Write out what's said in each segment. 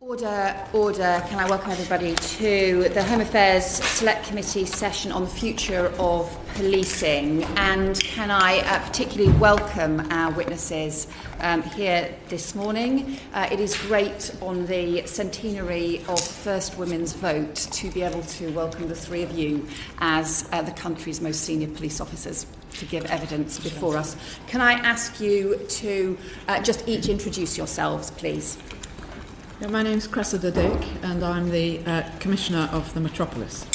Order, order. Can I welcome everybody to the Home Affairs Select Committee session on the future of policing, and can I particularly welcome our witnesses here this morning. It is great on the centenary of the first women's vote to be able to welcome the three of you as the country's most senior police officers to give evidence before us. Can I ask you to just each introduce yourselves, please? Yeah, my name is Cressida Dick and I'm the Commissioner of the Metropolis.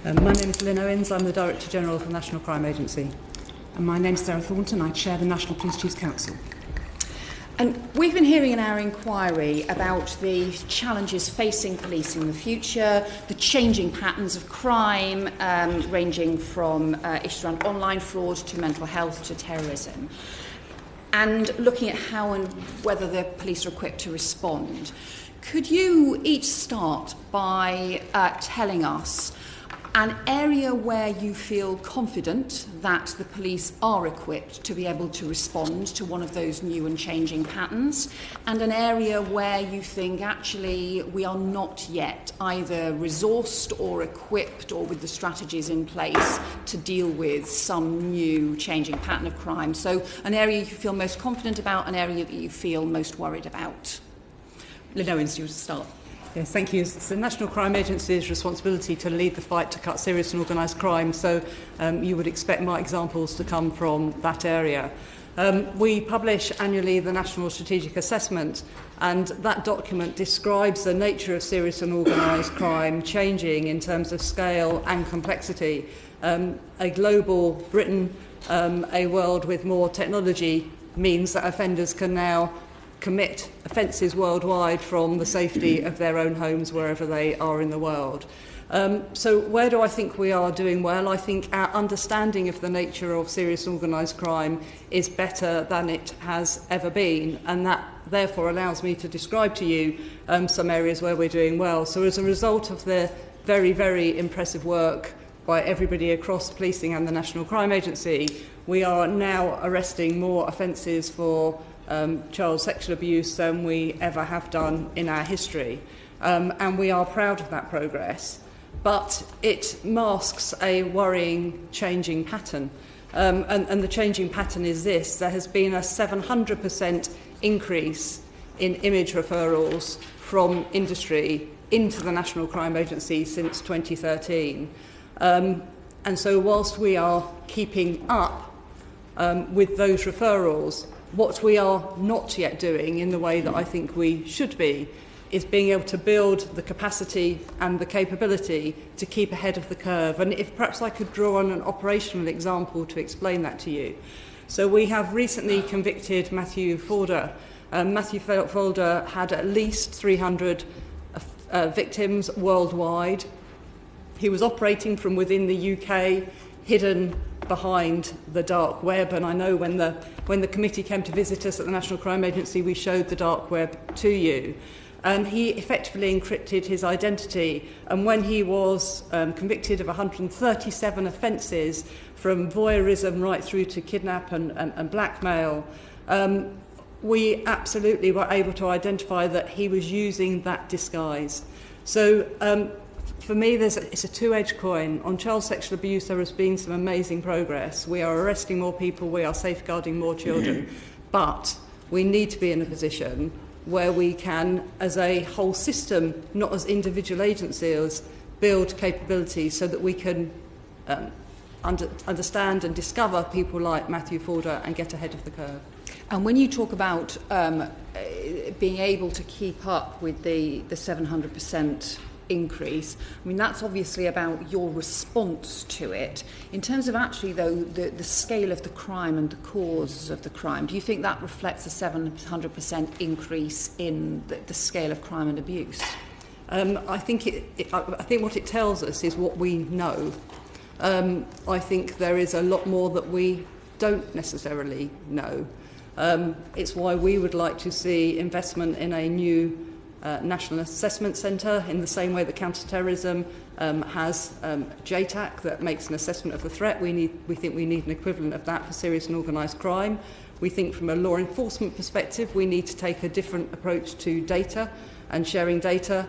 My name is Lynn Owens, I'm the Director General of the National Crime Agency. And my name is Sarah Thornton, I chair the National Police Chiefs Council. And we've been hearing in our inquiry about the challenges facing police in the future, the changing patterns of crime, ranging from issues around online fraud to mental health to terrorism, and looking at how and whether the police are equipped to respond. Could you each start by telling us an area where you feel confident that the police are equipped to be able to respond to one of those new and changing patterns, and an area where you think actually we are not yet either resourced or equipped or with the strategies in place to deal with some new changing pattern of crime? So an area you feel most confident about, an area that you feel most worried about. Lynn Owens, you start. Yes, thank you. It's the National Crime Agency's responsibility to lead the fight to cut serious and organised crime, so you would expect my examples to come from that area. We publish annually the National Strategic Assessment, and that document describes the nature of serious and organised crime changing in terms of scale and complexity. A global Britain, a world with more technology, means that offenders can now commit offences worldwide from the safety of their own homes wherever they are in the world. So where do I think we are doing well? I think our understanding of the nature of serious organised crime is better than it has ever been, and that therefore allows me to describe to you some areas where we're doing well. So as a result of the very, very impressive work by everybody across policing and the National Crime Agency, we are now arresting more offences for child sexual abuse than we ever have done in our history. And we are proud of that progress. But it masks a worrying changing pattern. And the changing pattern is this: there has been a 700% increase in image referrals from industry into the National Crime Agency since 2013. And so whilst we are keeping up with those referrals, what we are not yet doing in the way that I think we should be is being able to build the capacity and the capability to keep ahead of the curve. And if perhaps I could draw on an operational example to explain that to you. So we have recently convicted Matthew Forder. Matthew Forder had at least 300 victims worldwide. He was operating from within the UK, hidden behind the dark web, and I know when the committee came to visit us at the National Crime Agency, we showed the dark web to you. And he effectively encrypted his identity, and when he was convicted of 137 offences, from voyeurism right through to kidnap and blackmail, we absolutely were able to identify that he was using that disguise. So for me, it's a two-edged coin. On child sexual abuse, there has been some amazing progress. We are arresting more people, we are safeguarding more children. But we need to be in a position where we can, as a whole system, not as individual agencies, build capabilities so that we can understand and discover people like Matthew Forder and get ahead of the curve. And when you talk about being able to keep up with the 700% increase, I mean, that's obviously about your response to it. In terms of actually, though, the scale of the crime and the causes of the crime, do you think that reflects a 700% increase in the scale of crime and abuse? I think what it tells us is what we know. I think there is a lot more that we don't necessarily know. It's why we would like to see investment in a new National Assessment Centre, in the same way that counter-terrorism has JTAC that makes an assessment of the threat. We think we need an equivalent of that for serious and organised crime. We think from a law enforcement perspective we need to take a different approach to data and sharing data.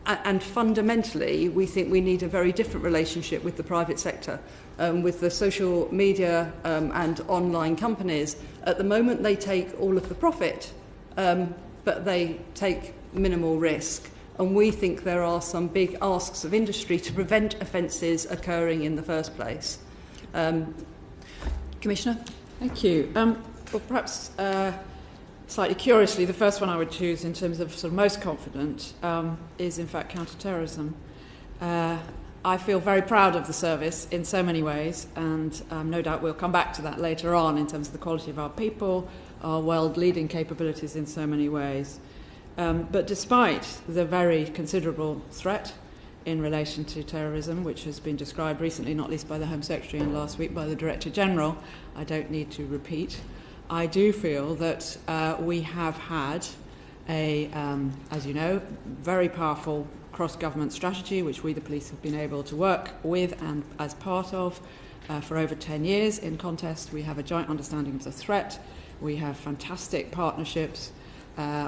And fundamentally, we think we need a very different relationship with the private sector, with the social media and online companies. At the moment, they take all of the profit, but they take minimal risk. And we think there are some big asks of industry to prevent offences occurring in the first place. Commissioner? Thank you. Well, perhaps slightly curiously, the first one I would choose in terms of sort of most confident is in fact counter-terrorism. I feel very proud of the service in so many ways, and no doubt we'll come back to that later on in terms of the quality of our people, our world-leading capabilities in so many ways. But despite the very considerable threat in relation to terrorism, which has been described recently, not least by the Home Secretary and last week by the Director General, I don't need to repeat. I do feel that we have had a, as you know, very powerful cross-government strategy, which we, the police, have been able to work with and as part of for over 10 years. In contest, we have a joint understanding of the threat. We have fantastic partnerships.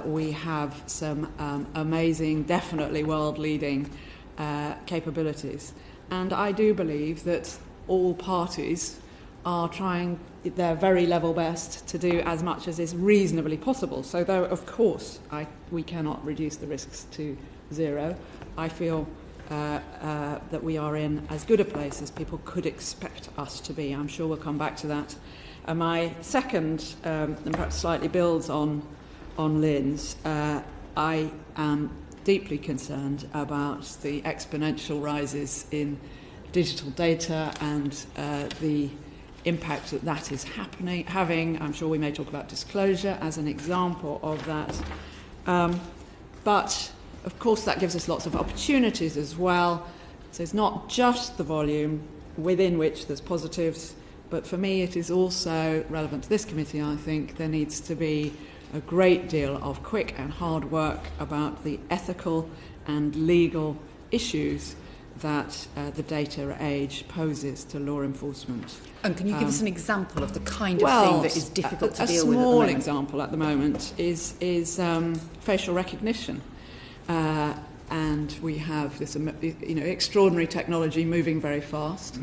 We have some amazing, definitely world-leading capabilities. And I do believe that all parties are trying their very level best to do as much as is reasonably possible. So though, of course, we cannot reduce the risks to zero, I feel that we are in as good a place as people could expect us to be. I'm sure we'll come back to that. My second, and perhaps slightly builds on Lynn's, I am deeply concerned about the exponential rises in digital data and the impact that is having. I'm sure we may talk about disclosure as an example of that. But, of course, that gives us lots of opportunities as well. So it's not just the volume within which there's positives, but for me it is also relevant to this committee. I think there needs to be a great deal of quick and hard work about the ethical and legal issues that the data age poses to law enforcement. And can you give us an example of the kind of thing that is difficult to deal with at the moment? A small example at the moment is facial recognition. And we have this extraordinary technology moving very fast.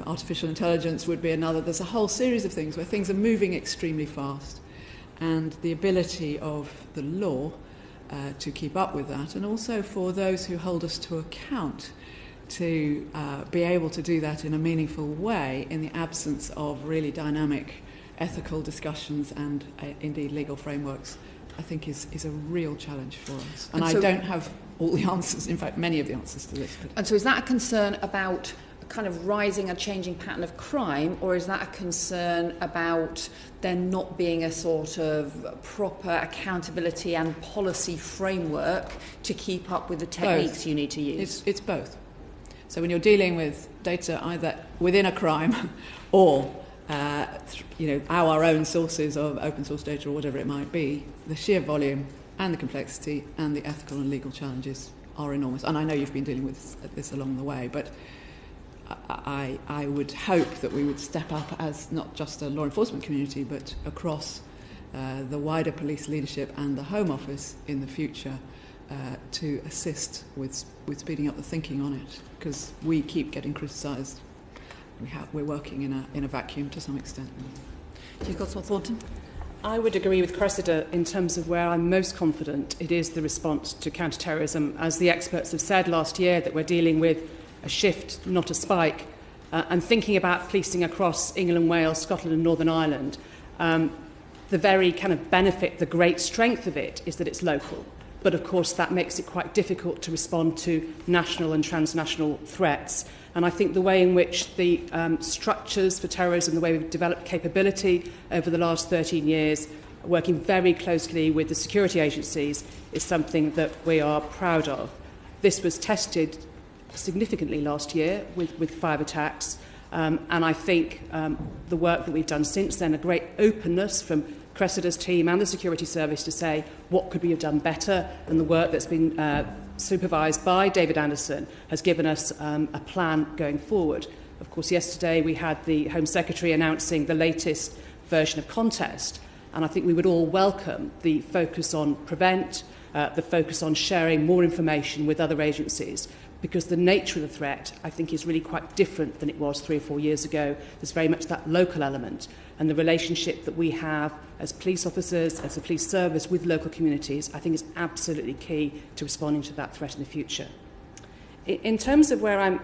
Artificial intelligence would be another. There's a whole series of things where things are moving extremely fast. And the ability of the law to keep up with that, and also for those who hold us to account to be able to do that in a meaningful way in the absence of really dynamic ethical discussions and indeed legal frameworks, I think is a real challenge for us. And so, I don't have all the answers, in fact many of the answers to this. And so is that a concern about a kind of rising and changing pattern of crime, or is that a concern about there not being a sort of proper accountability and policy framework to keep up with the techniques both. You need to use? It's both. So when you're dealing with data either within a crime or our own sources of open source data or whatever it might be, the sheer volume and the complexity and the ethical and legal challenges are enormous. And I know you've been dealing with this along the way, but I would hope that we would step up as not just a law enforcement community, but across the wider police leadership and the Home Office in the future to assist with speeding up the thinking on it, because we keep getting criticised. We're working in a vacuum to some extent. Chief Constable Thornton? I would agree with Cressida in terms of where I'm most confident it is the response to counter-terrorism. As the experts have said last year, that we're dealing with a shift, not a spike, and thinking about policing across England, Wales, Scotland and Northern Ireland, the very kind of benefit, the great strength of it is that it's local. But of course that makes it quite difficult to respond to national and transnational threats. And I think the way in which the structures for terrorism, the way we've developed capability over the last 13 years, working very closely with the security agencies, is something that we are proud of. This was tested significantly last year with 5 attacks. And I think the work that we've done since then, a great openness from Cressida's team and the security service to say what could we have done better, and the work that's been supervised by David Anderson has given us a plan going forward. Of course, yesterday we had the Home Secretary announcing the latest version of Contest, And I think we would all welcome the focus on prevent, the focus on sharing more information with other agencies, because the nature of the threat, I think, is really quite different than it was 3 or 4 years ago. There's very much that local element, and the relationship that we have as police officers, as a police service with local communities, I think is absolutely key to responding to that threat in the future. In terms of where I'm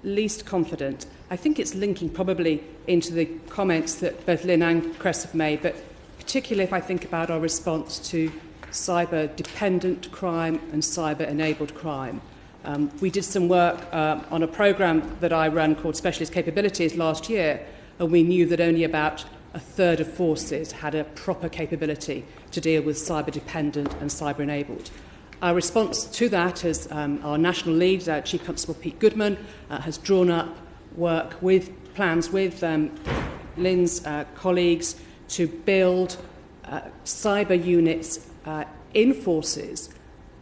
least confident, I think it's linking probably into the comments that both Lynn and Chris have made, but particularly if I think about our response to cyber-dependent crime and cyber-enabled crime. We did some work on a programme that I run called Specialist Capabilities last year, and we knew that only about a third of forces had a proper capability to deal with cyber-dependent and cyber-enabled. Our response to that is our national lead, Chief Constable Pete Goodman, has drawn up plans with Lynn's colleagues to build cyber units in forces,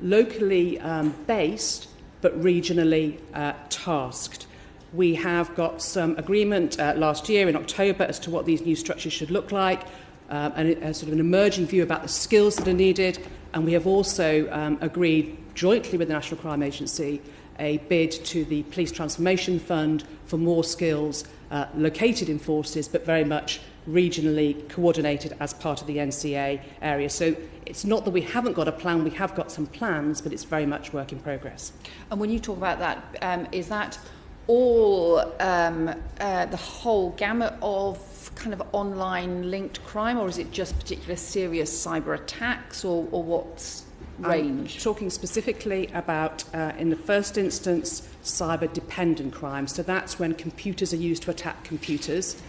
locally based but regionally tasked. We have got some agreement last year in October as to what these new structures should look like, and a sort of an emerging view about the skills that are needed. And we have also agreed jointly with the National Crime Agency a bid to the Police Transformation Fund for more skills located in forces, but very much regionally coordinated as part of the NCA area. So it's not that we haven't got a plan, we have got some plans, but it's very much work in progress. And when you talk about that, is that all the whole gamut of kind of online linked crime, or is it just particular serious cyber attacks, or what's range? I'm talking specifically about, in the first instance, cyber-dependent crime. So that's when computers are used to attack computers,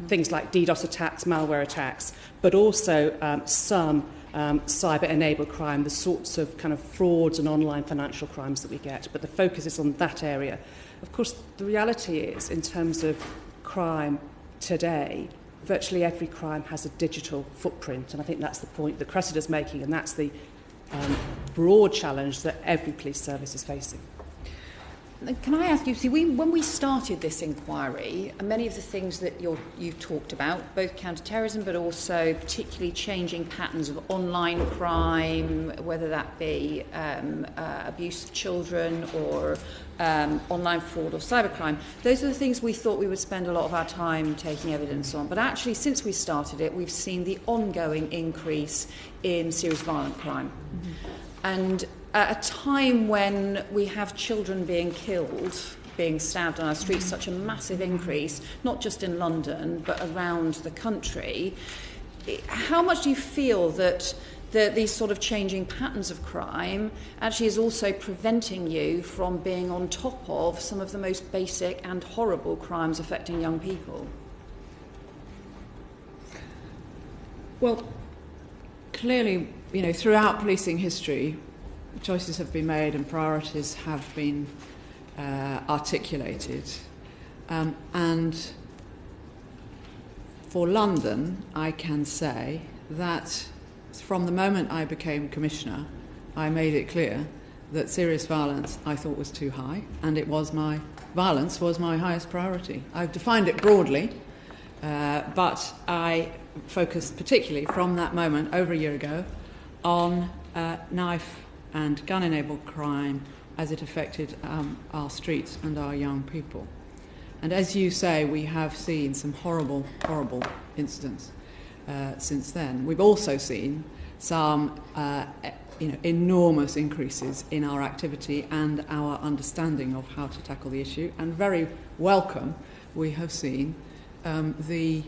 things like DDoS attacks, malware attacks, but also some cyber-enabled crime, the sorts of kind of frauds and online financial crimes that we get. But the focus is on that area. Of course, the reality is, in terms of crime today, virtually every crime has a digital footprint, and I think that's the point that Cressida's making, and that's the broad challenge that every police service is facing. Can I ask you, when we started this inquiry, many of the things that you've talked about, both counter-terrorism but also particularly changing patterns of online crime, whether that be abuse of children or online fraud or cybercrime, those are the things we thought we would spend a lot of our time taking evidence on. But actually, since we started it, we've seen the ongoing increase in serious violent crime. Mm-hmm. And at a time when we have children being killed, being stabbed on our streets, such a massive increase, not just in London, but around the country, how much do you feel that these sort of changing patterns of crime actually is also preventing you from being on top of some of the most basic and horrible crimes affecting young people? Well, clearly, throughout policing history, choices have been made and priorities have been articulated. And for London, I can say that from the moment I became Commissioner, I made it clear that serious violence I thought was too high, and violence was my highest priority. I've defined it broadly, but I focused particularly from that moment, over a year ago, on knife and gun-enabled crime as it affected our streets and our young people. And as you say, we have seen some horrible, horrible incidents since then. We've also seen some enormous increases in our activity and our understanding of how to tackle the issue. And very welcome, we have seen the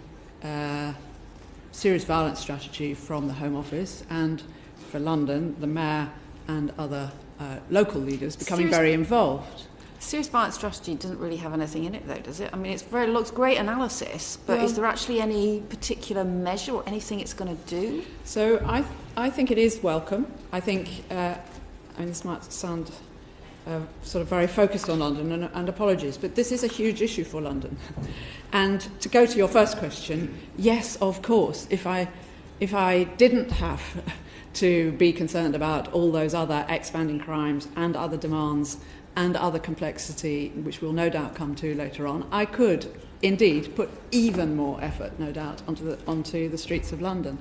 serious violence strategy from the Home Office, and for London, the Mayor and other local leaders becoming very involved. Serious violence strategy doesn't really have anything in it, though, does it? I mean, it looks great analysis, but is there actually any particular measure or anything it's going to do? So I think it is welcome. I think, this might sound sort of very focused on London, and apologies, but this is a huge issue for London. And to go to your first question, yes, of course, if I didn't have to be concerned about all those other expanding crimes and other demands and other complexity, which we'll no doubt come to later on, I could indeed put even more effort, no doubt, onto the streets of London.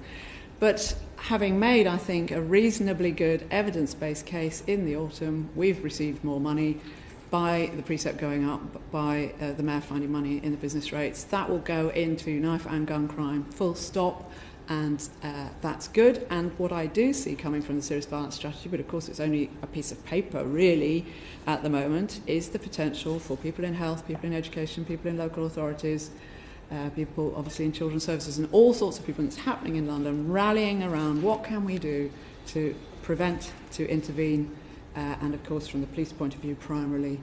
But having made, I think, a reasonably good evidence-based case in the autumn, we've received more money by the precept going up, by the Mayor finding money in the business rates. That will go into knife and gun crime, full stop, and that's good. And what I do see coming from the serious violence strategy, but of course it's only a piece of paper really at the moment, is the potential for people in health, people in education, people in local authorities, people obviously in children's services, and all sorts of people, and it's happening in London, rallying around what can we do to prevent, to intervene, and of course from the police point of view primarily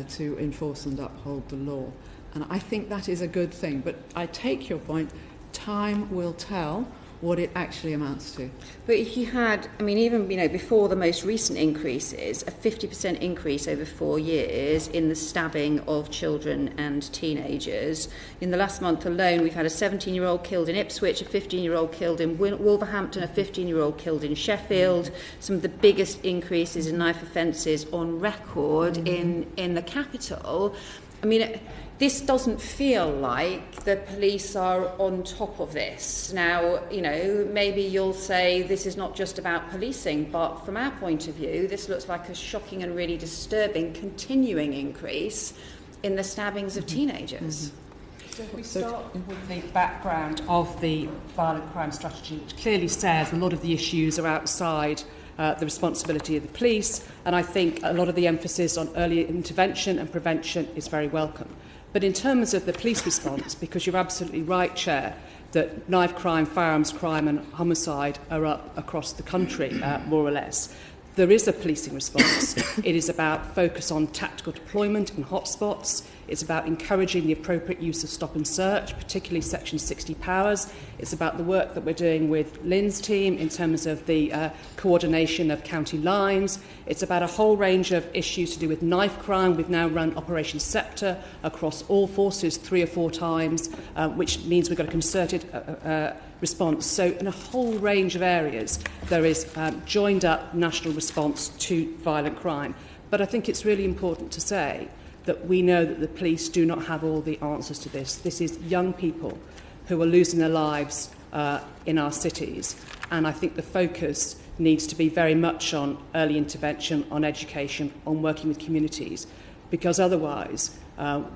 to enforce and uphold the law. And I think that is a good thing, but I take your point, time will tell what it actually amounts to. But if you had, I mean, even, before the most recent increases, a 50% increase over 4 years in the stabbing of children and teenagers. In the last month alone, we've had a 17-year-old killed in Ipswich, a 15-year-old killed in Wolverhampton, a 15-year-old killed in Sheffield. Some of the biggest increases in knife offences on record in the capital. I mean, this doesn't feel like the police are on top of this. Now, maybe you'll say this is not just about policing, but from our point of view, this looks like a shocking and really disturbing continuing increase in the stabbings of teenagers. So if we start with the background of the violent crime strategy, which clearly says a lot of the issues are outside the responsibility of the police, and I think a lot of the emphasis on early intervention and prevention is very welcome. But in terms of the police response, because you're absolutely right, Chair, that knife crime, firearms crime and homicide are up across the country, more or less, there is a policing response. It is about focus on tactical deployment in hotspots. It's about encouraging the appropriate use of stop and search, particularly Section 60 powers. It's about the work that we're doing with Lynn's team in terms of the coordination of county lines. It's about a whole range of issues to do with knife crime. We've now run Operation Sceptre across all forces 3 or 4 times, which means we've got a concerted response. So in a whole range of areas, there is joined up national response to violent crime. But I think it's really important to say that we know that the police do not have all the answers to this. This is young people who are losing their lives in our cities. And I think the focus needs to be very much on early intervention, on education, on working with communities, because otherwise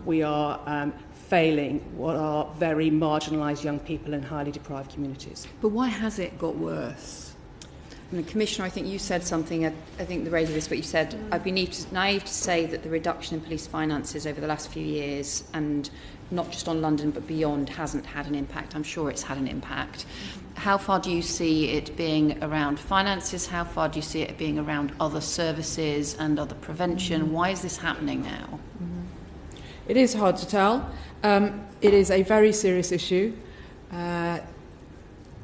we are failing what are very marginalised young people in highly deprived communities. But why has it got worse? And Commissioner, I think you said something, I think the radio this, but you said, I'd be naive to say that the reduction in police finances over the last few years, and not just on London but beyond, hasn't had an impact. I'm sure it's had an impact. How far do you see it being around finances? How far do you see it being around other services and other prevention? Why is this happening now? It is hard to tell. It is a very serious issue.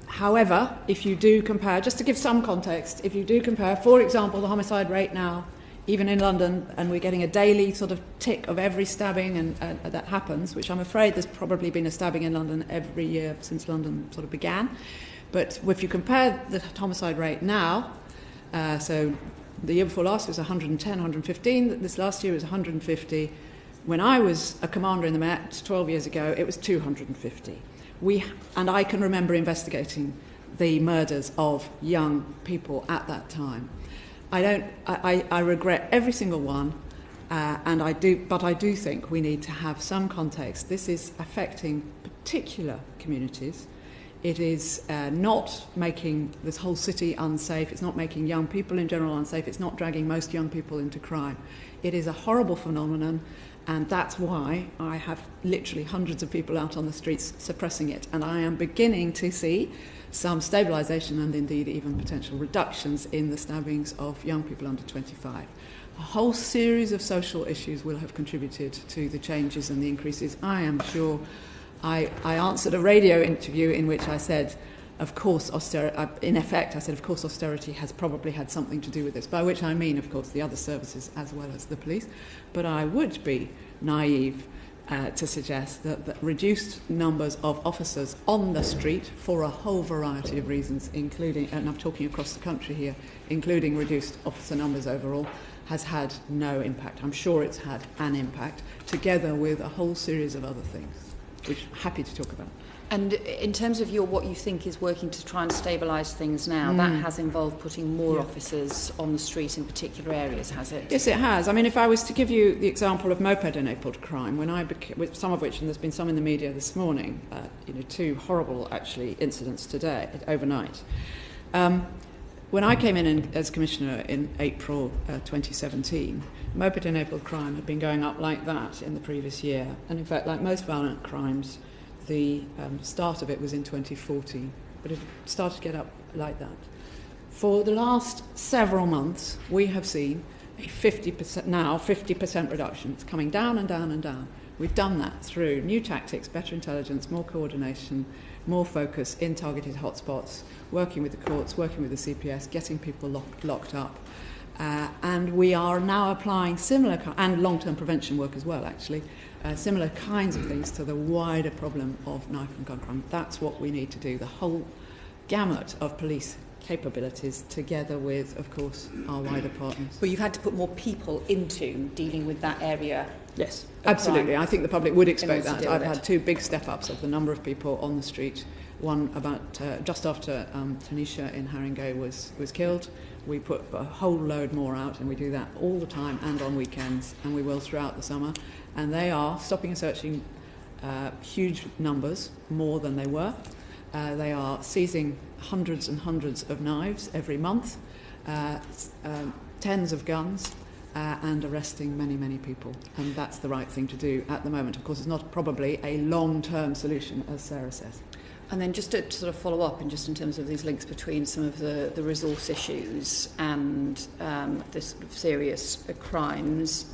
However, if you do compare, just to give some context, if you do compare, for example, the homicide rate now, even in London, and we're getting a daily sort of tick of every stabbing and that happens, which I'm afraid there's probably been a stabbing in London every year since London sort of began. But if you compare the homicide rate now, so the year before last was 110, 115, this last year was 150. When I was a commander in the Met 12 years ago, it was 250. And I can remember investigating the murders of young people at that time. I regret every single one, but I do think we need to have some context. This is affecting particular communities. It is not making this whole city unsafe. It's not making young people in general unsafe. It's not dragging most young people into crime. It is a horrible phenomenon. And that's why I have literally hundreds of people out on the streets suppressing it. And I am beginning to see some stabilisation and indeed even potential reductions in the stabbings of young people under 25. A whole series of social issues will have contributed to the changes and the increases. I am sure. I answered a radio interview in which I said, of course, in effect, I said, of course, austerity has probably had something to do with this, by which I mean, of course, the other services as well as the police. But I would be naive to suggest that reduced numbers of officers on the street for a whole variety of reasons, including, and I'm talking across the country here, including reduced officer numbers overall, has had no impact. I'm sure it's had an impact, together with a whole series of other things, which I'm happy to talk about. And in terms of what you think is working to try and stabilise things now, that has involved putting more officers on the street in particular areas, has it? Yes, it has. I mean, if I was to give you the example of moped-enabled crime, with some of which, and there's been some in the media this morning, 2 horrible, actually, incidents today, overnight. When I came in as Commissioner in April 2017, moped-enabled crime had been going up like that in the previous year. And in fact, like most violent crimes, the start of it was in 2014, but it started to get up like that. For the last several months, we have seen a 50% reduction. It's coming down and down and down. We've done that through new tactics, better intelligence, more coordination, more focus in targeted hotspots, working with the courts, working with the CPS, getting people locked up. And we are now applying similar, and long-term prevention work as well, actually, similar kinds of things to the wider problem of knife and gun crime. That's what we need to do, the whole gamut of police capabilities together with, of course, our wider partners. But you've had to put more people into dealing with that area. Yes, absolutely. Crime. I think the public would expect that. I've had it. 2 big step-ups of the number of people on the street. One about just after Tanisha in Haringey was killed. We put a whole load more out, and we do that all the time and on weekends, and we will throughout the summer. And they are stopping and searching huge numbers, more than they were. They are seizing hundreds and hundreds of knives every month, tens of guns, and arresting many, many people. And that's the right thing to do at the moment. Of course, it's not probably a long-term solution, as Sarah says. And then just to sort of follow up, and just in terms of these links between some of the resource issues and the sort of serious crimes,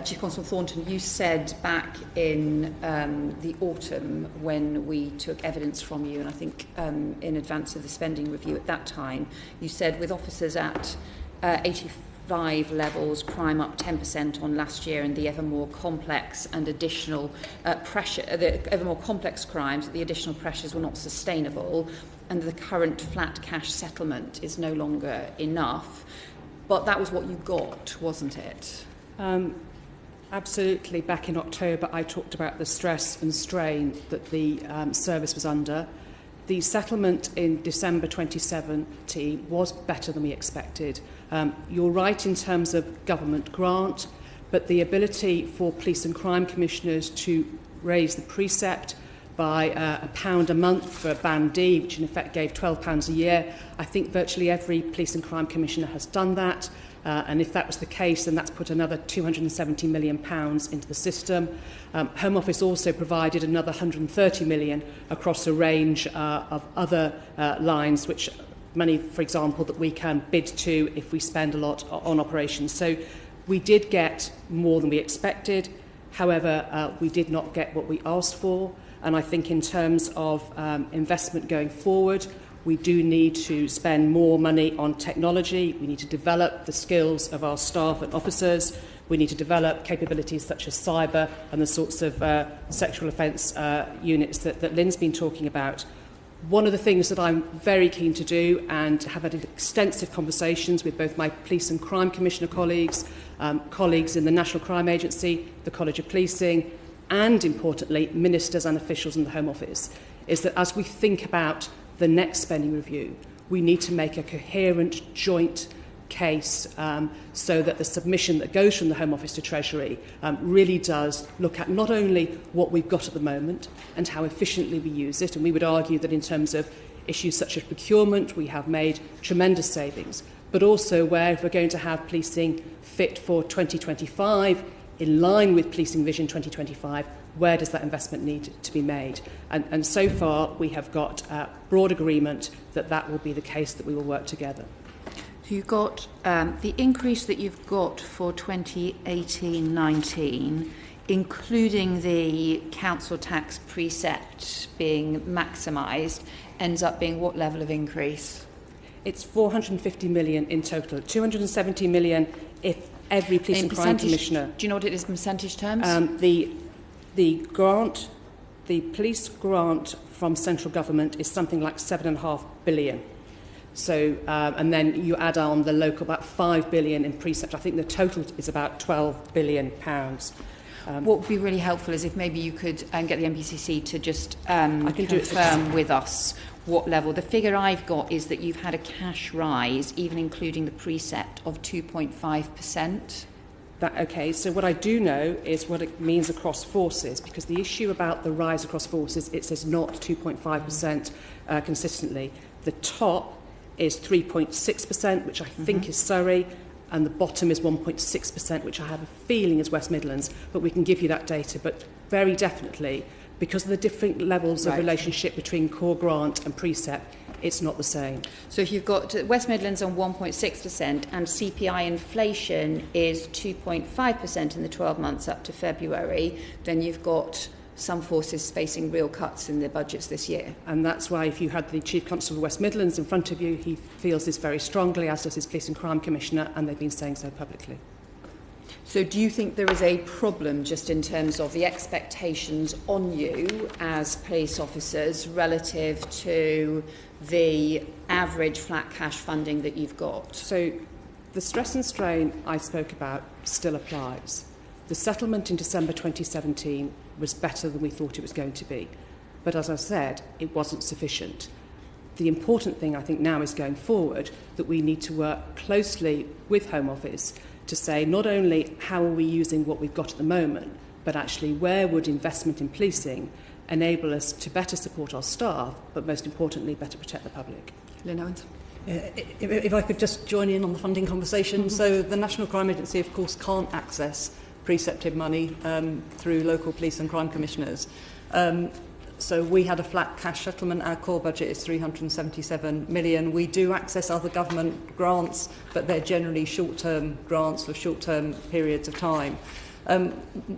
Chief Constable Thornton, you said back in the autumn when we took evidence from you, and I think in advance of the spending review at that time, you said with officers at 85 levels, crime up 10% on last year, and the ever more complex and additional pressure, the ever more complex crimes, the additional pressures were not sustainable, and the current flat cash settlement is no longer enough. But that was what you got, wasn't it? Absolutely. Back in October, I talked about the stress and strain that the service was under. The settlement in December 2017 was better than we expected. You're right in terms of government grant, but the ability for police and crime commissioners to raise the precept by £1 a month for Band D, which in effect gave £12 a year, I think virtually every police and crime commissioner has done that. And if that was the case, then that's put another £270 million into the system. Home Office also provided another £130 million across a range of other lines, which money, for example, that we can bid to if we spend a lot on operations. So we did get more than we expected. However, we did not get what we asked for. And I think in terms of investment going forward, we do need to spend more money on technology. We need to develop the skills of our staff and officers. We need to develop capabilities such as cyber and the sorts of sexual offence units that Lynn's been talking about. One of the things that I'm very keen to do, and have had extensive conversations with both my police and crime commissioner colleagues, colleagues in the National Crime Agency, the College of Policing, and importantly, ministers and officials in the Home Office, is that as we think about the next spending review, we need to make a coherent joint case so that the submission that goes from the Home Office to Treasury really does look at not only what we've got at the moment and how efficiently we use it, and we would argue that in terms of issues such as procurement we have made tremendous savings, but also where if we're going to have policing fit for 2025 in line with Policing Vision 2025, where does that investment need to be made? And so far, we have got broad agreement that that will be the case, that we will work together. So you've got the increase that you've got for 2018-19, including the council tax precept being maximised, ends up being what level of increase? It's 450 million in total, 270 million if every police and crime commissioner. Do you know what it is in percentage terms? The grant, the police grant from central government is something like 7.5 billion. So, and then you add on the local, about 5 billion in precept. I think the total is about £12 billion. What would be really helpful is if maybe you could get the NPCC to just I can confirm with us what level. The figure I've got is that you've had a cash rise, even including the precept, of 2.5%. Okay, so what I do know is what it means across forces, because the issue about the rise across forces, it says not 2.5% consistently. The top is 3.6%, which I think is Surrey, and the bottom is 1.6%, which I have a feeling is West Midlands, but we can give you that data. But very definitely, because of the different levels of relationship between core grant and precept, it's not the same. So if you've got West Midlands on 1.6% and CPI inflation is 2.5% in the 12 months up to February, then you've got some forces facing real cuts in their budgets this year. And that's why if you had the Chief Constable of West Midlands in front of you, he feels this very strongly, as does his Police and Crime Commissioner, and they've been saying so publicly. So do you think there is a problem just in terms of the expectations on you as police officers relative to the average flat cash funding that you've got? So the stress and strain I spoke about still applies. The settlement in December 2017 was better than we thought it was going to be. But as I said, it wasn't sufficient. The important thing I think now is going forward that we need to work closely with Home Office to say not only how are we using what we've got at the moment, but actually where would investment in policing enable us to better support our staff, but most importantly, better protect the public. Lynn Owens. If I could just join in on the funding conversation. So the National Crime Agency, of course, can't access precepted money through local police and crime commissioners. So we had a flat cash settlement. Our core budget is 377 million. We do access other government grants, but they're generally short-term grants for short-term periods of time.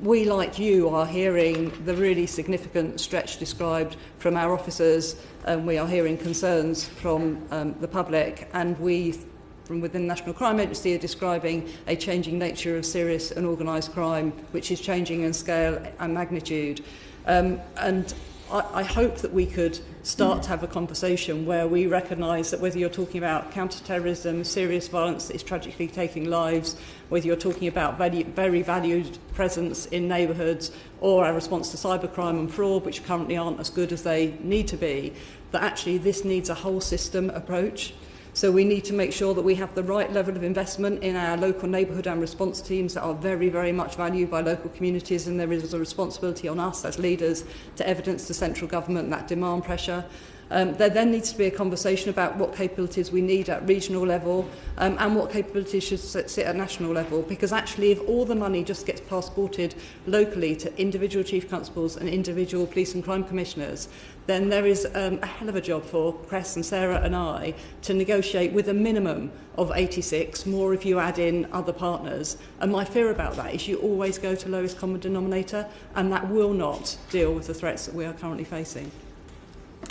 We, like you, are hearing the really significant stretch described from our officers, and we are hearing concerns from the public, and we, from within the National Crime Agency, are describing a changing nature of serious and organised crime, which is changing in scale and magnitude. And I hope that we could start to have a conversation where we recognise that whether you're talking about counter-terrorism, serious violence that is tragically taking lives, whether you're talking about very valued presence in neighbourhoods, or our response to cybercrime and fraud, which currently aren't as good as they need to be, that actually this needs a whole system approach. So we need to make sure that we have the right level of investment in our local neighbourhood and response teams that are very, very much valued by local communities, and there is a responsibility on us as leaders to evidence to central government that demand pressure. There then needs to be a conversation about what capabilities we need at regional level and what capabilities should sit at national level, because actually if all the money just gets passported locally to individual chief constables and individual police and crime commissioners, then there is a hell of a job for Cress and Sarah and I to negotiate with a minimum of 86, more if you add in other partners. And my fear about that is you always go to lowest common denominator, and that will not deal with the threats that we are currently facing.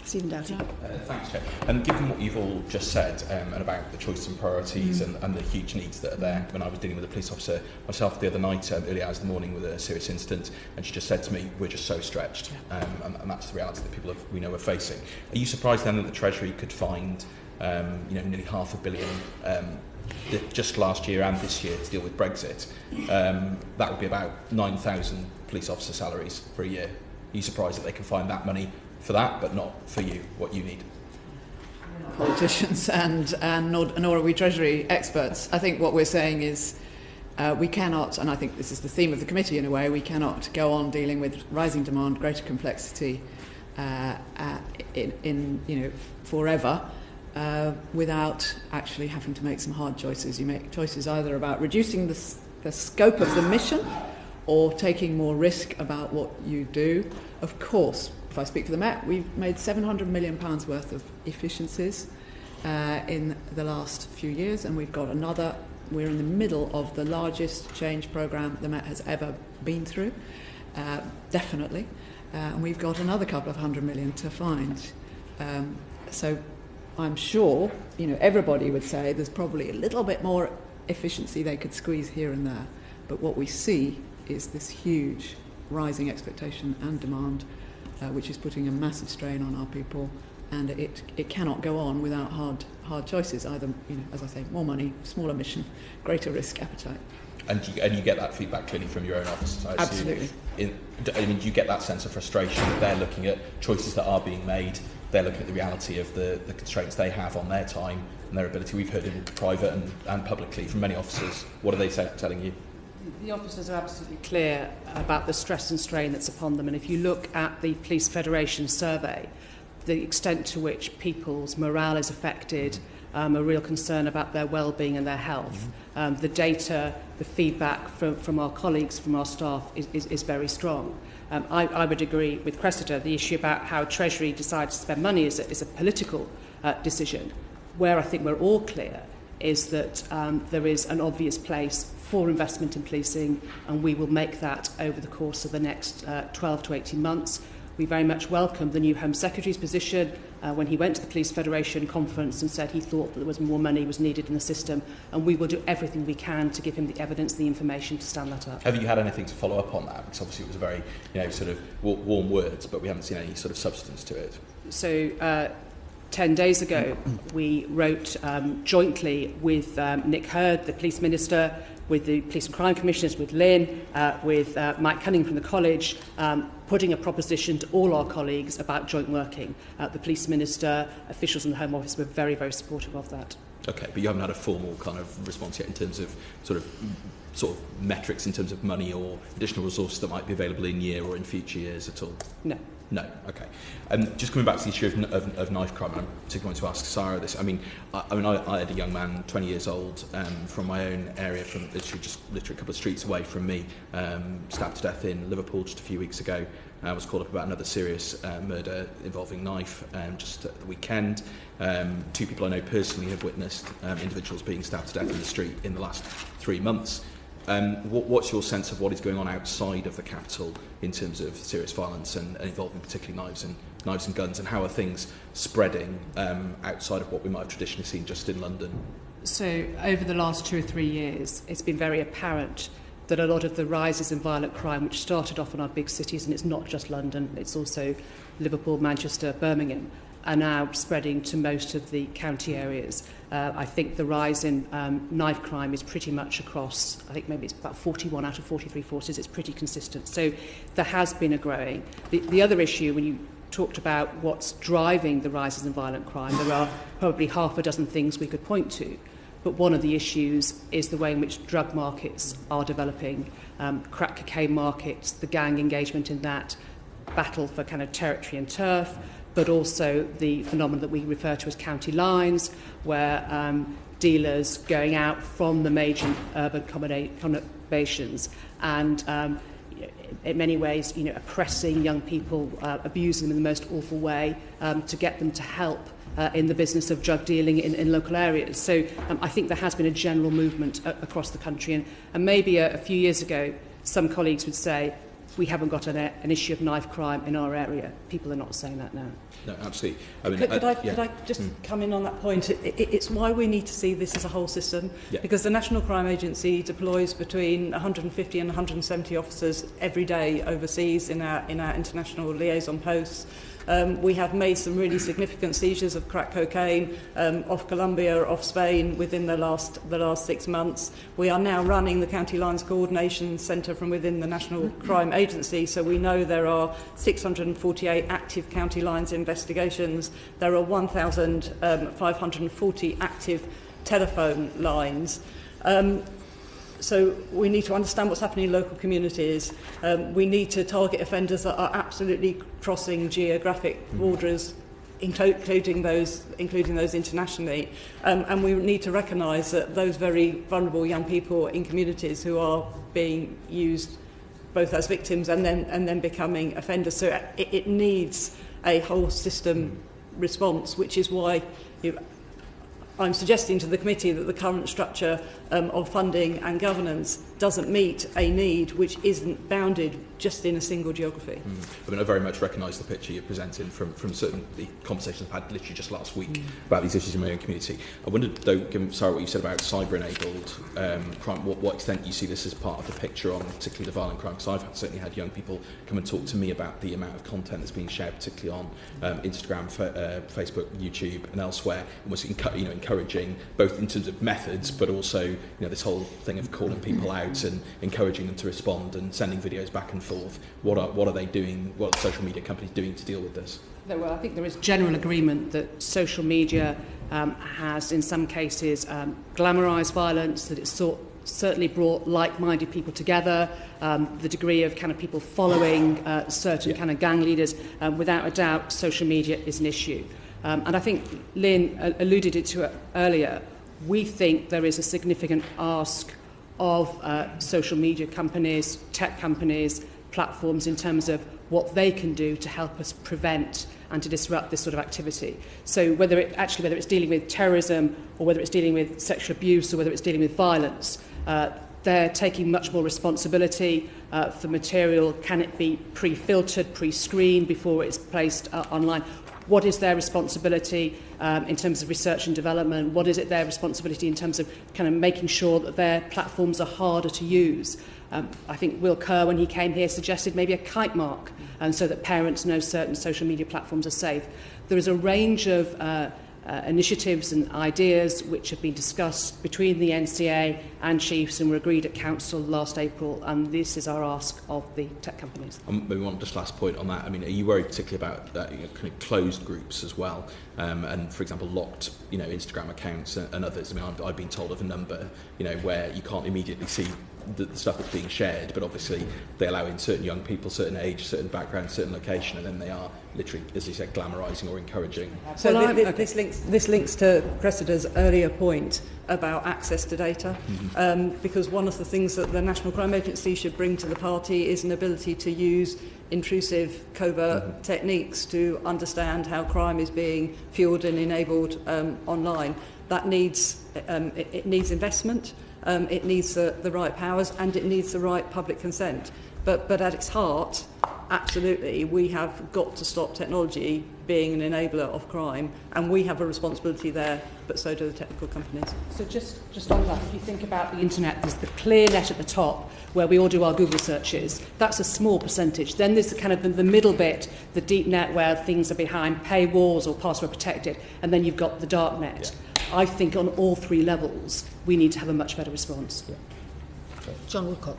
Stephen Doughty. Thanks, Chair. Given what you've all just said and about the choice and priorities and the huge needs that are there, when I was dealing with a police officer myself the other night, early hours of the morning, with a serious incident, and she just said to me, we're just so stretched, and that's the reality that people we know are facing. Are you surprised then that the Treasury could find nearly £500 million just last year and this year to deal with Brexit? That would be about 9,000 police officer salaries for a year. Are you surprised that they can find that money for that, but not for you, what you need? Politicians and nor are we Treasury experts. I think what we're saying is we cannot, and I think this is the theme of the committee in a way, we cannot go on dealing with rising demand, greater complexity forever without actually having to make some hard choices. You make choices either about reducing the scope of the mission or taking more risk about what you do. Of course, if I speak for the Met, we've made £700 million worth of efficiencies in the last few years, and we've got another. We're in the middle of the largest change programme the Met has ever been through, definitely, and we've got another couple of £100 million to find. So I'm sure everybody would say there's probably a little bit more efficiency they could squeeze here and there, but what we see is this huge rising expectation and demand, which is putting a massive strain on our people and it cannot go on without hard choices, either, as I say, more money, smaller mission, greater risk appetite. And you get that feedback clearly from your own officers, I assume. Absolutely. Do you get that sense of frustration that they're looking at choices that are being made, they're looking at the reality of the constraints they have on their time and their ability? We've heard in private and publicly from many officers. What are they telling you? The officers are absolutely clear about the stress and strain that's upon them, and if you look at the Police Federation survey, the extent to which people's morale is affected, a real concern about their well-being and their health. The data, the feedback from our colleagues, from our staff is very strong. I would agree with Cressida. The issue about how Treasury decides to spend money is a political decision. Where I think we're all clear is that there is an obvious place for investment in policing, and we will make that over the course of the next 12 to 18 months. We very much welcome the new Home Secretary's position when he went to the Police Federation conference and said he thought that there was more money was needed in the system, and we will do everything we can to give him the evidence, the information to stand that up. Have you had anything to follow up on that? Because obviously it was a very, sort of warm words, but we haven't seen any sort of substance to it. So 10 days ago, we wrote jointly with Nick Hurd, the Police Minister, with the Police and Crime Commissioners, with Lynn, with Mike Cunningham from the College, putting a proposition to all our colleagues about joint working. The Police Minister, officials in the Home Office were very, very supportive of that. Okay, but you haven't had a formal kind of response yet in terms of sort of metrics in terms of money or additional resources that might be available in year or in future years at all? No. No, okay. Just coming back to the issue of knife crime, I'm particularly going to ask Sarah this. I had a young man, 20 years old, from my own area, from literally a couple of streets away from me, stabbed to death in Liverpool just a few weeks ago. I was called up about another serious murder involving knife just at the weekend. 2 people I know personally have witnessed individuals being stabbed to death in the street in the last 3 months. What's your sense of what is going on outside of the capital in terms of serious violence and involving particularly knives and guns, and how are things spreading outside of what we might have traditionally seen just in London? So over the last 2 or 3 years, it's been very apparent that a lot of the rises in violent crime, which started off in our big cities, and it's not just London, it's also Liverpool, Manchester, Birmingham, are now spreading to most of the county areas. I think the rise in knife crime is pretty much across, I think maybe it's about 41 out of 43 forces, it's pretty consistent. So there has been a growing. The other issue, when you talked about what's driving the rises in violent crime, there are probably half a dozen things we could point to. But one of the issues is the way in which drug markets are developing, crack cocaine markets, the gang engagement in that, battle for kind of territory and turf, but also the phenomenon that we refer to as county lines, where dealers going out from the major urban conurbations and in many ways, oppressing young people, abusing them in the most awful way to get them to help in the business of drug dealing in local areas. So I think there has been a general movement across the country, and maybe a few years ago some colleagues would say we haven't got an issue of knife crime in our area. People are not saying that now. No, absolutely. I mean, could I just come in on that point? It's why we need to see this as a whole system, because the National Crime Agency deploys between 150 and 170 officers every day overseas in our international liaison posts. We have made some really significant seizures of crack cocaine off Colombia, off Spain within the last 6 months. We are now running the County Lines Coordination Centre from within the National Crime Agency, so we know there are 648 active county lines investigations. There are 1,540 active telephone lines. So we need to understand what's happening in local communities. We need to target offenders that are absolutely crossing geographic borders, including those internationally. And we need to recognise that those very vulnerable young people in communities who are being used both as victims and then becoming offenders. So it needs a whole system response, which is why I'm suggesting to the committee that the current structure of funding and governance doesn't meet a need which isn't bounded just in a single geography. I mean, I very much recognise the picture you're presenting from certain the conversations I've had literally just last week about these issues in my own community. I wondered, though, given Sarah, what you said about cyber-enabled crime, what extent you see this as part of the picture on particularly the violent crime? Because I've certainly had young people come and talk to me about the amount of content that's being shared, particularly on Instagram, Facebook, YouTube, and elsewhere, almost encouraging both in terms of methods, but also this whole thing of calling people out and encouraging them to respond and sending videos back and forth. What are they doing? What are social media companies doing to deal with this? Well, I think there is general agreement that social media has, in some cases, glamorised violence, that it's certainly brought like-minded people together, the degree of kind of people following certain kind of gang leaders. Without a doubt, social media is an issue. And I think Lynn alluded to it earlier. We think there is a significant ask of social media companies, tech companies, platforms in terms of what they can do to help us prevent and to disrupt this sort of activity. So whether it's dealing with terrorism or whether it's dealing with sexual abuse or whether it's dealing with violence, they're taking much more responsibility for material. Can it be pre-filtered, pre-screened before it's placed online? What is their responsibility in terms of research and development? What is their responsibility in terms of kind of making sure that their platforms are harder to use? I think Will Kerr, when he came here, suggested maybe a kite mark, so that parents know certain social media platforms are safe. There is a range of initiatives and ideas which have been discussed between the NCA and chiefs and were agreed at council last April, and this is our ask of the tech companies. Maybe one just last point on that. I mean, are you worried particularly about kind of closed groups as well, and for example locked Instagram accounts and others? I mean, I've been told of a number where you can't immediately see the stuff that's being shared, but obviously they allow in certain young people, certain age, certain background, certain location, and then they are literally, as you said, glamorising or encouraging. So this links to Cressida's earlier point about access to data, because one of the things that the National Crime Agency should bring to the party is an ability to use intrusive covert techniques to understand how crime is being fueled and enabled online. That needs it needs investment. It needs the right powers, and it needs the right public consent. But at its heart, absolutely, we have got to stop technology being an enabler of crime, and we have a responsibility there, but so do the technical companies. So just on that, if you think about the internet, there's the clear net at the top where we all do our Google searches. That's a small percentage. Then there's the kind of the middle bit, the deep net, where things are behind paywalls or password protected, and then you've got the dark net. Yeah. I think on all three levels, we need to have a much better response. Yeah. John Woodcock.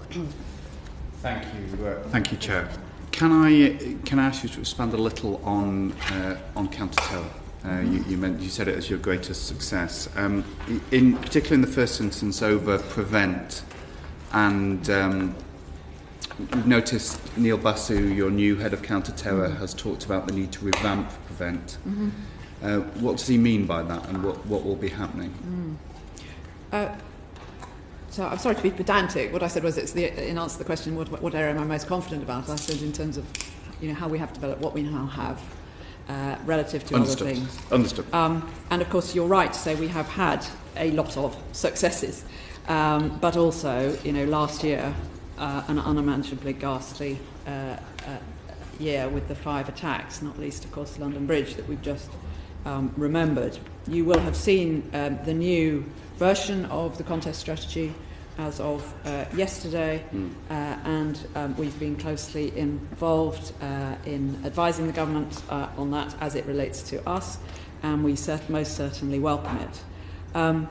Thank you, Chair. Can I ask you to expand a little on counter-terror? You said it as your greatest success, particularly in the first instance over Prevent, and we've noticed Neil Basu, your new head of counter-terror, has talked about the need to revamp Prevent. What does he mean by that, and what will be happening? So I'm sorry to be pedantic. What I said was, in answer to the question, what area am I most confident about? I said in terms of how we have developed what we now have relative to other things. Understood. And of course, you're right to say we have had a lot of successes, but also, last year, an unimaginably ghastly year with the 5 attacks, not least, of course, London Bridge that we've just remembered. You will have seen the new version of the contest strategy as of yesterday, and we've been closely involved in advising the government on that as it relates to us, and we most certainly welcome it.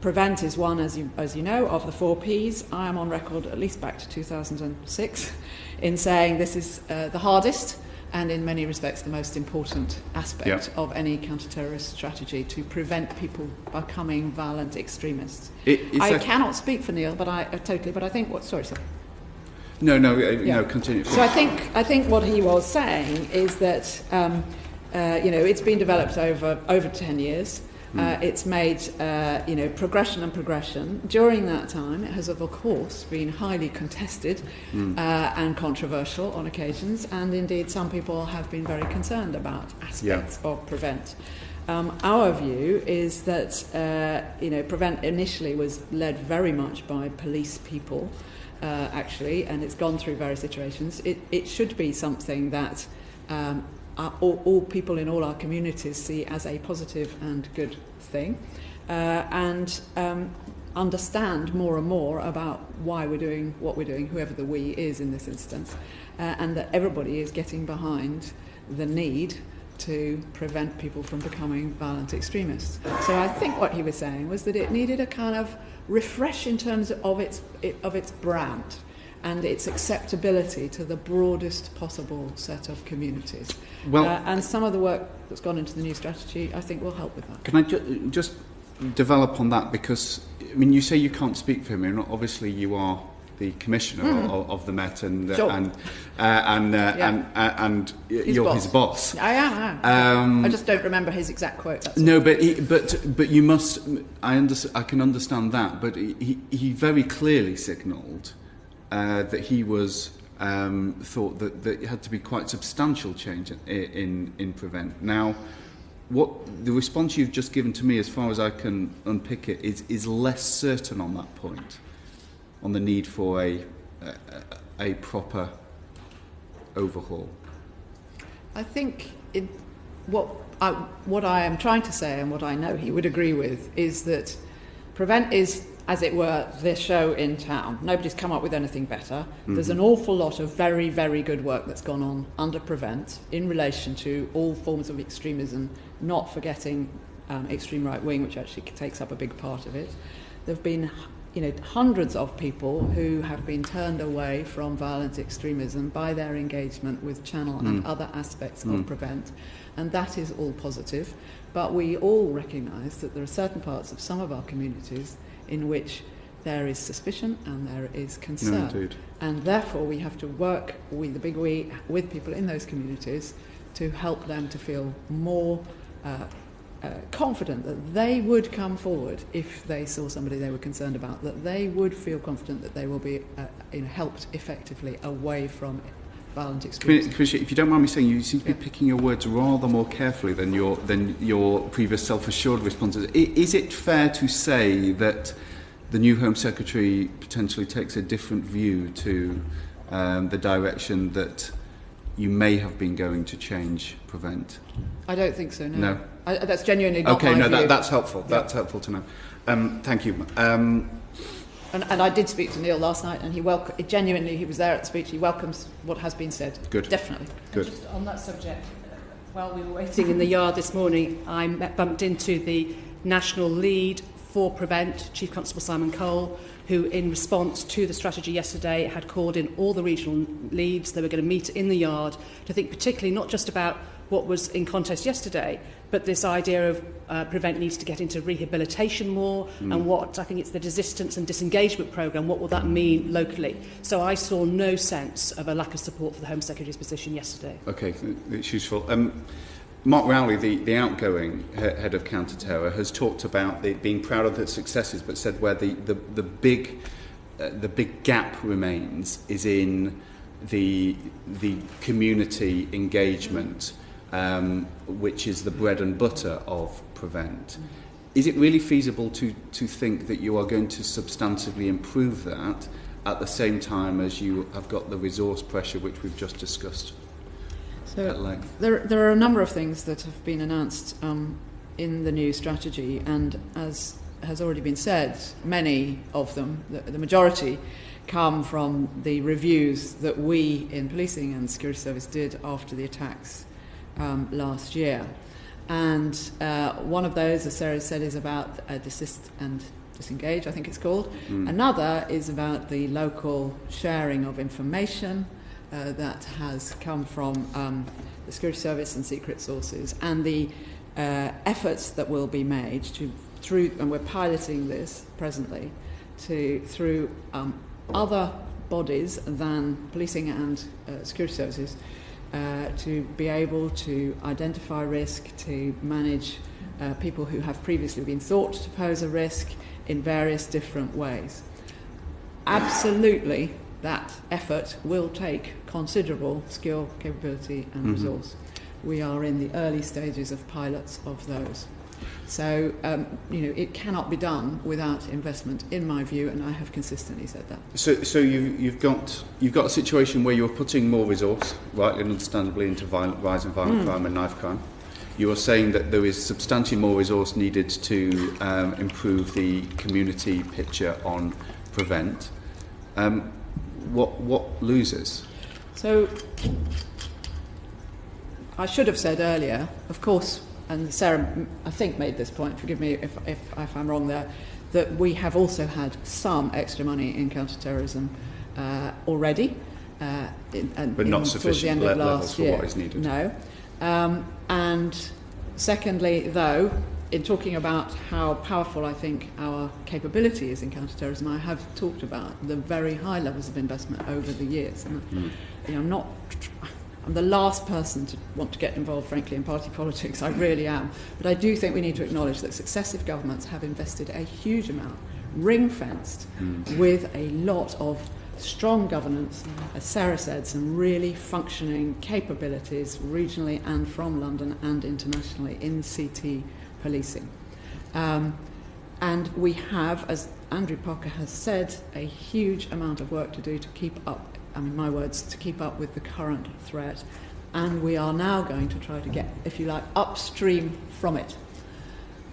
Prevent is one, as you know, of the 4 Ps. I am on record, at least back to 2006, in saying this is the hardest and in many respects the most important aspect of any counter-terrorist strategy, to prevent people becoming violent extremists. I cannot speak for Neil, but I think what... Sorry, sir. No, continue. So I think what he was saying is that, it's been developed over 10 years. It's made, progression. During that time, it has, of course, been highly contested and controversial on occasions, and indeed some people have been very concerned about aspects of Prevent. Our view is that Prevent initially was led very much by police people, actually, and it's gone through various iterations. It should be something that all people in all our communities see as a positive and good thing, and understand more and more about why we're doing what we're doing, whoever the we is in this instance, and that everybody is getting behind the need to prevent people from becoming violent extremists. So I think what he was saying was that it needed a kind of refresh in terms of its brand and its acceptability to the broadest possible set of communities. Well, and some of the work that's gone into the new strategy, I think, will help with that. Can I just develop on that? Because, I mean, you say you can't speak for him, and obviously you are the commissioner of the Met, and you're his boss. I am. I just don't remember his exact quote. That's no, but you must. I can understand that, but he very clearly signalled that he was thought that it had to be quite substantial change in Prevent. Now, what the response you've just given to me, as far as I can unpick it, is less certain on that point, on the need for a proper overhaul. I think what I am trying to say, and what I know he would agree with, is that Prevent is, as it were, the show in town. Nobody's come up with anything better. Mm-hmm. There's an awful lot of very, very good work that's gone on under Prevent in relation to all forms of extremism, not forgetting extreme right wing, which actually takes up a big part of it. There have been hundreds of people who have been turned away from violent extremism by their engagement with Channel and other aspects of Prevent, and that is all positive. But we all recognise that there are certain parts of some of our communities in which there is suspicion and there is concern. No, indeed. And therefore we have to work with the big we, with people in those communities to help them to feel more confident that they would come forward if they saw somebody they were concerned about, that they would feel confident that they will be helped effectively away from violent extremism. Commissioner, if you don't mind me saying, you seem to be picking your words rather more carefully than your previous self-assured responses. Is it fair to say that the new Home Secretary potentially takes a different view to the direction that you may have been going to change Prevent? I don't think so, no. No? That's genuinely not my view. That's helpful. That's helpful to know. Thank you. And I did speak to Neil last night, and he was there at the speech. He welcomes what has been said. Good. Definitely. Good. Just on that subject, while we were waiting in the yard this morning, I bumped into the national lead for Prevent, Chief Constable Simon Cole, who, in response to the strategy yesterday, had called in all the regional leads. They were going to meet in the yard to think particularly not just about what was in contest yesterday, but this idea of Prevent needs to get into rehabilitation more, and what, I think it's the desistance and disengagement programme, what will that mean locally? So I saw no sense of a lack of support for the Home Secretary's position yesterday. Okay, it's useful. Mark Rowley, the outgoing head of counter-terror, has talked about being proud of the successes, but said where the big gap remains is in the community engagement, which is the bread and butter of Prevent. Is it really feasible to think that you are going to substantively improve that at the same time as you have got the resource pressure which we've just discussed at length? There are a number of things that have been announced in the new strategy, and as has already been said, many of them, the majority, come from the reviews that we in policing and security service did after the attacks last year. And one of those, as Sarah said, is about desist and disengage, I think it's called. Another is about the local sharing of information that has come from the security service and secret sources, and the efforts that will be made and we're piloting this presently, through other bodies than policing and security services, to be able to identify risk, to manage people who have previously been thought to pose a risk in various different ways. Absolutely, that effort will take considerable skill, capability and resource. we are in the early stages of pilots of those. So, it cannot be done without investment, in my view, and I have consistently said that. So you've got a situation where you're putting more resource, rightly and understandably, into rising violent crime and knife crime. You are saying that there is substantially more resource needed to improve the community picture on prevent. What loses? So, I should have said earlier, of course, and Sarah, I think, made this point, forgive me if I'm wrong there, that we have also had some extra money in counter-terrorism already. But not sufficient levels for what is needed. No. And secondly, though, in talking about how powerful I think our capability is in counter-terrorism, I have talked about the very high levels of investment over the years. And I'm the last person to want to get involved, frankly, in party politics. I really am. But I do think we need to acknowledge that successive governments have invested a huge amount, ring-fenced, with a lot of strong governance, as Sarah said, some really functioning capabilities regionally and from London and internationally in CT policing. And we have, as Andrew Parker has said, a huge amount of work to do to keep up, my words, to keep up with the current threat. And we are now going to try to get, if you like, upstream from it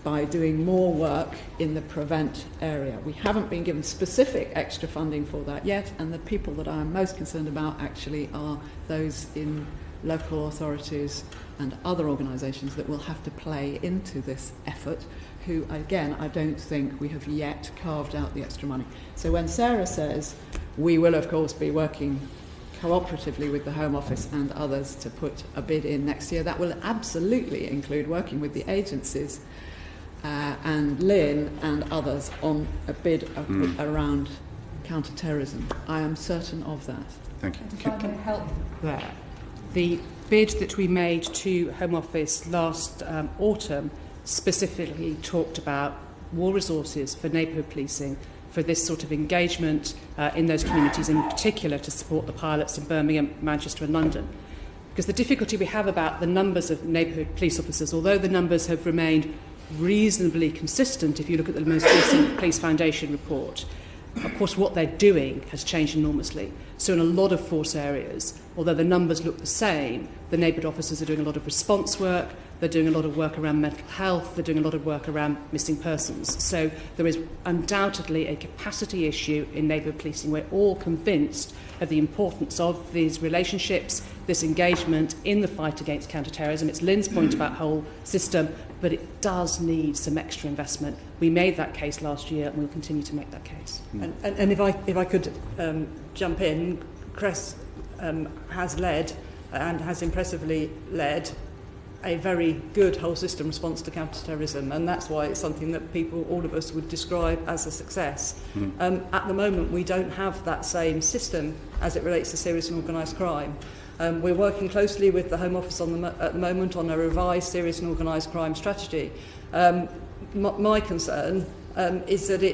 by doing more work in the prevent area. We haven't been given specific extra funding for that yet, and the people that I'm most concerned about actually are those in local authorities and other organisations that will have to play into this effort, who, again, I don't think we have yet carved out the extra money. So when Sarah says we will, of course, be working cooperatively with the Home Office and others to put a bid in next year, that will absolutely include working with the agencies and Lynn and others on a bid around counter-terrorism. I am certain of that. Thank you. If I may help there, the bid that we made to Home Office last autumn specifically talked about more resources for neighbourhood policing, for this sort of engagement in those communities, in particular to support the pilots in Birmingham, Manchester and London. Because the difficulty we have about the numbers of neighbourhood police officers, although the numbers have remained reasonably consistent if you look at the most recent Police Foundation report, of course what they're doing has changed enormously. So in a lot of force areas, although the numbers look the same, the neighbourhood officers are doing a lot of response work, they're doing a lot of work around mental health, they're doing a lot of work around missing persons. So there is undoubtedly a capacity issue in neighbourhood policing. We're all convinced of the importance of these relationships, this engagement in the fight against counter-terrorism. It's Lynn's point about whole system, but it does need some extra investment. We made that case last year and we'll continue to make that case. And if I could jump in, Cress has led and has impressively led a very good whole system response to counter-terrorism, and that's why it's something that people, all of us, would describe as a success. At the moment, we don't have that same system as it relates to serious and organised crime. We're working closely with the Home Office at the moment on a revised serious and organised crime strategy. My concern is that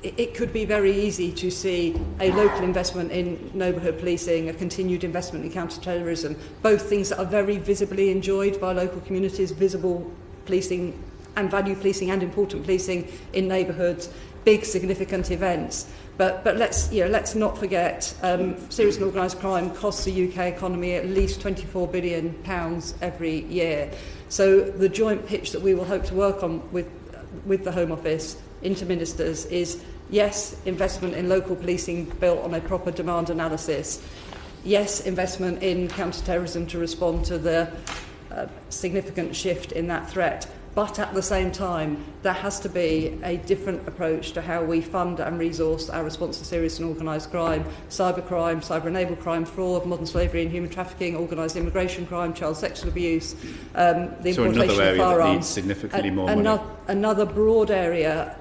it could be very easy to see a local investment in neighbourhood policing, a continued investment in counter-terrorism, both things that are very visibly enjoyed by local communities, visible policing and value policing and important policing in neighbourhoods, big significant events. But let's not forget, serious and organised crime costs the UK economy at least £24 billion every year. So the joint pitch that we will hope to work on with the Home Office into ministers is, yes, investment in local policing built on a proper demand analysis. Yes, investment in counter-terrorism to respond to the significant shift in that threat. But at the same time, there has to be a different approach to how we fund and resource our response to serious and organised crime, cybercrime, cyber-enabled crime, fraud, modern slavery and human trafficking, organised immigration crime, child sexual abuse, the importation of firearms. That needs significantly more money. Another broad area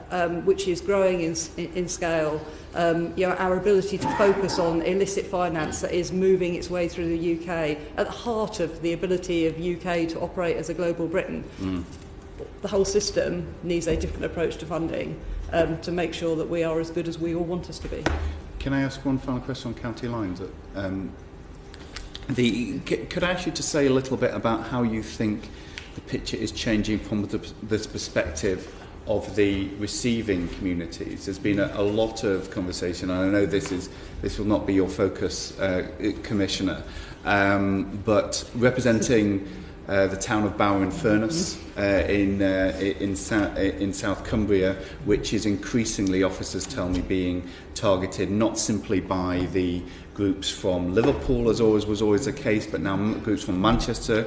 which is growing in scale, our ability to focus on illicit finance that is moving its way through the UK, at the heart of the ability of UK to operate as a global Britain. The whole system needs a different approach to funding to make sure that we are as good as we all want us to be. Can I ask one final question on county lines? Could I ask you to say a little bit about how you think the picture is changing from this perspective of the receiving communities? There's been a lot of conversation, and I know this will not be your focus, Commissioner, but representing the town of Bower-in-Furness in South Cumbria, which is increasingly, officers tell me, being targeted not simply by the groups from Liverpool, as was always the case, but now groups from Manchester,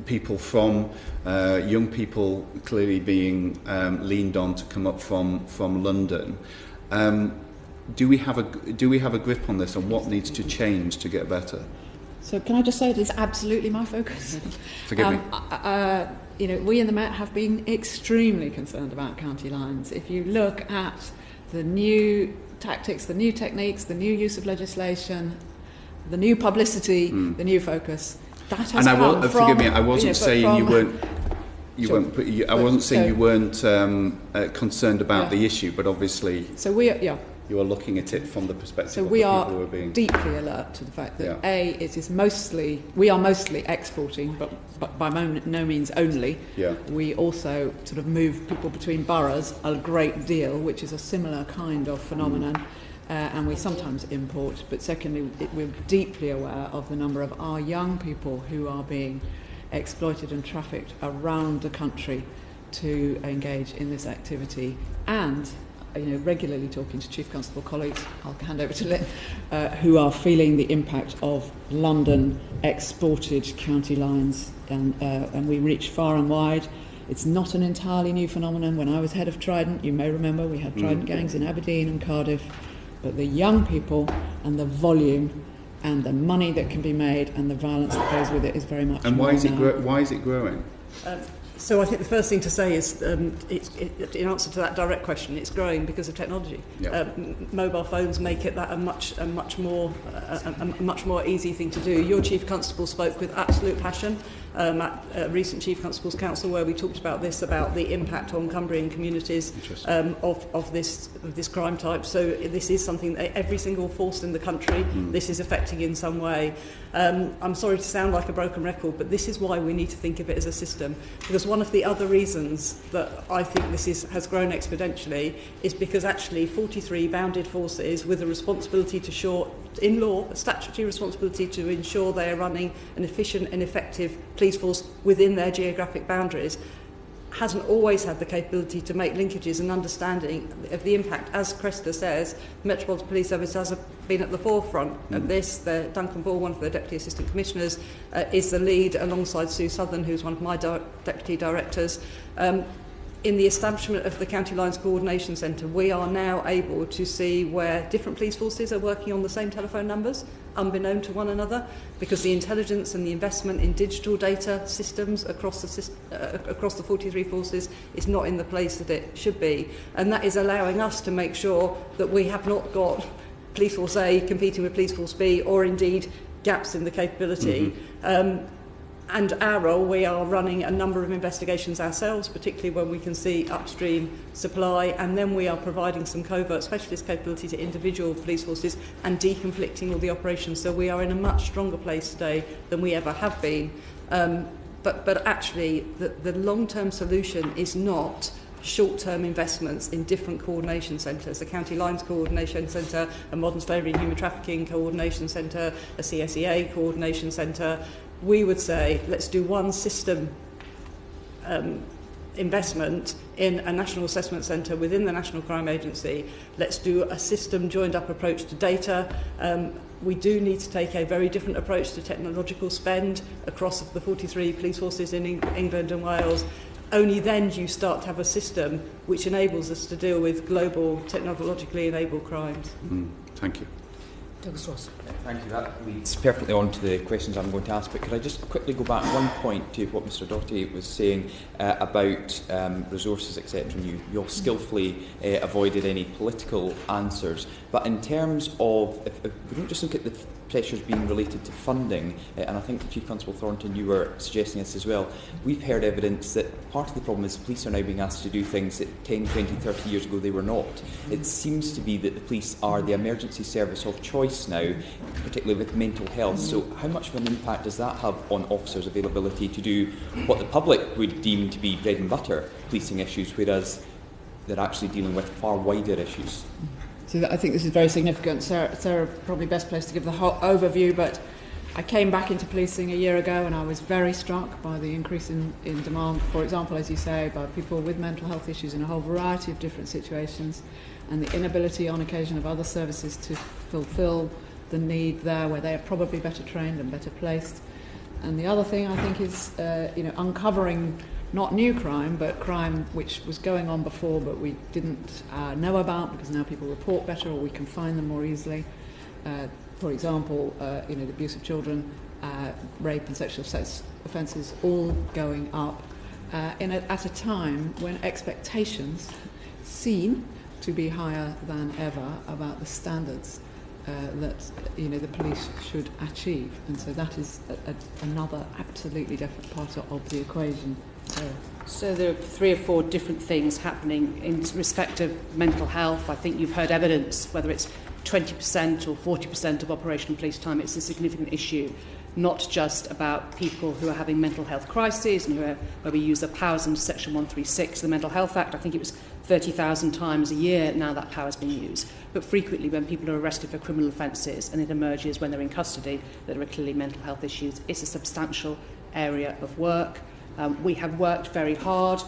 people from young people clearly being leaned on to come up from London. Do we have a grip on this, and what needs to change to get better? So can I just say it is absolutely my focus. Forgive me. We in the Met have been extremely concerned about county lines. If you look at the new tactics, the new techniques, the new use of legislation, the new publicity, the new focus, that has come from... Forgive me, I wasn't saying you weren't... I wasn't saying you weren't concerned about the issue, but obviously... So you are looking at it from the perspective of the we people are who are being... deeply alert to the fact that we are mostly exporting, but by no means only. Yeah. We also sort of move people between boroughs a great deal, which is a similar kind of phenomenon, and we sometimes import. But secondly, we're deeply aware of the number of our young people who are being exploited and trafficked around the country to engage in this activity, and regularly talking to Chief Constable colleagues, I'll hand over to Lynn, who are feeling the impact of London exported county lines, and we reach far and wide. It's not an entirely new phenomenon. When I was head of Trident, you may remember, we had Trident gangs in Aberdeen and Cardiff, but the young people and the volume and the money that can be made and the violence that goes with it is very much. And why is it growing? So I think the first thing to say is, in answer to that direct question, it's growing because of technology. Yeah. Mobile phones make it that a much more easy thing to do. Your Chief Constable spoke with absolute passion at a recent Chief Constable's Council, where we talked about the impact on Cumbrian communities of this crime type. So this is something that every single force in the country, this is affecting in some way. I'm sorry to sound like a broken record, but this is why we need to think of it as a system. Because one of the other reasons that I think this has grown exponentially is because actually 43 bounded forces with a responsibility to in law, a statutory responsibility to ensure they are running an efficient and effective police force within their geographic boundaries, hasn't always had the capability to make linkages and understanding of the impact. As Cressida says, the Metropolitan Police Service has been at the forefront of this. Duncan Ball, one of the Deputy Assistant Commissioners, is the lead alongside Sue Southern, who's one of my Deputy Directors. In the establishment of the County Lines Coordination Centre, we are now able to see where different police forces are working on the same telephone numbers, unbeknown to one another, because the intelligence and the investment in digital data systems across the 43 forces is not in the place that it should be. And that is allowing us to make sure that we have not got Police Force A competing with Police Force B, or indeed gaps in the capability. And our role, we are running a number of investigations ourselves, particularly when we can see upstream supply, and then we are providing some covert specialist capability to individual police forces and deconflicting all the operations. So we are in a much stronger place today than we ever have been. But actually, the long-term solution is not short-term investments in different coordination centres, a County Lines Coordination Centre, a Modern Slavery and Human Trafficking Coordination Centre, a CSEA Coordination Centre. We would say, let's do one system investment in a national assessment centre within the National Crime Agency. Let's do a system joined-up approach to data. We do need to take a very different approach to technological spend across the 43 police forces in England and Wales. Only then do you start to have a system which enables us to deal with global, technologically enabled crimes. Thank you. Douglas Ross. Thank you. That leads perfectly on to the questions I'm going to ask, but could I just quickly go back one point to what Mr Doherty was saying about resources, etc. And you all skillfully avoided any political answers. But in terms of, if we don't just look at the pressures being related to funding, and I think Chief Constable Thornton, you were suggesting this as well. We've heard evidence that part of the problem is the police are now being asked to do things that 10, 20, 30 years ago they were not. It seems to be that the police are the emergency service of choice now, particularly with mental health. So how much of an impact does that have on officers' availability to do what the public would deem to be bread and butter policing issues, whereas they're actually dealing with far wider issues? So I think this is very significant. Sarah probably best placed to give the whole overview, but I came back into policing a year ago and I was very struck by the increase in demand, for example, as you say, by people with mental health issues in a whole variety of different situations, and the inability on occasion of other services to fulfil the need there where they are probably better trained and better placed. And the other thing I think is uncovering not new crime, but crime which was going on before but we didn't know about, because now people report better or we can find them more easily. For example, the abuse of children, rape and sexual offences all going up at a time when expectations seem to be higher than ever about the standards that the police should achieve, and so that is another absolutely definite part of the equation. So there are 3 or 4 different things happening in respect of mental health. I think you've heard evidence, whether it's 20% or 40% of operational police time, it's a significant issue, not just about people who are having mental health crises and where we use the powers under Section 136 of the Mental Health Act. I think it was 30,000 times a year now that power's been used. But frequently when people are arrested for criminal offences and it emerges when they're in custody that there are clearly mental health issues, it's a substantial area of work. We have worked very hard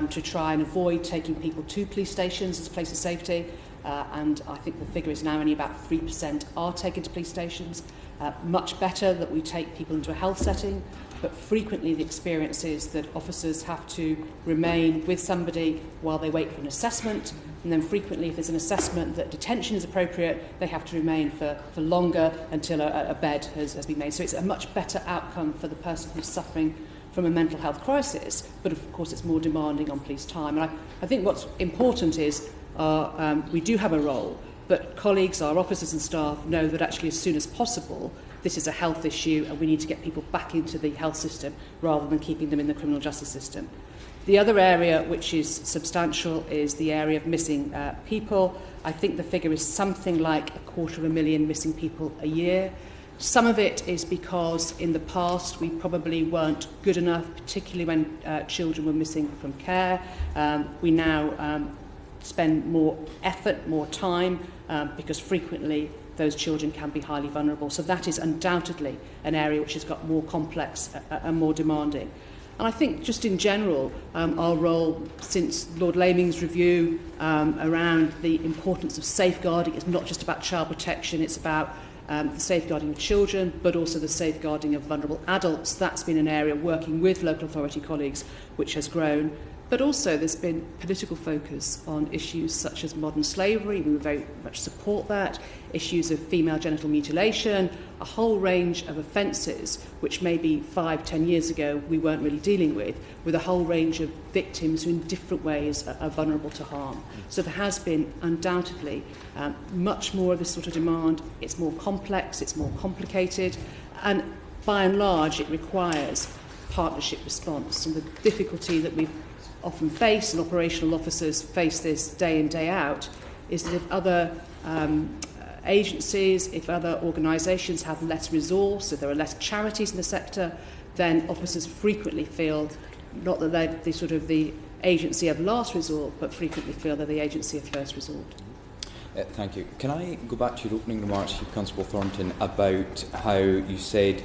to try and avoid taking people to police stations as a place of safety, and I think the figure is now only about 3% are taken to police stations. Much better that we take people into a health setting, but frequently the experience is that officers have to remain with somebody while they wait for an assessment, and then frequently if there's an assessment that detention is appropriate, they have to remain for longer until a bed has been made. So it's a much better outcome for the person who's suffering from a mental health crisis, but of course it's more demanding on police time. And I think what's important is we do have a role, but colleagues, our officers and staff know that actually as soon as possible this is a health issue and we need to get people back into the health system rather than keeping them in the criminal justice system. The other area which is substantial is the area of missing people. I think the figure is something like 250,000 missing people a year. Some of it is because in the past we probably weren't good enough, particularly when children were missing from care. We now spend more effort, more time, because frequently those children can be highly vulnerable. So that is undoubtedly an area which has got more complex and more demanding. And I think just in general, our role since Lord Laming's review around the importance of safeguarding, it's not just about child protection, it's about the safeguarding of children, but also the safeguarding of vulnerable adults. That's been an area working with local authority colleagues which has grown. But also there's been political focus on issues such as modern slavery. We very much support that. Issues of female genital mutilation, a whole range of offences which maybe 5-10 years ago we weren't really dealing with a whole range of victims who in different ways are vulnerable to harm. So there has been undoubtedly much more of this sort of demand. It's more complex, it's more complicated, and by and large it requires partnership response. And the difficulty that we've often face, and operational officers face this day in, day out, is that if other agencies, if other organisations have less resource, if there are less charities in the sector, then officers frequently feel not that they're the agency of last resort, but frequently feel they're the agency of first resort. Thank you. Can I go back to your opening remarks, Chief Constable Thornton, about how you said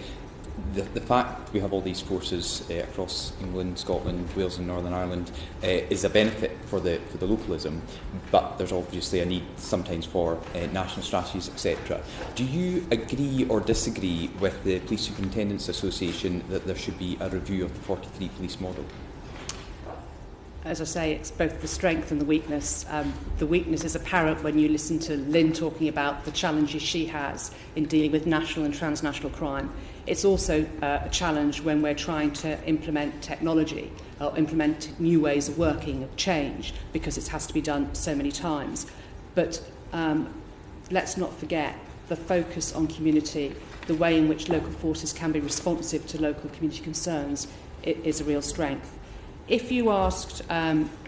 the fact we have all these forces across England, Scotland, Wales and Northern Ireland is a benefit for the localism, but there's obviously a need sometimes for national strategies, etc. Do you agree or disagree with the Police Superintendents Association that there should be a review of the 43 police model? As I say, it's both the strength and the weakness. The weakness is apparent when you listen to Lynn talking about the challenges she has in dealing with national and transnational crime. It's also a challenge when we're trying to implement technology or implement new ways of working, of change, because it has to be done so many times. But let's not forget the focus on community, the way in which local forces can be responsive to local community concerns, is a real strength. If you asked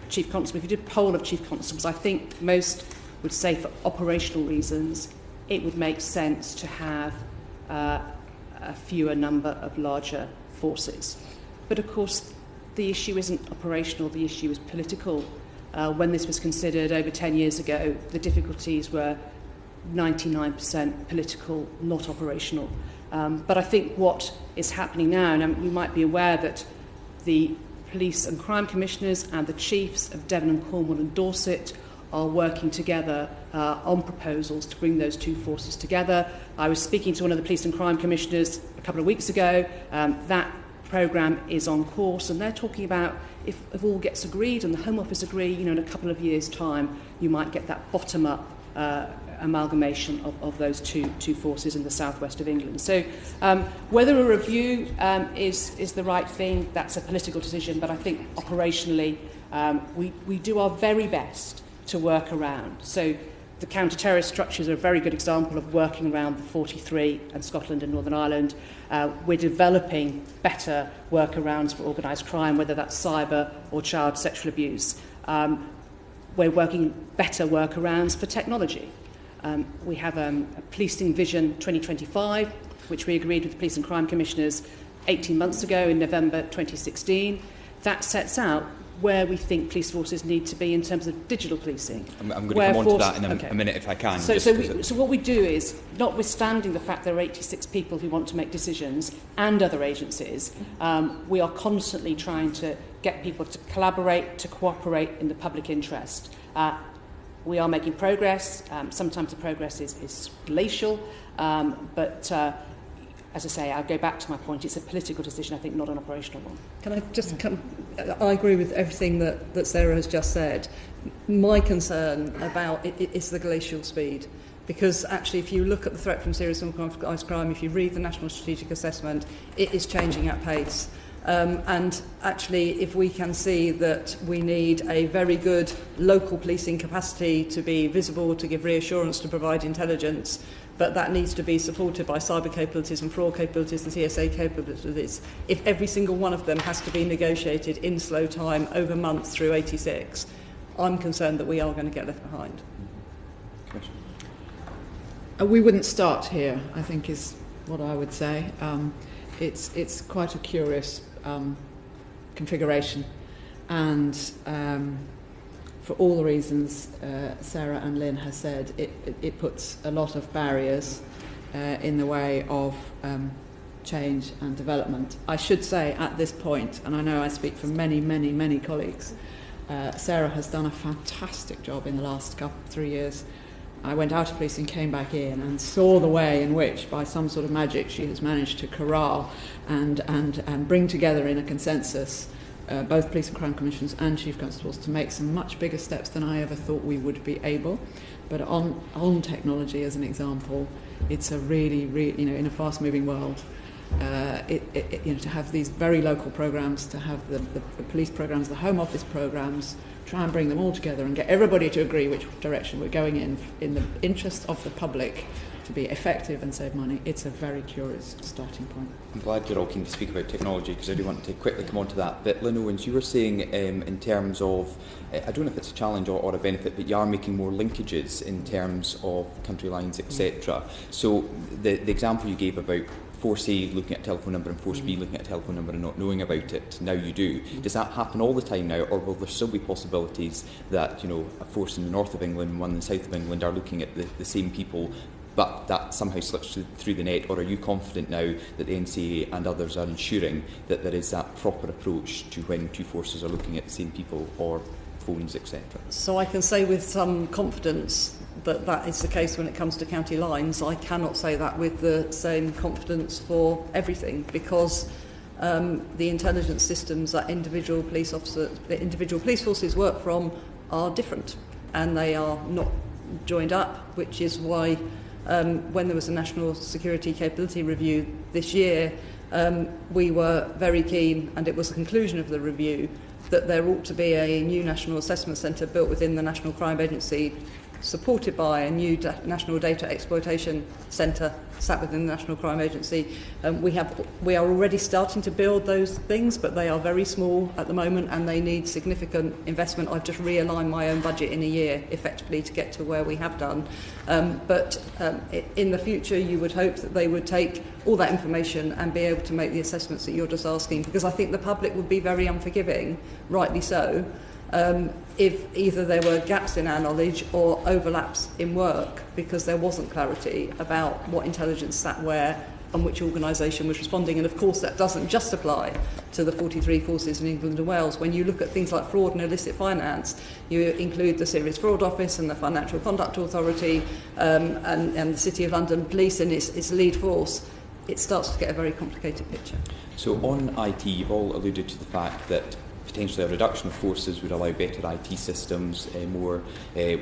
Chief Constable, if you did a poll of Chief Constables, I think most would say for operational reasons it would make sense to have a fewer number of larger forces. But of course, the issue isn't operational, the issue is political. When this was considered over 10 years ago, the difficulties were 99% political, not operational. But I think what is happening now, and you might be aware that the police and crime commissioners and the chiefs of Devon and Cornwall and Dorset are working together on proposals to bring those two forces together. I was speaking to one of the police and crime commissioners a couple of weeks ago. That programme is on course, and they're talking about if all gets agreed and the Home Office agree, in a couple of years' time, you might get that bottom-up amalgamation of those two forces in the southwest of England. So whether a review is the right thing, that's a political decision, but I think operationally we do our very best to work around. So the counter-terrorist structures are a very good example of working around the 43 and Scotland and Northern Ireland. We're developing better workarounds for organised crime, whether that's cyber or child sexual abuse. We're working better workarounds for technology. We have a Policing Vision 2025, which we agreed with the Police and Crime Commissioners 18 months ago in November 2016. That sets out where we think police forces need to be in terms of digital policing. I'm going to come on to that in a minute if I can. So what we do is, notwithstanding the fact there are 86 people who want to make decisions and other agencies, we are constantly trying to get people to collaborate, to cooperate in the public interest. We are making progress. Sometimes the progress is glacial, but as I say, I'll go back to my point. It's a political decision, I think, not an operational one. Can I just come? I agree with everything that Sarah has just said. My concern about it is the glacial speed. Because actually, if you look at the threat from serious and organised crime, if you read the National Strategic Assessment, it is changing at pace. And actually, if we can see that we need a very good local policing capacity to be visible, to give reassurance, to provide intelligence, but that needs to be supported by cyber capabilities and fraud capabilities and TSA capabilities. If every single one of them has to be negotiated in slow time over months through 86, I'm concerned that we are going to get left behind. We wouldn't start here, I think, is what I would say. It's quite a curious configuration, and for all the reasons Sarah and Lynn has said, it puts a lot of barriers in the way of change and development. I should say at this point, and I know I speak for many colleagues, Sarah has done a fantastic job in the last 3 years. I went out of policing, came back in, and saw the way in which, by some sort of magic, she has managed to corral and bring together in a consensus both police and crime commissions and chief constables to make some much bigger steps than I ever thought we would be able. But on technology, as an example, it's a really in a fast-moving world. To have these very local programs, to have the police programs, the Home Office programs, try and bring them all together and get everybody to agree which direction we're going in the interest of the public, to be effective and save money. It's a very curious starting point. I'm glad you're all keen to speak about technology, because I do want to quickly come on to that. But Lynn Owens, you were saying in terms of, I don't know if it's a challenge or a benefit, but you are making more linkages in terms of country lines, etc. So the example you gave about Force A looking at a telephone number and Force B looking at a telephone number and not knowing about it, now you do. Does that happen all the time now, or will there still be possibilities that a force in the north of England and one in the south of England are looking at the same people, but that somehow slips through the net? Or are you confident now that the NCA and others are ensuring that there is that proper approach to when two forces are looking at the same people or phones, etc.? So I can say with some confidence that is the case when it comes to county lines. I cannot say that with the same confidence for everything, because the intelligence systems that individual police forces work from are different, and they are not joined up, which is why when there was a National Security Capability Review this year, we were very keen, and it was the conclusion of the review, that there ought to be a new National Assessment Centre built within the National Crime Agency supported by a new National Data Exploitation Centre sat within the National Crime Agency. We are already starting to build those things, but they are very small at the moment and they need significant investment. I've just realigned my own budget in a year, effectively, to get to where we have done. But in the future, you would hope that they would take all that information and be able to make the assessments that you're just asking, because I think the public would be very unforgiving, rightly so, if either there were gaps in our knowledge or overlaps in work because there wasn't clarity about what intelligence sat where and which organisation was responding. And of course that doesn't just apply to the 43 forces in England and Wales. When you look at things like fraud and illicit finance, you include the Serious Fraud Office and the Financial Conduct Authority and the City of London Police and its lead force. It starts to get a very complicated picture. So on IT, you've all alluded to the fact that potentially a reduction of forces would allow better IT systems, more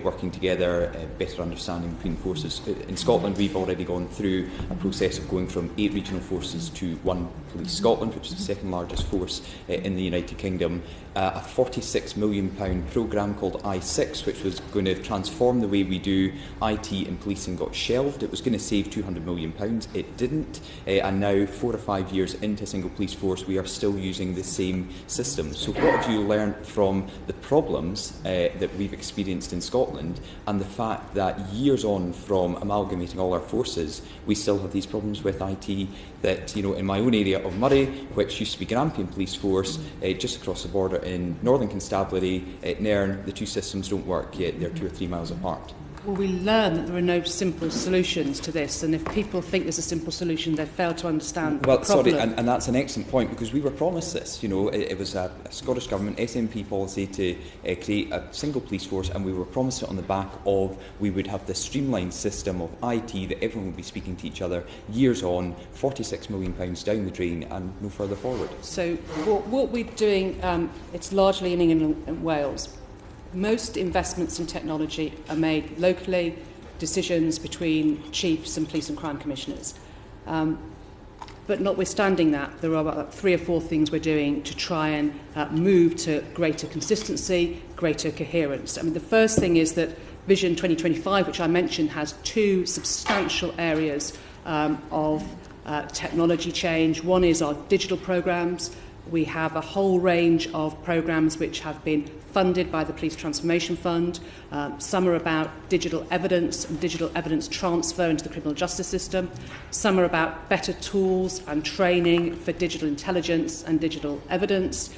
working together, better understanding between forces. In Scotland, we've already gone through a process of going from 8 regional forces to 1 Police Scotland, which is the second largest force in the United Kingdom. A £46 million programme called I6, which was going to transform the way we do IT and policing, got shelved. It was going to save £200 million. It didn't. And now, 4 or 5 years into a single police force, we are still using the same system. So what have you learned from the problems that we've experienced in Scotland and the fact that years on from amalgamating all our forces, we still have these problems with IT that, you know, in my own area of Murray, which used to be Grampian Police Force, just across the border in Northern Constabulary, Nairn, the two systems don't work yet. They're 2 or 3 miles apart. Well, we learn that there are no simple solutions to this, and if people think there's a simple solution, they fail to understand the problem. Sorry, and that's an excellent point, because we were promised this. You know, it was a Scottish Government SNP policy to create a single police force, and we were promised it on the back of we would have this streamlined system of IT that everyone would be speaking to each other. Years on, £46 million down the drain, and no further forward. So what we're doing, it's largely in England and Wales. Most investments in technology are made locally, decisions between chiefs and police and crime commissioners. But notwithstanding that, there are about 3 or 4 things we're doing to try and move to greater consistency, greater coherence. I mean, the first thing is that Vision 2025, which I mentioned, has 2 substantial areas of technology change. One is our digital programmes. We have a whole range of programmes which have been funded by the Police Transformation Fund. Some are about digital evidence and digital evidence transfer into the criminal justice system. Some are about better tools and training for digital intelligence and digital evidence.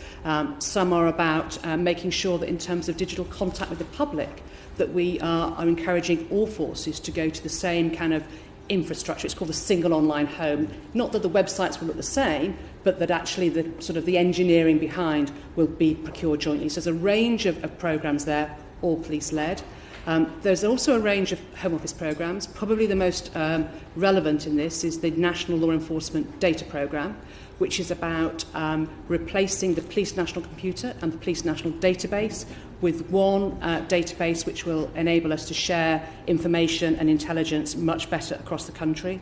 Some are about making sure that in terms of digital contact with the public, that we are encouraging all forces to go to the same kind of infrastructure. It's called the single online home. Not that the websites will look the same, but that actually the engineering behind will be procured jointly. So there's a range of programmes there, all police-led. There's also a range of Home Office programmes. Probably the most relevant in this is the National Law Enforcement Data Programme, which is about replacing the Police National Computer and the Police National Database with one database which will enable us to share information and intelligence much better across the country.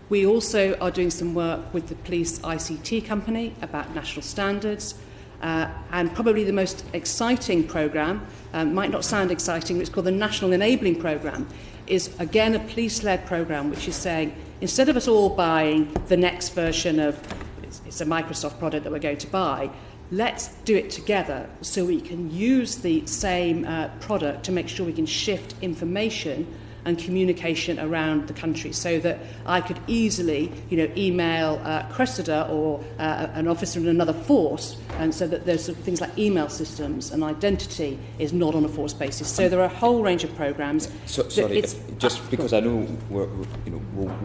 We also are doing some work with the Police ICT company about national standards. And probably the most exciting programme, might not sound exciting, but it's called the National Enabling Programme, is again a police-led programme which is saying, instead of us all buying the next version of, it's a Microsoft product that we're going to buy, let's do it together so we can use the same product to make sure we can shift information and communication around the country, so that I could easily, email Cressida or an officer in another force, and so that there's things like email systems and identity is not on a force basis. So there are a whole range of programmes. Just because I know we'll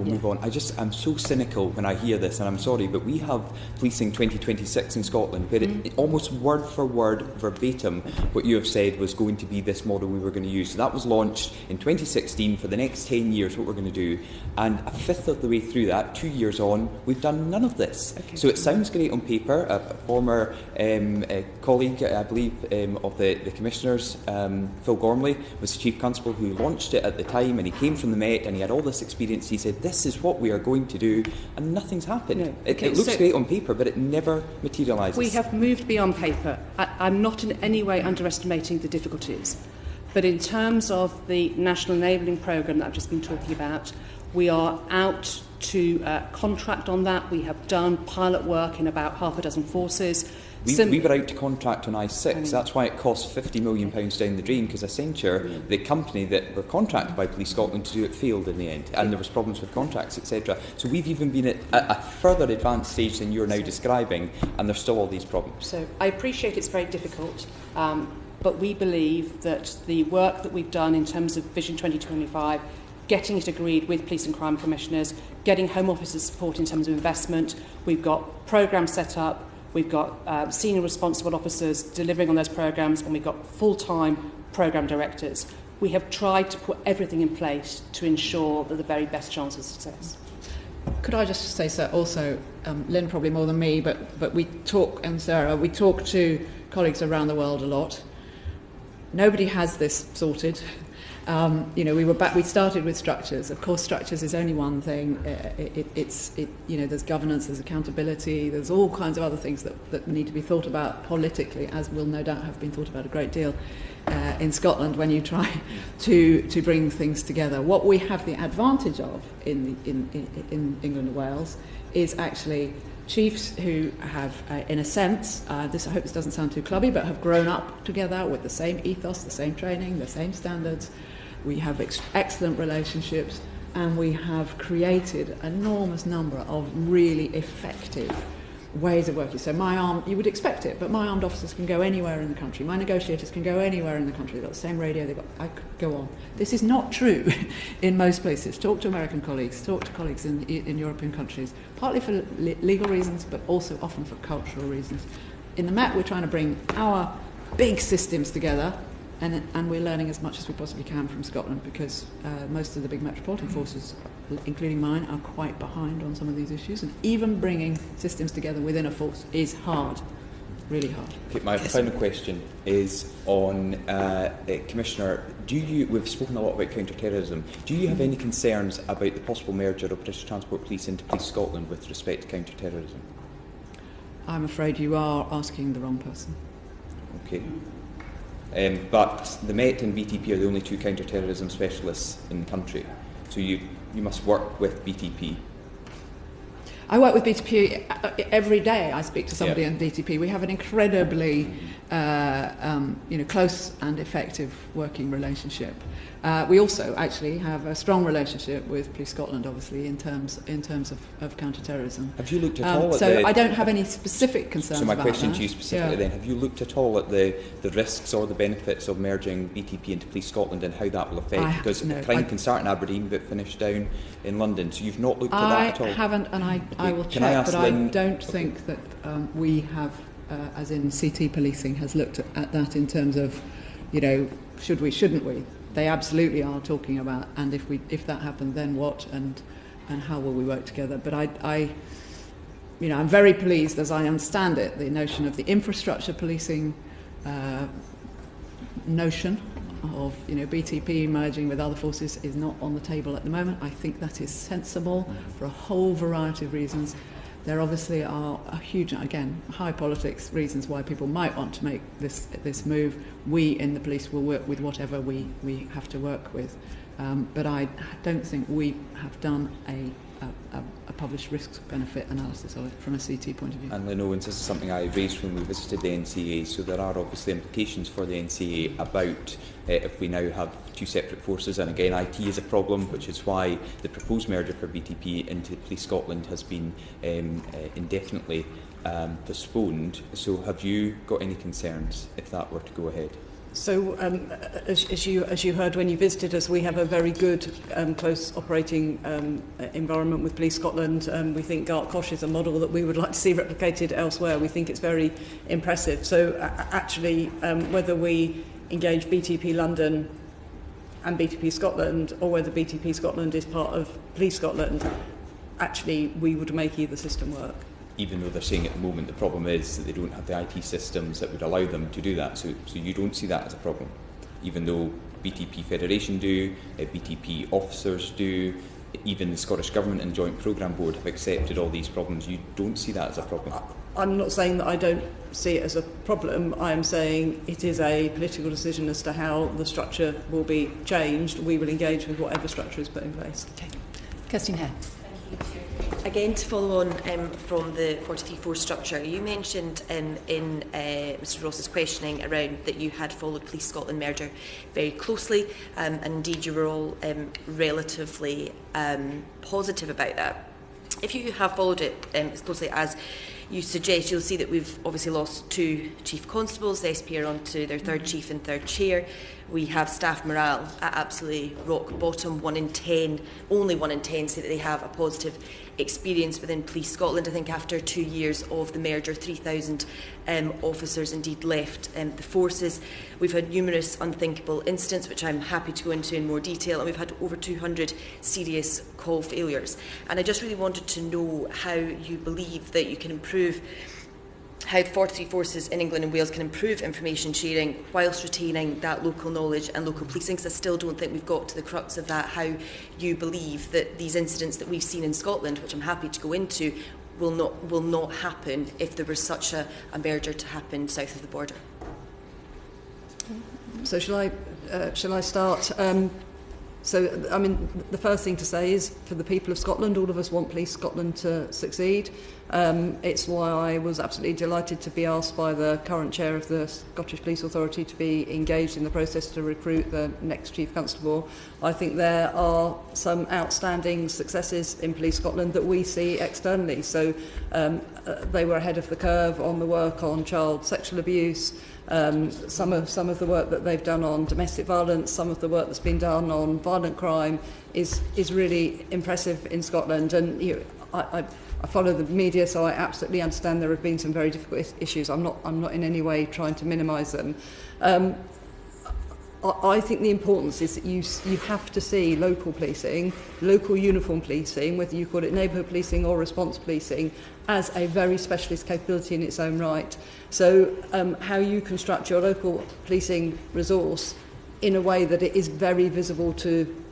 move on. I'm so cynical when I hear this, and I'm sorry, but we have Policing 2026 in Scotland, where it almost word for word, verbatim, what you have said was going to be this model we were going to use. So that was launched in 2016. For the next 10 years, what we're going to do, and a fifth of the way through that, 2 years on, we've done none of this. Okay. So it sounds great on paper. A former colleague, I believe, of the Commissioners, Phil Gormley, was the Chief Constable who launched it at the time, and he came from the Met and he had all this experience. He said, this is what we are going to do, and nothing's happened. No. Okay, it looks great on paper, but it never materialises. We have moved beyond paper. I'm not in any way underestimating the difficulties. But in terms of the National Enabling Programme that I've just been talking about, we are out to contract on that. We have done pilot work in about half a dozen forces. We were out to contract on I6. That's why it cost £50 million down the drain, because Accenture, the company that were contracted by Police Scotland to do it, failed in the end, and there was problems with contracts, etc. So we've even been at a further advanced stage than you're now describing, and there's still all these problems. So I appreciate it's very difficult, but we believe that the work that we've done in terms of Vision 2025, getting it agreed with police and crime commissioners, getting Home Office's support in terms of investment, we've got programmes set up, we've got senior responsible officers delivering on those programmes, and we've got full-time programme directors. We have tried to put everything in place to ensure that the very best chance of success. Could I just say so also, Lynn probably more than me, but we talk, and Sarah, we talk to colleagues around the world a lot. Nobody has this sorted. We started with structures. Of course, structures is only one thing. There's governance, there's accountability, there's all kinds of other things that need to be thought about politically, as will no doubt have been thought about a great deal in Scotland when you try to bring things together. What we have the advantage of in England and Wales is actually chiefs who have, in a sense, I hope this doesn't sound too clubby, but have grown up together with the same ethos, the same training, the same standards. We have excellent relationships, and we have created an enormous number of really effective ways of working. So you would expect it, but my armed officers can go anywhere in the country. My negotiators can go anywhere in the country. They've got the same radio. I could go on. This is not true in most places. Talk to American colleagues, talk to colleagues in European countries, partly for legal reasons, but also often for cultural reasons. In the Met, we're trying to bring our big systems together, and we're learning as much as we possibly can from Scotland, because most of the big metropolitan forces, including mine, are quite behind on some of these issues, and even bringing systems together within a force is hard, really hard. Okay, my final question is on Commissioner. We've spoken a lot about counter-terrorism. Do you have any concerns about the possible merger of British Transport Police into Police Scotland with respect to counter-terrorism? I'm afraid you are asking the wrong person. Okay. But the Met and BTP are the only two counter-terrorism specialists in the country. So you must work with BTP. I work with BTP every day. I speak to somebody in BTP. We have an incredibly close and effective working relationship. We also actually have a strong relationship with Police Scotland, obviously, in terms of counter-terrorism. Have you looked at all at I don't have any specific concerns about that. So my question to you specifically then, have you looked at all at the risks or the benefits of merging BTP into Police Scotland and how that will affect? Because crime can start in Aberdeen but finish down in London. So you've not looked at that at all? I haven't, and I will check, but I don't think that we have, as in CT policing, has looked at that in terms of, should we, shouldn't we? They absolutely are talking about, and if that happened, then what, and how will we work together? But I'm very pleased, as I understand it, the notion of the infrastructure policing notion of BTP merging with other forces is not on the table at the moment. I think that is sensible for a whole variety of reasons. There obviously are a huge, again, high politics reasons why people might want to make this move. We in the police will work with whatever we have to work with. But I don't think we have done a published risk-benefit analysis of it from a CT point of view. And Lynn Owens, this is something I raised when we visited the NCA, so there are obviously implications for the NCA about if we now have two separate forces, and again IT is a problem, which is why the proposed merger for BTP into Police Scotland has been indefinitely postponed. So have you got any concerns if that were to go ahead? So, as you heard when you visited us, we have a very good, close operating environment with Police Scotland. We think Gartcosh is a model that we would like to see replicated elsewhere. We think it's very impressive. So, actually, whether we engage BTP London and BTP Scotland, or whether BTP Scotland is part of Police Scotland, actually, we would make either system work. Even though they're saying at the moment the problem is that they don't have the IT systems that would allow them to do that. So you don't see that as a problem, even though BTP Federation do, BTP officers do, even the Scottish Government and Joint Programme Board have accepted all these problems. You don't see that as a problem? I'm not saying that I don't see it as a problem. I am saying it is a political decision as to how the structure will be changed. We will engage with whatever structure is put in place. Okay. Kirsten Hare. Again, to follow on from the 43-4 structure, you mentioned in Mr Ross's questioning around that you had followed Police Scotland merger very closely, and indeed you were all relatively positive about that. If you have followed it as closely as you suggest, you'll see that we've obviously lost 2 chief constables. The SP are on to their 3rd chief and 3rd chair. We have staff morale at absolutely rock bottom. 1 in 10, only 1 in 10 say that they have a positive experience within Police Scotland. I think after 2 years of the merger, 3,000 officers indeed left the forces. We've had numerous unthinkable incidents, which I'm happy to go into in more detail, and we've had over 200 serious call failures. And I just really wanted to know how you believe that you can improve, how the 43 forces in England and Wales can improve information sharing whilst retaining that local knowledge and local policing, because I still don't think we've got to the crux of that, how you believe that these incidents that we've seen in Scotland, which I'm happy to go into, will not happen if there was such a merger to happen south of the border. So shall I start? So, I mean, the first thing to say is, for the people of Scotland, all of us want Police Scotland to succeed. It's why I was absolutely delighted to be asked by the current chair of the Scottish Police Authority to be engaged in the process to recruit the next Chief Constable. I think there are some outstanding successes in Police Scotland that we see externally. So they were ahead of the curve on the work on child sexual abuse. Some of the work that they've done on domestic violence, some of the work that's been done on violent crime is really impressive in Scotland. And I follow the media, so I absolutely understand there have been some very difficult issues. I'm not in any way trying to minimise them. I think the importance is that you have to see local policing, local uniform policing, whether you call it neighbourhood policing or response policing, as a very specialist capability in its own right. So how you construct your local policing resource in a way that it is very visible to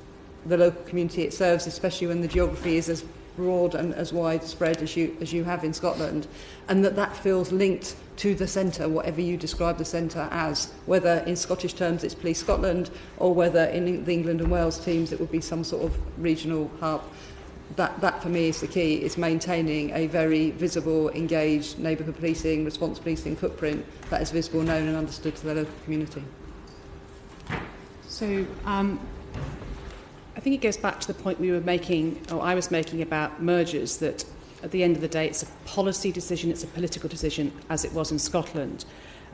the local community it serves, especially when the geography is as broad and as widespread as you have in Scotland, and that feels linked to the centre, whatever you describe the centre as, whether in Scottish terms it's Police Scotland or whether in the England and Wales teams it would be some sort of regional hub. That for me is the key, is maintaining a very visible, engaged neighbourhood policing, response policing footprint that is visible, known and understood to the local community. So I think it goes back to the point we were making, or I was making, about mergers, that at the end of the day it's a policy decision, it's a political decision, as it was in Scotland.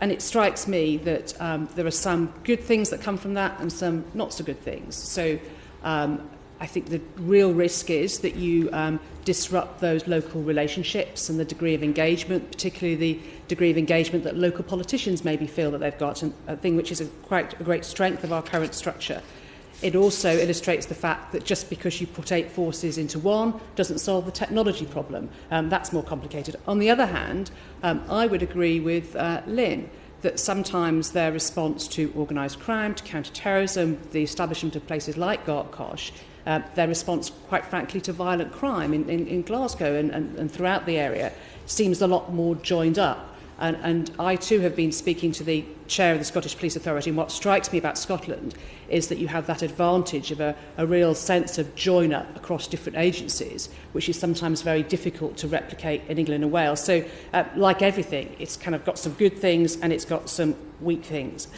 And it strikes me that there are some good things that come from that and some not so good things. So I think the real risk is that you disrupt those local relationships and the degree of engagement, particularly the degree of engagement that local politicians maybe feel that they've got, and a thing which is quite a great strength of our current structure. It also illustrates the fact that just because you put 8 forces into one doesn't solve the technology problem. That's more complicated. On the other hand, I would agree with Lynn that sometimes their response to organised crime, to counter-terrorism, the establishment of places like Gartcosh, their response, quite frankly, to violent crime in Glasgow and throughout the area seems a lot more joined up. And I too have been speaking to the chair of the Scottish Police Authority, and what strikes me about Scotland is that you have that advantage of a real sense of join-up across different agencies, which is sometimes very difficult to replicate in England and Wales. So, like everything, it's kind of got some good things and it's got some weak things.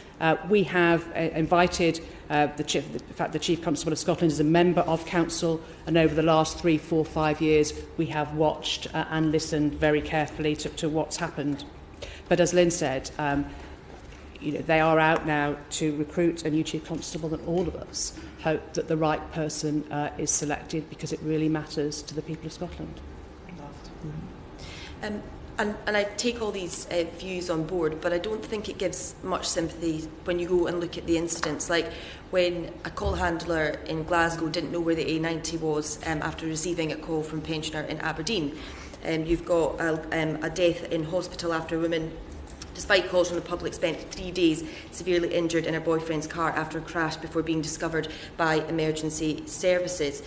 We have invited the Chief Constable of Scotland is a member of Council, and over the last 3, 4, 5 years we have watched and listened very carefully to what's happened. But as Lynn said, they are out now to recruit a new Chief Constable, and all of us hope that the right person is selected, because it really matters to the people of Scotland. And I take all these views on board, but I don't think it gives much sympathy when you go and look at the incidents. Like when a call handler in Glasgow didn't know where the A90 was after receiving a call from a pensioner in Aberdeen. You've got a death in hospital after a woman despite calls from the public, spent 3 days severely injured in her boyfriend's car after a crash before being discovered by emergency services.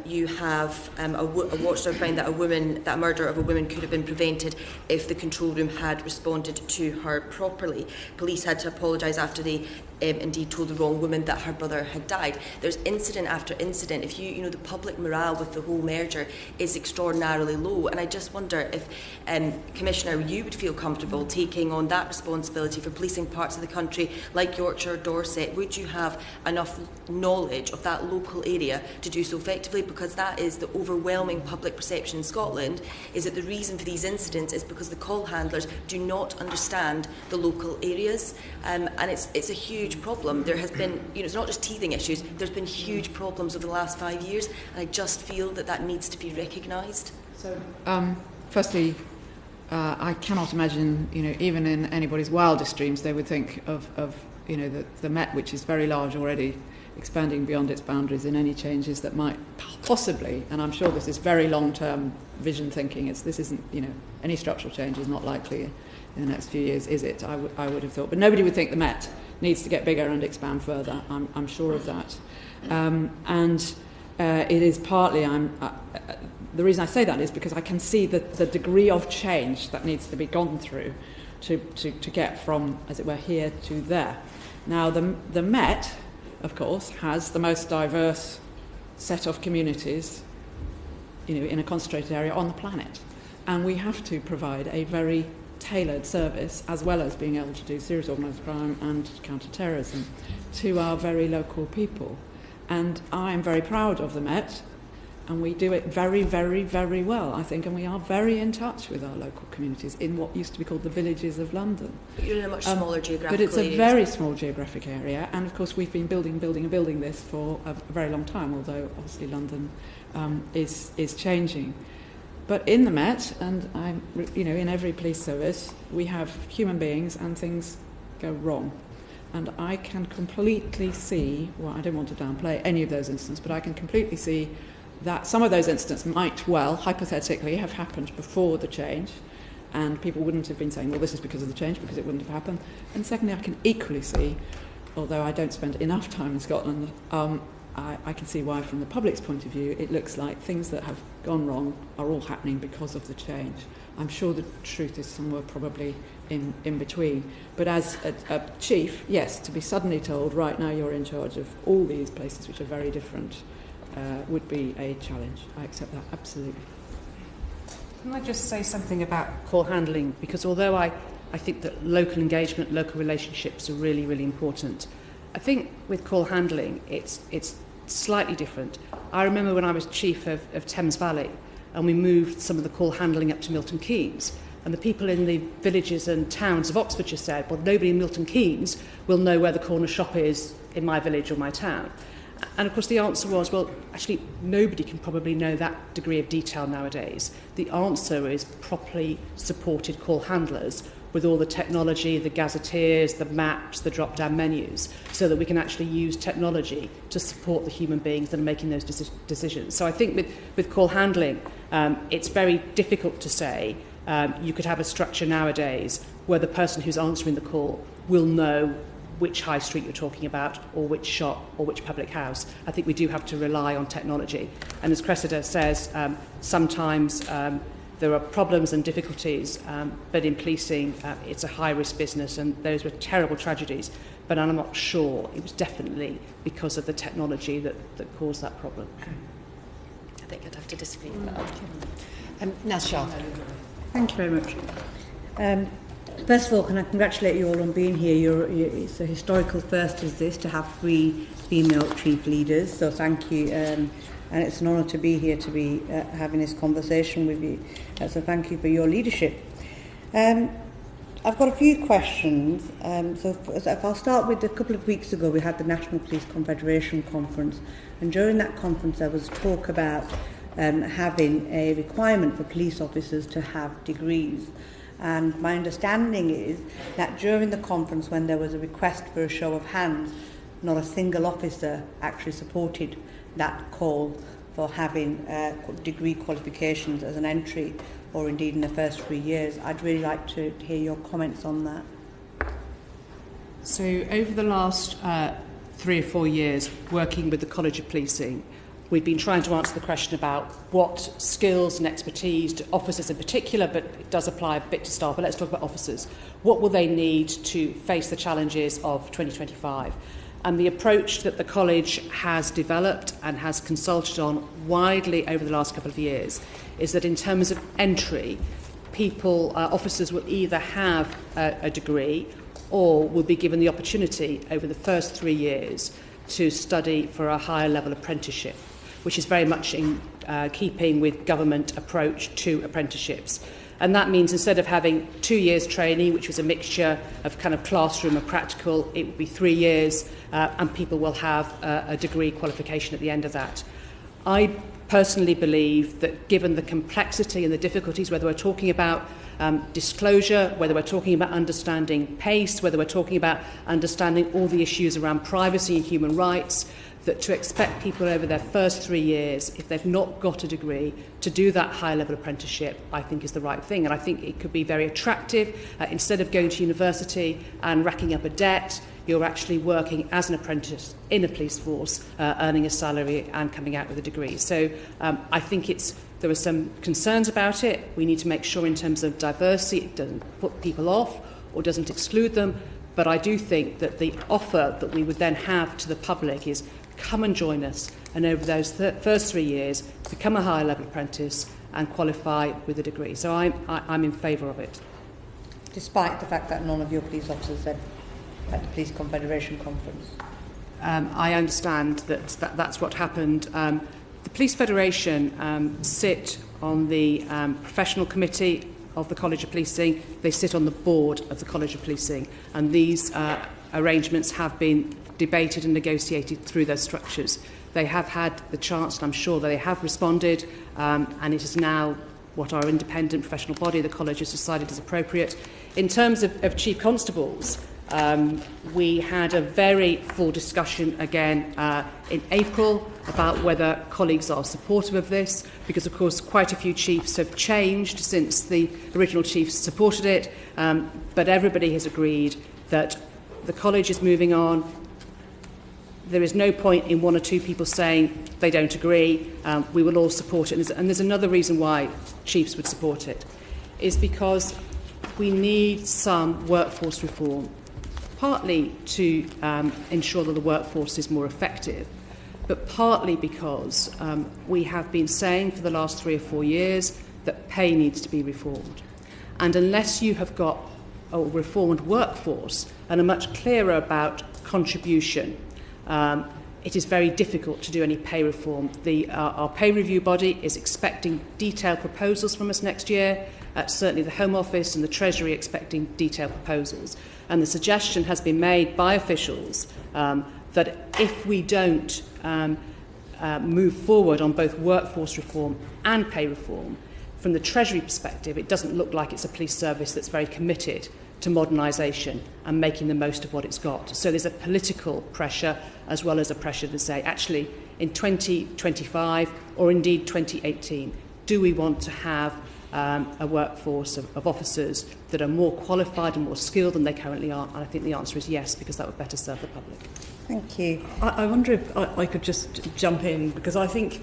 You have a watchdog found that a murder of a woman could have been prevented if the control room had responded to her properly. Police had to apologise after they indeed told the wrong woman that her brother had died. There's incident after incident. If you know, the public morale with the whole merger is extraordinarily low, and I just wonder if, Commissioner, you would feel comfortable taking on that responsibility for policing parts of the country like Yorkshire or Dorset. Would you have enough knowledge of that local area to do so effectively? Because that is the overwhelming public perception in Scotland, is that the reason for these incidents is because the call handlers do not understand the local areas, and it's a huge problem. There has been, it's not just teething issues, there's been huge problems over the last 5 years, and I just feel that needs to be recognised. So, firstly, I cannot imagine, even in anybody's wildest dreams, they would think of the Met, which is very large already, expanding beyond its boundaries in any changes that might possibly, and I'm sure this is very long-term vision thinking, this isn't, any structural change is not likely in the next few years, is it? I would have thought. But nobody would think the Met needs to get bigger and expand further. I'm sure of that. It is partly, the reason I say that is because I can see the degree of change that needs to be gone through to get from, as it were, here to there. Now, the Met, of course, has the most diverse set of communities, in a concentrated area on the planet. And we have to provide a very tailored service, as well as being able to do serious organised crime and counter-terrorism, to our very local people. And I am very proud of the Met, and we do it very, very, very well, I think, and we are very in touch with our local communities in what used to be called the villages of London. But you're in a much smaller geographical area. But it's a area. very small geographic area, and of course we've been building this for a very long time, although obviously London is changing. But in the Met, and in every police service, we have human beings and things go wrong. And I can completely see, well, I don't want to downplay any of those instances, but I can completely see that some of those incidents might well, hypothetically, have happened before the change, and people wouldn't have been saying, well, this is because of the change, because it wouldn't have happened. And secondly, I can equally see, although I don't spend enough time in Scotland, I can see why, from the public's point of view, it looks like things that have gone wrong are all happening because of the change. I'm sure the truth is somewhere probably in between. But as a chief, yes, to be suddenly told, right now you're in charge of all these places which are very different, would be a challenge. I accept that, absolutely. Can I just say something about call handling? Because although I think that local engagement, local relationships are really, really important, I think with call handling, it's slightly different. I remember when I was chief of Thames Valley, and we moved some of the call handling up to Milton Keynes, and the people in the villages and towns of Oxfordshire said, well, nobody in Milton Keynes will know where the corner shop is in my village or my town. And of course the answer was, well, actually nobody can probably know that degree of detail nowadays. The answer is properly supported call handlers with all the technology, the gazetteers, the maps, the drop-down menus, so that we can actually use technology to support the human beings that are making those decisions. So I think with call handling, it's very difficult to say. You could have a structure nowadays where the person who's answering the call will know which high street you're talking about, or which shop, or which public house. I think we do have to rely on technology. And as Cressida says, sometimes there are problems and difficulties, but in policing, it's a high-risk business, and those were terrible tragedies. But I'm not sure it was definitely because of the technology that caused that problem. I think I'd have to disagree with that. Nasha. Thank you very much. First of all, can I congratulate you all on being here? It's a historical first, is this, to have 3 female chief leaders, so thank you. And it's an honour to be here, to be having this conversation with you. So thank you for your leadership. I've got a few questions. So if I'll start with a couple of weeks ago, we had the National Police Confederation conference, and during that conference there was talk about having a requirement for police officers to have degrees. And my understanding is that during the conference, when there was a request for a show of hands, not a single officer actually supported that call for having degree qualifications as an entry or indeed in the first 3 years. I'd really like to hear your comments on that. So over the last 3 or 4 years working with the College of Policing, we've been trying to answer the question about what skills and expertise do officers in particular, but it does apply a bit to staff, but let's talk about officers. What will they need to face the challenges of 2025? And the approach that the college has developed and has consulted on widely over the last couple of years is that in terms of entry, officers will either have a degree or will be given the opportunity over the first 3 years to study for a higher level apprenticeship, which is very much in keeping with government approach to apprenticeships. And that means instead of having 2 years training, which was a mixture of kind of classroom and practical, it would be 3 years, and people will have a degree qualification at the end of that. I personally believe that given the complexity and the difficulties, whether we're talking about disclosure, whether we're talking about understanding pace, whether we're talking about understanding all the issues around privacy and human rights, that to expect people over their first 3 years, if they've not got a degree, to do that high-level apprenticeship, I think is the right thing. And I think it could be very attractive. Instead of going to university and racking up a debt, you're actually working as an apprentice in a police force, earning a salary and coming out with a degree. So I think there are some concerns about it. We need to make sure in terms of diversity it doesn't put people off or doesn't exclude them. But I do think that the offer that we would then have to the public is come and join us, and over those first 3 years, become a higher level apprentice and qualify with a degree. So I'm in favour of it. Despite the fact that none of your police officers said at the Police Confederation conference. I understand that's what happened. The Police Federation sit on the professional committee of the College of Policing. They sit on the board of the College of Policing, and these arrangements have been debated and negotiated through those structures. They have had the chance, and I'm sure they have responded, and it is now what our independent professional body, the college, has decided is appropriate. In terms of chief constables, we had a very full discussion again in April about whether colleagues are supportive of this, because of course quite a few chiefs have changed since the original chiefs supported it, but everybody has agreed that the college is moving on. There is no point in 1 or 2 people saying they don't agree. We will all support it. And there's another reason why chiefs would support it, is because we need some workforce reform, partly to ensure that the workforce is more effective, but partly because we have been saying for the last 3 or 4 years that pay needs to be reformed. And unless you have got a reformed workforce and are much clearer about contribution, it is very difficult to do any pay reform. Our pay review body is expecting detailed proposals from us next year. Certainly the Home Office and the Treasury expecting detailed proposals. And the suggestion has been made by officials that if we don't move forward on both workforce reform and pay reform, from the Treasury perspective, it doesn't look like it's a police service that's very committed to modernisation and making the most of what it's got. So there's a political pressure as well as a pressure to say, actually, in 2025 or indeed 2018, do we want to have a workforce of officers that are more qualified and more skilled than they currently are? And I think the answer is yes, because that would better serve the public. Thank you. I wonder if I could just jump in, because I think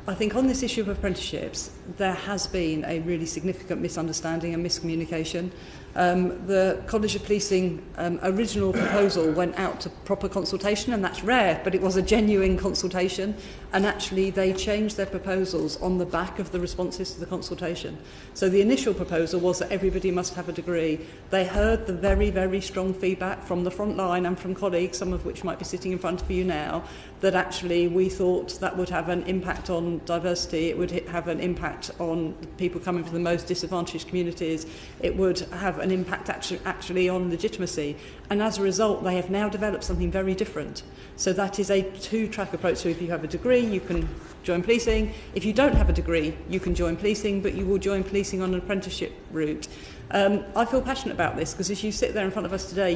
on this issue of apprenticeships, there has been a really significant misunderstanding and miscommunication. The College of Policing original proposal went out to proper consultation, and that's rare, but it was a genuine consultation, and actually they changed their proposals on the back of the responses to the consultation. So the initial proposal was that everybody must have a degree. They heard the very, very strong feedback from the front line and from colleagues, some of which might be sitting in front of you now, that actually we thought that would have an impact on diversity, it would have an impact on people coming from the most disadvantaged communities, it would have an impact actually on legitimacy. And as a result, they have now developed something very different. So that is a two-track approach. So if you have a degree, you can join policing. If you don't have a degree, you can join policing, but you will join policing on an apprenticeship route. I feel passionate about this because as you sit there in front of us today,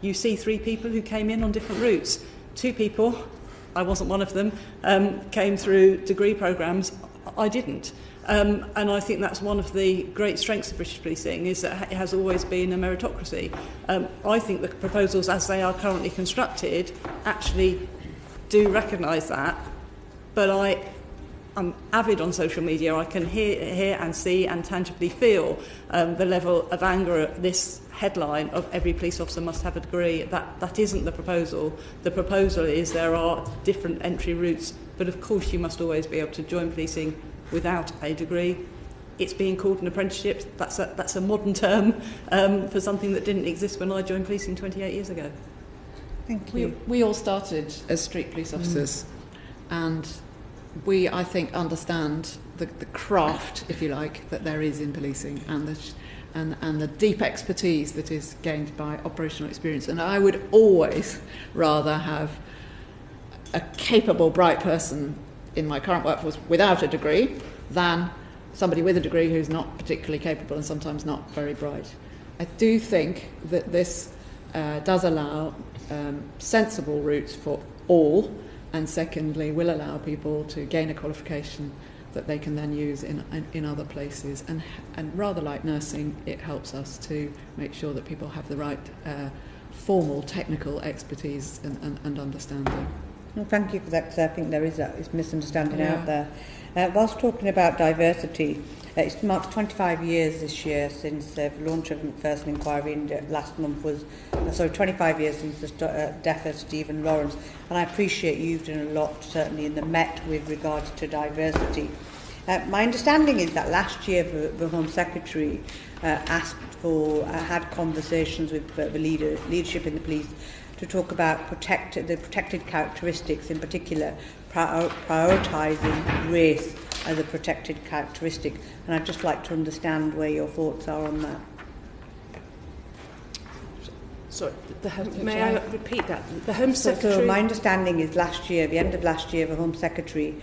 you see 3 people who came in on different routes. 2 people, I wasn't one of them, came through degree programmes. I didn't. And I think that's one of the great strengths of British policing, is that it has always been a meritocracy. I think the proposals as they are currently constructed actually do recognise that, but I'm avid on social media. I can hear and see and tangibly feel the level of anger at this headline of every police officer must have a degree. That isn't the proposal. The proposal is there are different entry routes, but of course you must always be able to join policing without a degree. It's being called an apprenticeship. That's a modern term for something that didn't exist when I joined policing 28 years ago. Thank you. We all started as street police officers, and we, I think, understand the craft, if you like, that there is in policing, and the deep expertise that is gained by operational experience. And I would always rather have a capable, bright person in my current workforce without a degree than somebody with a degree who's not particularly capable and sometimes not very bright. I do think that this does allow sensible routes for all, and secondly will allow people to gain a qualification that they can then use in other places. And rather like nursing, it helps us to make sure that people have the right formal technical expertise and understanding. Well, thank you for that, because I think there is this misunderstanding out there. Whilst talking about diversity, it's marked 25 years this year since the launch of the first inquiry, and last month was 25 years since the death of Stephen Lawrence. And I appreciate you've done a lot, certainly in the Met, with regard to diversity. My understanding is that last year the Home Secretary asked for, had conversations with the leadership in the police to talk about the protected characteristics, in particular prioritising race as a protected characteristic. And I'd just like to understand where your thoughts are on that. Sorry, may I repeat that? The Home Secretary... So my understanding is last year, the end of last year, the Home Secretary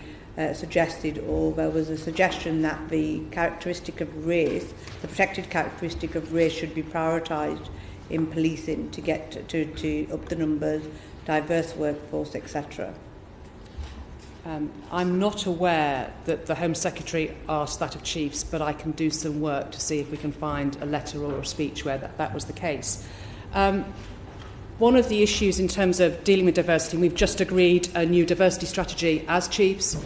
suggested, or there was a suggestion that the characteristic of race, the protected characteristic of race, should be prioritised in policing to get to up the numbers, diverse workforce, etc. I'm not aware that the Home Secretary asked that of chiefs, but I can do some work to see if we can find a letter or a speech where that was the case. One of the issues in terms of dealing with diversity, we've just agreed a new diversity strategy as chiefs.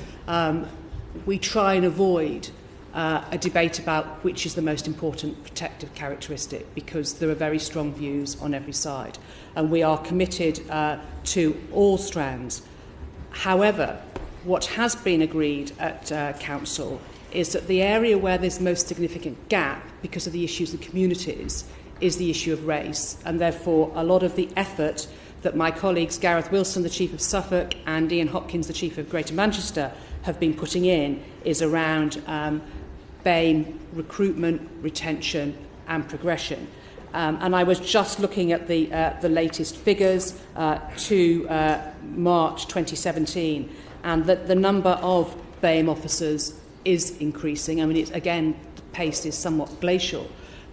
We try and avoid a debate about which is the most important protective characteristic, because there are very strong views on every side, and we are committed to all strands. However, what has been agreed at Council is that the area where there's most significant gap because of the issues of communities is the issue of race, and therefore a lot of the effort that my colleagues Gareth Wilson, the Chief of Suffolk, and Ian Hopkins, the Chief of Greater Manchester, have been putting in is around BAME recruitment, retention and progression. And I was just looking at the latest figures to March 2017, and that the number of BAME officers is increasing. I mean, it's, again, the pace is somewhat glacial,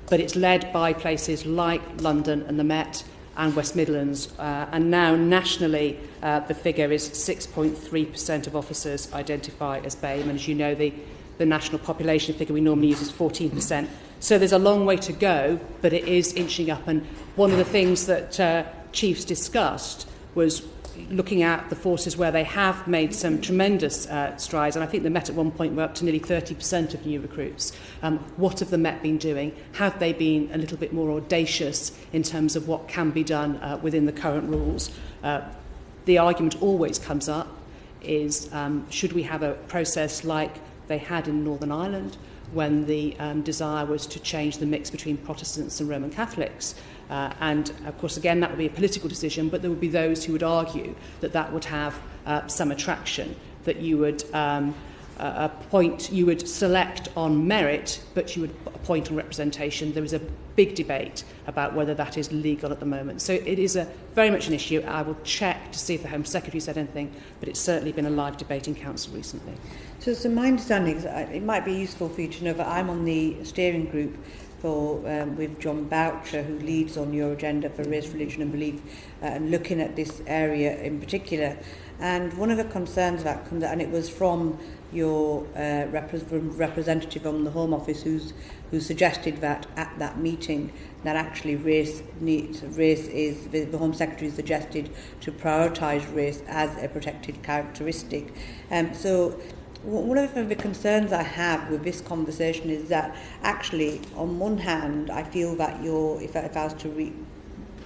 but it's led by places like London and the Met and West Midlands, and now nationally the figure is 6.3% of officers identify as BAME, and as you know, the national population figure we normally use is 14%. So there's a long way to go, but it is inching up. And one of the things that chiefs discussed was looking at the forces where they have made some tremendous strides, and I think the Met at one point were up to nearly 30% of new recruits. What have the Met been doing? Have they been a little bit more audacious in terms of what can be done within the current rules? The argument always comes up is should we have a process like they had in Northern Ireland, when the desire was to change the mix between Protestants and Roman Catholics. And, of course, again, that would be a political decision, but there would be those who would argue that that would have some attraction, that you would you would select on merit, but you would appoint on representation. There is a big debate about whether that is legal at the moment. So it is very much an issue. I will check to see if the Home Secretary said anything, but it's certainly been a live debate in Council recently. So my understanding is it might be useful for you to know that I'm on the steering group with John Boucher, who leads on your agenda for race, religion and belief, and looking at this area in particular. And one of the concerns that comes out, and it was from your representative on the Home Office, who suggested that at that meeting that actually the Home Secretary suggested to prioritise race as a protected characteristic. So one of the concerns I have with this conversation is that actually, on one hand, I feel that if I was to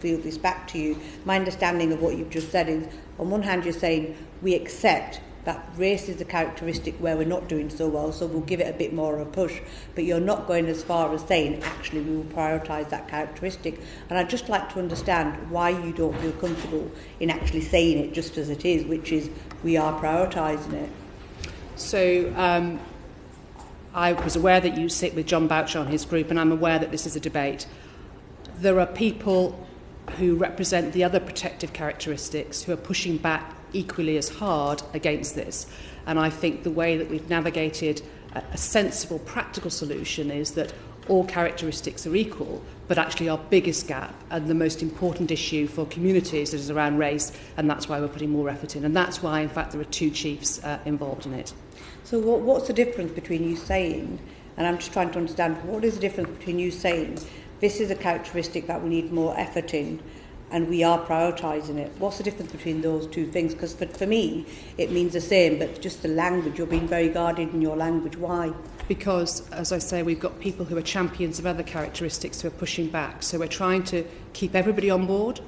reel this back to you, my understanding of what you've just said is, on one hand, you're saying we accept that race is a characteristic where we're not doing so well, so we'll give it a bit more of a push, but you're not going as far as saying, actually, we will prioritise that characteristic. And I'd just like to understand why you don't feel comfortable in actually saying it just as it is, which is, we are prioritising it. So I was aware that you sit with John Boucher on his group, and I'm aware that this is a debate. There are people who represent the other protective characteristics who are pushing back equally as hard against this. And I think the way that we've navigated a sensible, practical solution is that all characteristics are equal, but actually our biggest gap and the most important issue for communities is around race, and that's why we're putting more effort in. And that's why, in fact, there are two chiefs involved in it. So what's the difference between you saying, and I'm just trying to understand, what is the difference between you saying this is a characteristic that we need more effort in and we are prioritising it? What's the difference between those two things? Because for me, it means the same, but just the language, you're being very guarded in your language. Why? Because, as I say, we've got people who are champions of other characteristics who are pushing back. So we're trying to keep everybody on board.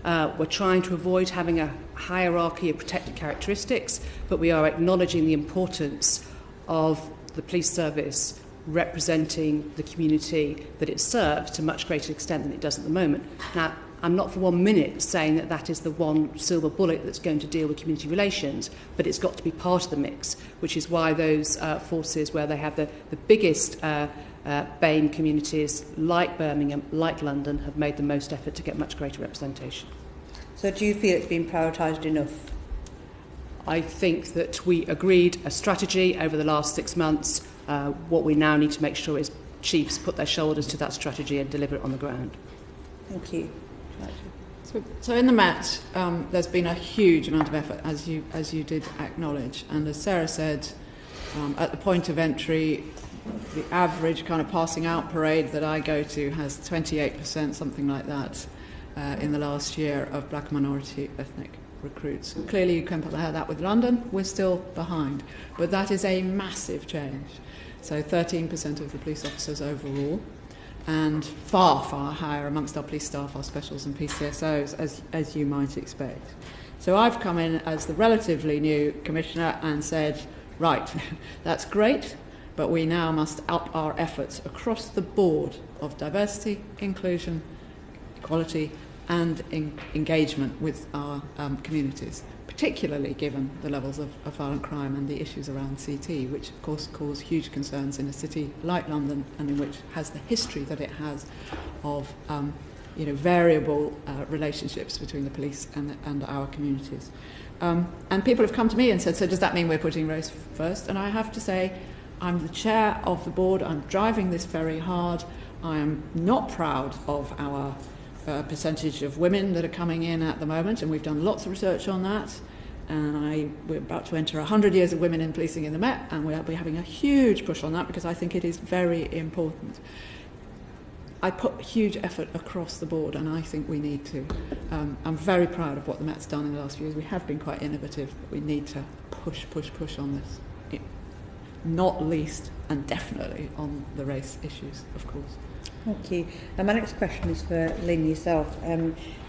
We're trying to avoid having a hierarchy of protected characteristics, but we are acknowledging the importance of the police service representing the community that it serves to a much greater extent than it does at the moment. Now, I'm not for 1 minute saying that that is the one silver bullet that's going to deal with community relations, but it's got to be part of the mix, which is why those forces where they have the biggest BAME communities, like Birmingham, like London, have made the most effort to get much greater representation. So do you feel it's been prioritised enough? I think that we agreed a strategy over the last 6 months. What we now need to make sure is chiefs put their shoulders to that strategy and deliver it on the ground. Thank you. So in the Met, there's been a huge amount of effort, as you did acknowledge. And as Sarah said, at the point of entry, the average kind of passing out parade that I go to has 28%, something like that, in the last year of black minority ethnic recruits. Clearly you compare that with London, we're still behind. But that is a massive change. So 13% of the police officers overall, and far, far higher amongst our police staff, our specials and PCSOs, as you might expect. So I've come in as the relatively new commissioner and said, right, that's great, but we now must up our efforts across the board of diversity, inclusion, equality, and engagement with our communities, particularly given the levels of violent crime and the issues around CT, which of course cause huge concerns in a city like London, and in which has the history that it has of variable relationships between the police and our communities. And people have come to me and said, so does that mean we're putting race first? And I have to say, I'm the chair of the board, I'm driving this very hard. I am not proud of our percentage of women that are coming in at the moment, and we've done lots of research on that. And we're about to enter 100 years of women in policing in the Met, and we're having a huge push on that because I think it is very important. I put huge effort across the board, and I think we need to. I'm very proud of what the Met's done in the last few years. We have been quite innovative, but we need to push on this. Not least and definitely on the race issues, of course. Thank you. And my next question is for Lynn yourself.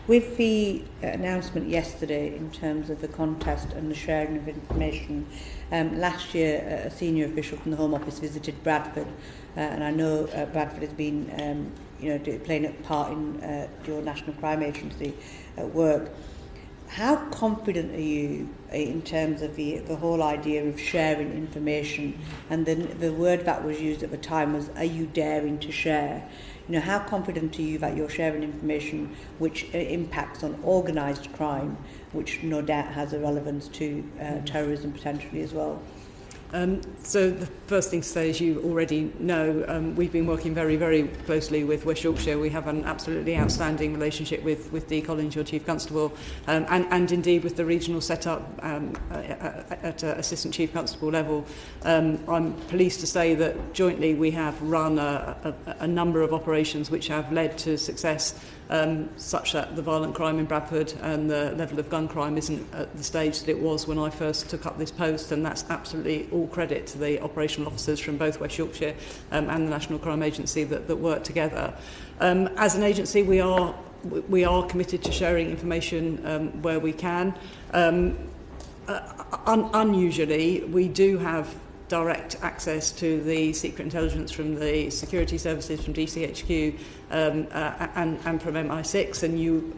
With the announcement yesterday in terms of the contest and the sharing of information, last year a senior official from the Home Office visited Bradford, and I know Bradford has been playing a part in your National Crime Agency work. How confident are you in terms of the whole idea of sharing information? And the word that was used at the time was, are you daring to share? How confident are you that you're sharing information which impacts on organised crime, which no doubt has a relevance to terrorism potentially as well? So the first thing to say, as you already know, we've been working very, very closely with West Yorkshire. We have an absolutely outstanding relationship with Dee Collins, your Chief Constable, and indeed with the regional setup at Assistant Chief Constable level. I'm pleased to say that jointly we have run a number of operations which have led to success, such that the violent crime in Bradford and the level of gun crime isn't at the stage that it was when I first took up this post, and that's absolutely all credit to the operational officers from both West Yorkshire and the National Crime Agency that work together. As an agency, we are committed to sharing information where we can. Unusually, we do have direct access to the secret intelligence from the security services, from DCHQ and from MI6,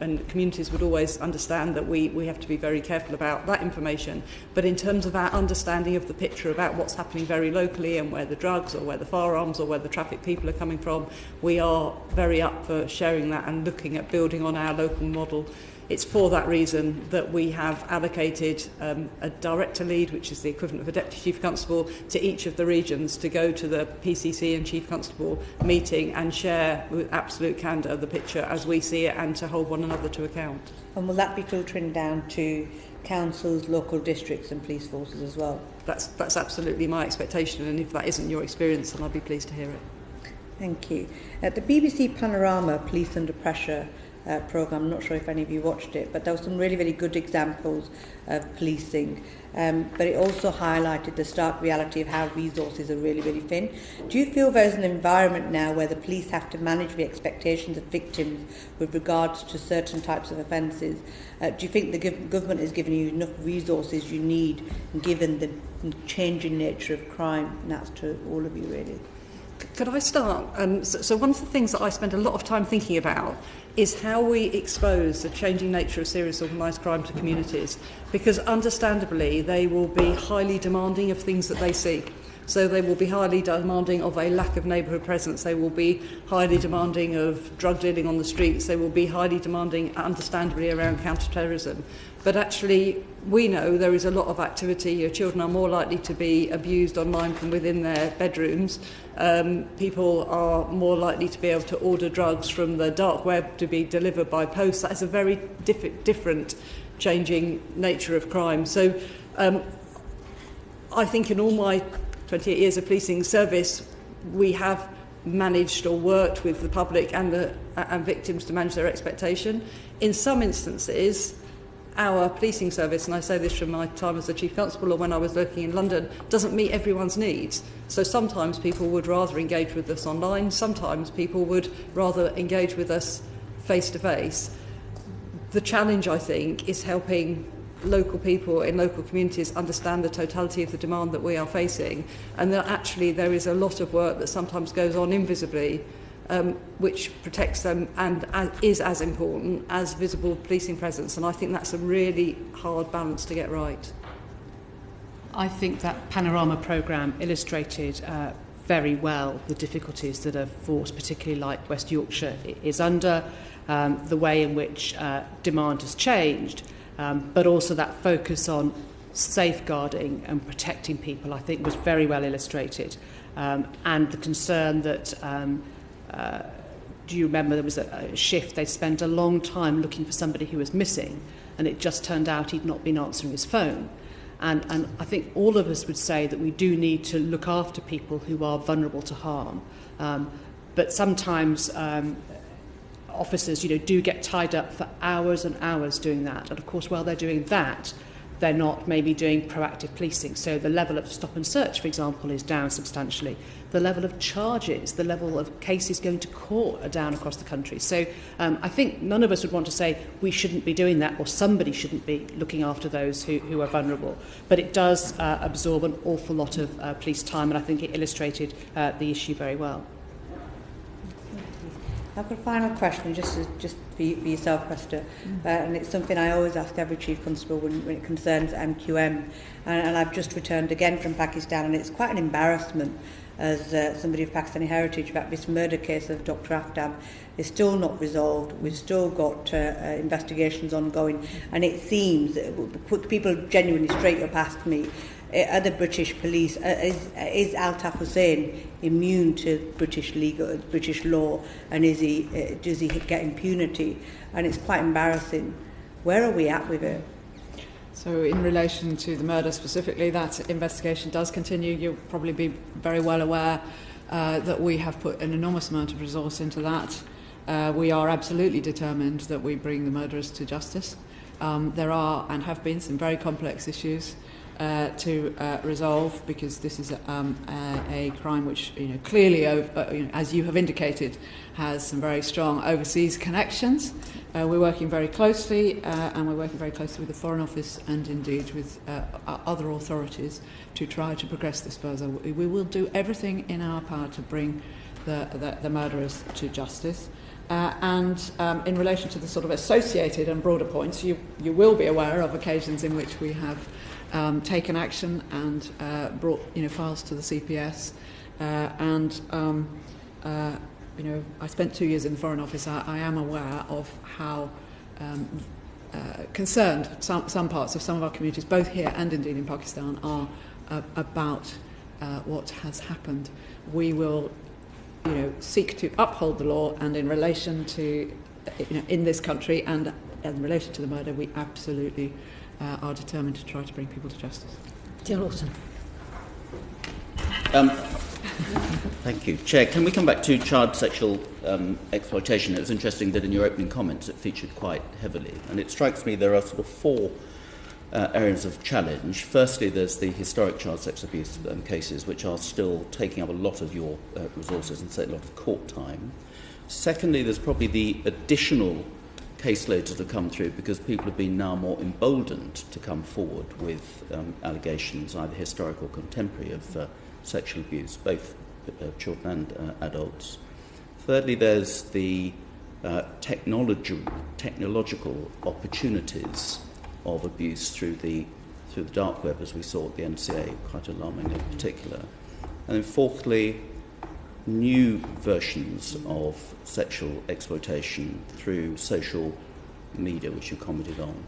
and communities would always understand that we have to be very careful about that information. But in terms of our understanding of the picture about what's happening very locally and where the drugs or where the firearms or where the traffic people are coming from, we are very up for sharing that and looking at building on our local model. It's for that reason that we have allocated a director lead, which is the equivalent of a deputy chief constable, to each of the regions to go to the PCC and chief constable meeting and share with absolute candour the picture as we see it, and to hold one another to account. And will that be filtering down to councils, local districts and police forces as well? That's absolutely my expectation, and if that isn't your experience, then I'd be pleased to hear it. Thank you. The BBC Panorama Police Under Pressure programme, I'm not sure if any of you watched it, but there were some really, really good examples of policing. But it also highlighted the stark reality of how resources are really, really thin. Do you feel there's an environment now where the police have to manage the expectations of victims with regards to certain types of offences? Do you think the government is giving you enough resources you need, given the changing nature of crime? And that's to all of you, really. Could I start? So one of the things that I spend a lot of time thinking about is how we expose the changing nature of serious organised crime to communities, because understandably they will be highly demanding of things that they see. So they will be highly demanding of a lack of neighbourhood presence, they will be highly demanding of drug dealing on the streets, they will be highly demanding, understandably, around counter-terrorism. But actually, we know there is a lot of activity. Your children are more likely to be abused online from within their bedrooms. People are more likely to be able to order drugs from the dark web to be delivered by post. That is a very different changing nature of crime. So I think in all my 28 years of policing service, we have managed or worked with the public and victims to manage their expectation. In some instances, our policing service, and I say this from my time as a Chief Constable or when I was working in London, doesn't meet everyone's needs. So sometimes people would rather engage with us online, sometimes people would rather engage with us face to face. The challenge, I think, is helping local people in local communities understand the totality of the demand that we are facing, and that actually there is a lot of work that sometimes goes on invisibly, which protects them and is as important as visible policing presence. And I think that's a really hard balance to get right. I think that Panorama programme illustrated very well the difficulties that a force, particularly like West Yorkshire, is under, the way in which demand has changed, but also that focus on safeguarding and protecting people, I think, was very well illustrated. And the concern that do you remember there was a shift? They'd spent a long time looking for somebody who was missing, and it just turned out he'd not been answering his phone. And I think all of us would say that we do need to look after people who are vulnerable to harm. But sometimes officers, do get tied up for hours and hours doing that. And of course, while they're doing that, they're not maybe doing proactive policing. So the level of stop and search, for example, is down substantially. The level of charges, the level of cases going to court are down across the country. So I think none of us would want to say we shouldn't be doing that or somebody shouldn't be looking after those who are vulnerable. But it does absorb an awful lot of police time, and I think it illustrated the issue very well. I've got a final question, just for yourself, Cressida, and it's something I always ask every Chief Constable when it concerns MQM, and I've just returned again from Pakistan, and it's quite an embarrassment as somebody of Pakistani heritage that this murder case of Dr. Aftab is still not resolved. We've still got investigations ongoing, and it seems, people genuinely straight up ask me, are the British police, is Altaf Hussain immune to British law, and does he get impunity? And it's quite embarrassing. Where are we at with it? So in relation to the murder specifically, that investigation does continue. You'll probably be very well aware that we have put an enormous amount of resource into that. We are absolutely determined that we bring the murderers to justice. There are and have been some very complex issues to resolve, because this is a crime which, clearly, as you have indicated, has some very strong overseas connections. We're working very closely, and we're working very closely with the Foreign Office and indeed with other authorities to try to progress this further. We will do everything in our power to bring the murderers to justice. And in relation to the sort of associated and broader points, you will be aware of occasions in which we have taken action and brought files to the CPS. I spent 2 years in the Foreign Office. I am aware of how concerned some parts of some of our communities, both here and indeed in Pakistan, are about what has happened. We will seek to uphold the law, and in relation to, in this country and in relation to the murder, we absolutely are determined to try to bring people to justice. Jill Lawson. Thank you. Chair, can we come back to child sexual exploitation? It was interesting that in your opening comments it featured quite heavily, and it strikes me there are sort of four areas of challenge. Firstly, there's the historic child sex abuse cases, which are still taking up a lot of your resources and certainly a lot of court time. Secondly, there's probably the additional caseloads that have come through because people have been now more emboldened to come forward with allegations, either historic or contemporary, of sexual abuse, both children and adults. Thirdly, there's the technological opportunities of abuse through the dark web, as we saw at the NCA, quite alarmingly in particular. And then fourthly, new versions of sexual exploitation through social media, which you commented on.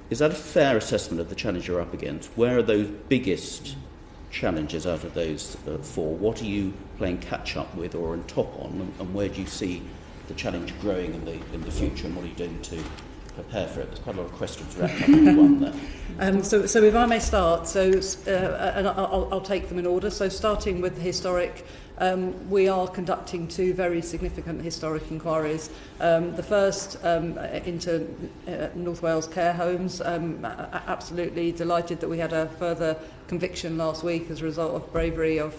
Is that a fair assessment of the challenge you're up against? Where are those biggest challenges out of those four? What are you playing catch up with or on top on, and where do you see the challenge growing in the future, and what are you doing to prepare for it? There's quite a lot of questions wrapped up in one there. So if I may start, and I'll take them in order. So starting with the historic, we are conducting two very significant historic inquiries. The first into North Wales care homes. Absolutely delighted that we had a further conviction last week as a result of bravery of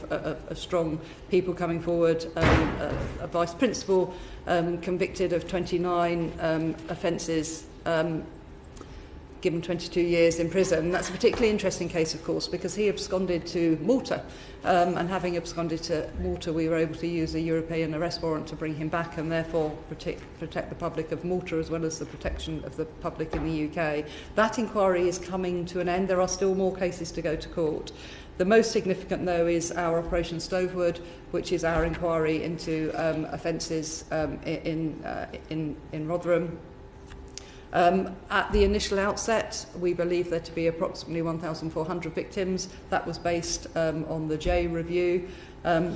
strong people coming forward. A vice principal convicted of 29 offences, given 22 years in prison. That's a particularly interesting case, of course, because he absconded to Malta. And having absconded to Malta, we were able to use a European arrest warrant to bring him back and therefore protect the public of Malta as well as the protection of the public in the UK. That inquiry is coming to an end. There are still more cases to go to court. The most significant, though, is our Operation Stovewood, which is our inquiry into offences in Rotherham. At the initial outset, we believe there to be approximately 1,400 victims. That was based on the J review.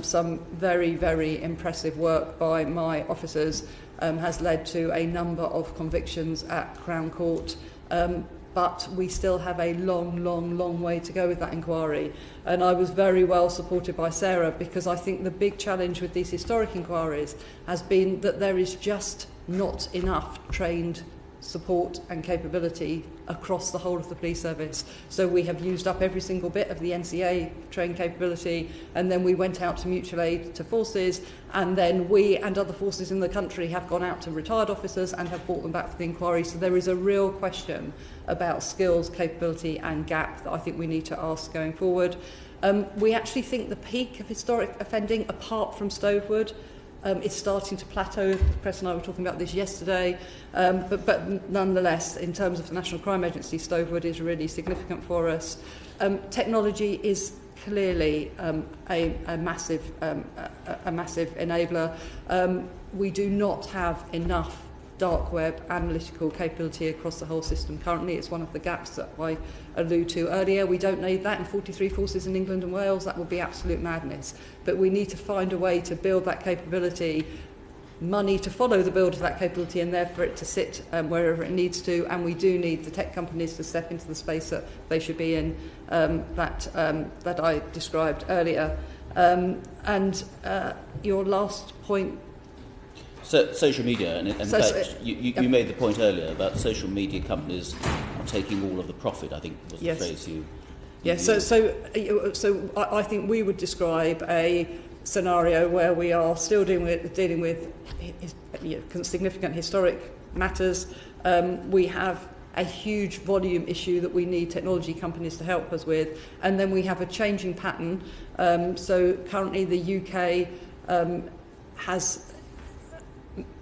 Some very, very impressive work by my officers has led to a number of convictions at Crown Court. But we still have a long way to go with that inquiry. And I was very well supported by Sarah, because I think the big challenge with these historic inquiries has been that there is just not enough trained support and capability across the whole of the police service. So we have used up every single bit of the NCA trained capability, and then we went out to mutual aid to forces, and then we and other forces in the country have gone out to retired officers and have brought them back for the inquiry. So there is a real question about skills, capability and gap that I think we need to ask going forward. We actually think the peak of historic offending, apart from Stovewood, is starting to plateau. Chris and I were talking about this yesterday, but nonetheless, in terms of the National Crime Agency, Stovewood is really significant for us. Technology is clearly a massive enabler. We do not have enough dark web analytical capability across the whole system. Currently, it's one of the gaps that I alluded to earlier. We don't need that in 43 forces in England and Wales. That would be absolute madness. But we need to find a way to build that capability, money to follow the build of that capability, and there for it to sit wherever it needs to. And we do need the tech companies to step into the space that they should be in, that I described earlier. Your last point. So, social media, and in fact, you made the point earlier about social media companies are taking all of the profit, I think was the phrase you Yes, used. so I think we would describe a scenario where we are still dealing with significant historic matters. We have a huge volume issue that we need technology companies to help us with, and then we have a changing pattern. So currently the UK has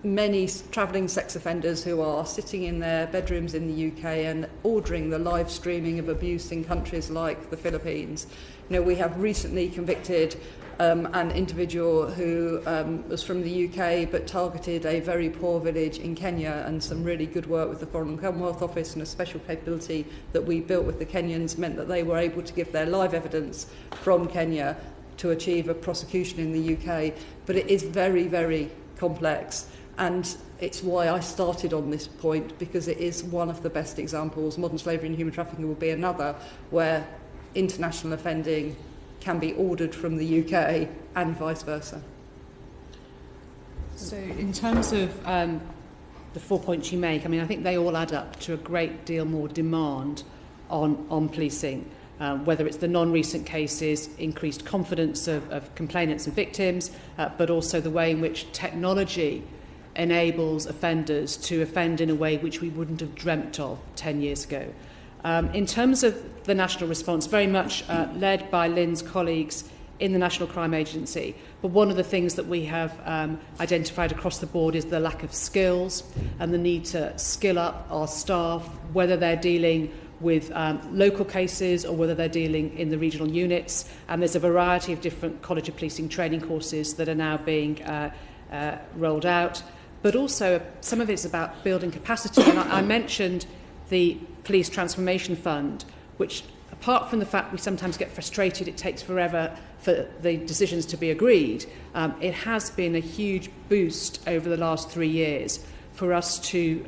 many travelling sex offenders who are sitting in their bedrooms in the UK and ordering the live streaming of abuse in countries like the Philippines. You know, we have recently convicted an individual who was from the UK but targeted a very poor village in Kenya, and some really good work with the Foreign and Commonwealth Office and a special capability that we built with the Kenyans meant that they were able to give their live evidence from Kenya to achieve a prosecution in the UK. But it is very, very complex, and it's why I started on this point, because it is one of the best examples. Modern slavery and human trafficking will be another, where international offending can be ordered from the UK and vice versa. So in terms of the 4 points you make, I mean, I think they all add up to a great deal more demand on policing. Whether it's the non-recent cases, increased confidence of complainants and victims, but also the way in which technology enables offenders to offend in a way which we wouldn't have dreamt of 10 years ago. In terms of the national response, very much led by Lynn's colleagues in the National Crime Agency, but one of the things that we have identified across the board is the lack of skills and the need to skill up our staff, whether they're dealing with local cases or whether they're dealing in the regional units. And there's a variety of different College of Policing training courses that are now being rolled out. But also some of it's about building capacity. And I mentioned the Police Transformation Fund, which, apart from the fact we sometimes get frustrated, it takes forever for the decisions to be agreed, it has been a huge boost over the last 3 years for us to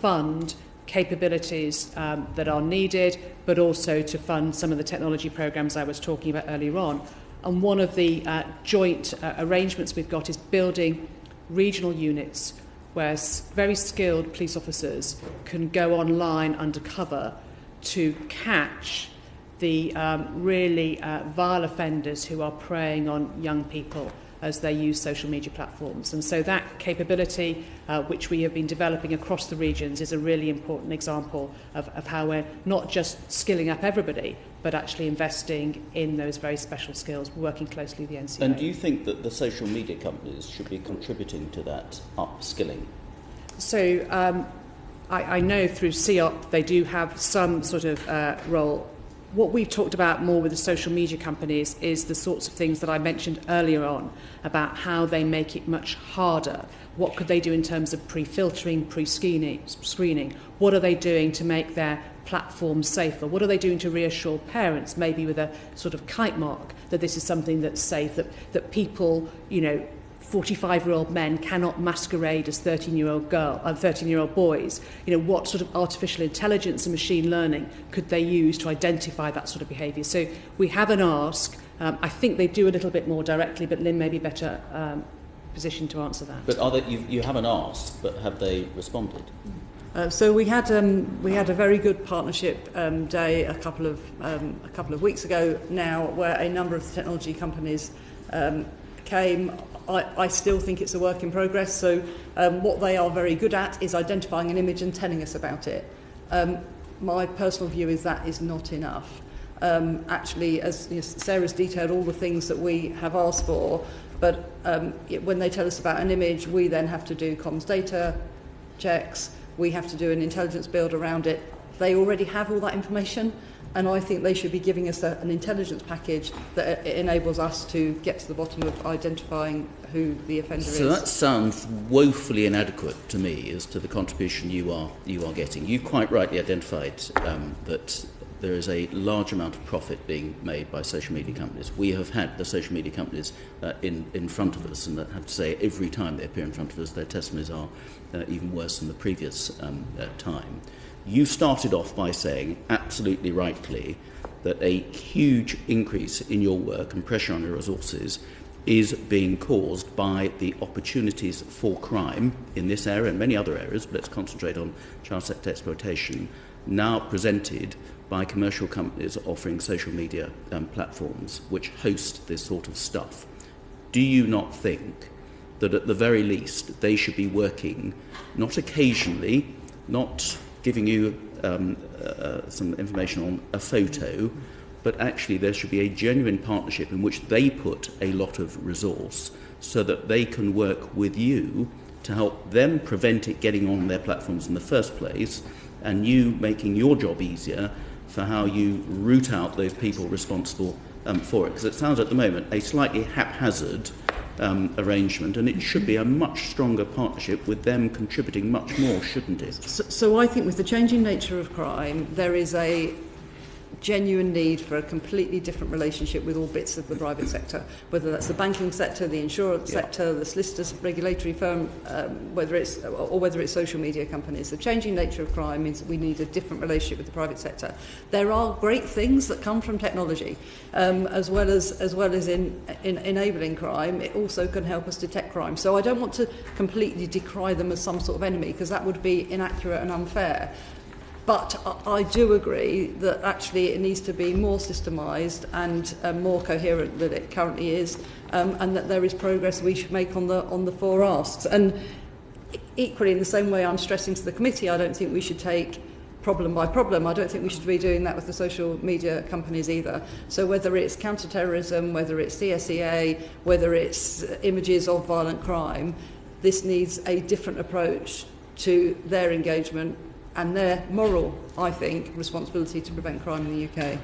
fund capabilities that are needed, but also to fund some of the technology programs I was talking about earlier on. And one of the joint arrangements we've got is building regional units where very skilled police officers can go online undercover to catch the really vile offenders who are preying on young people as they use social media platforms. And so that capability, which we have been developing across the regions, is a really important example of how we're not just skilling up everybody, but actually investing in those very special skills, working closely with the NCA. And do you think that the social media companies should be contributing to that upskilling? So I know through CEOP they do have some sort of role. What we've talked about more with the social media companies is the sorts of things that I mentioned earlier on about how they make it much harder. What could they do in terms of pre-filtering, pre-screening? What are they doing to make their platforms safer? What are they doing to reassure parents, maybe with a sort of kite mark, that this is something that's safe, that people, 45-year-old men cannot masquerade as 13-year-old boys. What sort of artificial intelligence and machine learning could they use to identify that sort of behaviour? So we have an ask. I think they do a little bit more directly, but Lynn may be better positioned to answer that. But you have an ask, but have they responded? So we had a very good partnership day a couple of weeks ago now, where a number of the technology companies came. I still think it's a work in progress. So what they are very good at is identifying an image and telling us about it. My personal view is that is not enough. Actually, as Sarah's detailed all the things that we have asked for, but when they tell us about an image, we then have to do comms data checks. We have to do an intelligence build around it. They already have all that information. And I think they should be giving us an intelligence package that enables us to get to the bottom of identifying who the offender is. So that sounds woefully inadequate to me as to the contribution you are getting. You quite rightly identified that there is a large amount of profit being made by social media companies. We have had the social media companies in front of us, and I have to say every time they appear in front of us, their testimonies are even worse than the previous time. You started off by saying, absolutely rightly, that a huge increase in your work and pressure on your resources is being caused by the opportunities for crime in this area and many other areas, but let's concentrate on child sex exploitation, now presented by commercial companies offering social media platforms which host this sort of stuff. Do you not think that at the very least they should be working, not occasionally, not giving you some information on a photo, but actually there should be a genuine partnership in which they put a lot of resource so that they can work with you to help them prevent it getting on their platforms in the first place, and you making your job easier for how you root out those people responsible for it. Because it sounds at the moment a slightly haphazard arrangement, and it should be a much stronger partnership with them contributing much more, shouldn't it? So I think with the changing nature of crime, there is a genuine need for a completely different relationship with all bits of the private sector, whether that's the banking sector, the insurance sector, the solicitors, regulatory firm, whether it's social media companies. The changing nature of crime means that we need a different relationship with the private sector. There are great things that come from technology, as well as in enabling crime. It also can help us detect crime. So I don't want to completely decry them as some sort of enemy, because that would be inaccurate and unfair. But I do agree that actually it needs to be more systemised and more coherent than it currently is, and that there is progress we should make on the four asks. And equally, in the same way I'm stressing to the committee, I don't think we should take problem by problem. I don't think we should be doing that with the social media companies either. So whether it's counter-terrorism, whether it's CSEA, whether it's images of violent crime, this needs a different approach to their engagement and their moral, I think, responsibility to prevent crime in the UK.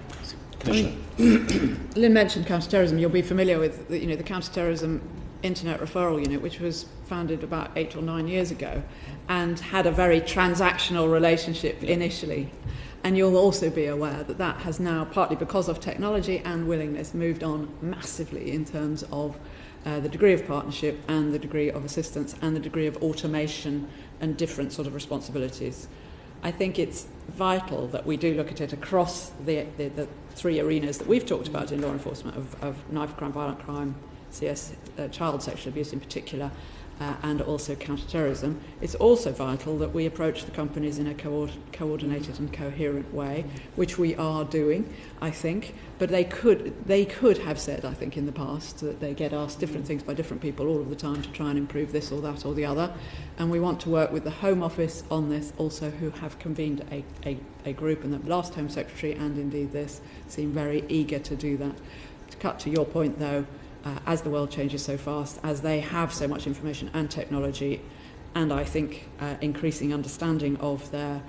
Lynn mentioned counter-terrorism. You'll be familiar with the counter-terrorism internet referral unit, which was founded about 8 or 9 years ago and had a very transactional relationship initially. And you'll also be aware that that has now, partly because of technology and willingness, moved on massively in terms of the degree of partnership and the degree of assistance and the degree of automation and different sort of responsibilities. I think it's vital that we do look at it across the three arenas that we've talked about in law enforcement of knife crime, violent crime, child sexual abuse in particular, and also counter-terrorism. It's also vital that we approach the companies in a coordinated and coherent way, which we are doing, I think. But they could have said, I think, in the past that they get asked different things by different people all of the time to try and improve this or that or the other. And we want to work with the Home Office on this also, who have convened a group, and the last Home Secretary and indeed this seem very eager to do that. To cut to your point, though, as the world changes so fast, as they have so much information and technology, and I think increasing understanding of their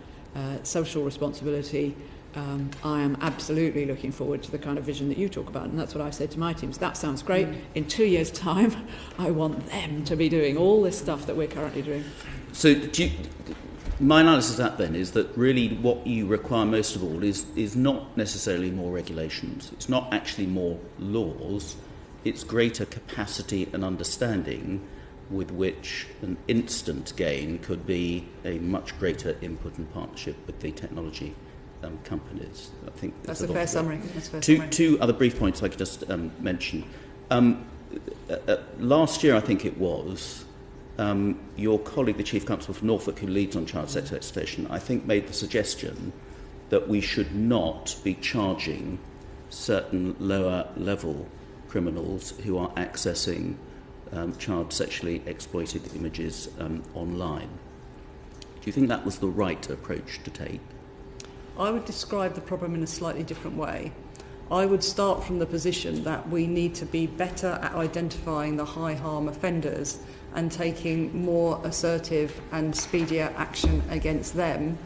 social responsibility, I am absolutely looking forward to the kind of vision that you talk about, and that's what I said to my teams. That sounds great. In 2 years' time, I want them to be doing all this stuff that we're currently doing. So my analysis of that then is that really what you require most of all is not necessarily more regulations. It's not actually more laws. It's greater capacity and understanding with which an instant gain could be a much greater input and partnership with the technology companies. I think that's a fair summary. Two other brief points I could just mention. Last year, I think it was, your colleague, the Chief Constable for Norfolk, who leads on child sex exploitation, I think made the suggestion that we should not be charging certain lower level criminals who are accessing child sexually exploited images online. Do you think that was the right approach to take? I would describe the problem in a slightly different way. I would start from the position that we need to be better at identifying the high harm offenders and taking more assertive and speedier action against them.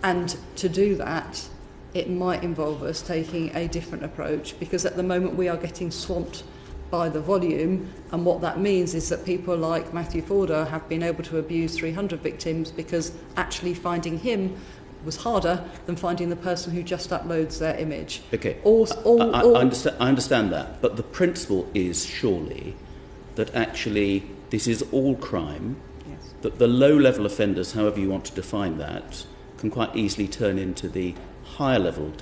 And to do that, it might involve us taking a different approach, because at the moment we are getting swamped by the volume, and what that means is that people like Matthew Forder have been able to abuse 300 victims because actually finding him was harder than finding the person who just uploads their image. Okay, I understand that, but the principle is surely that actually this is all crime, Yes. that the low-level offenders, however you want to define that, can quite easily turn into the higher-level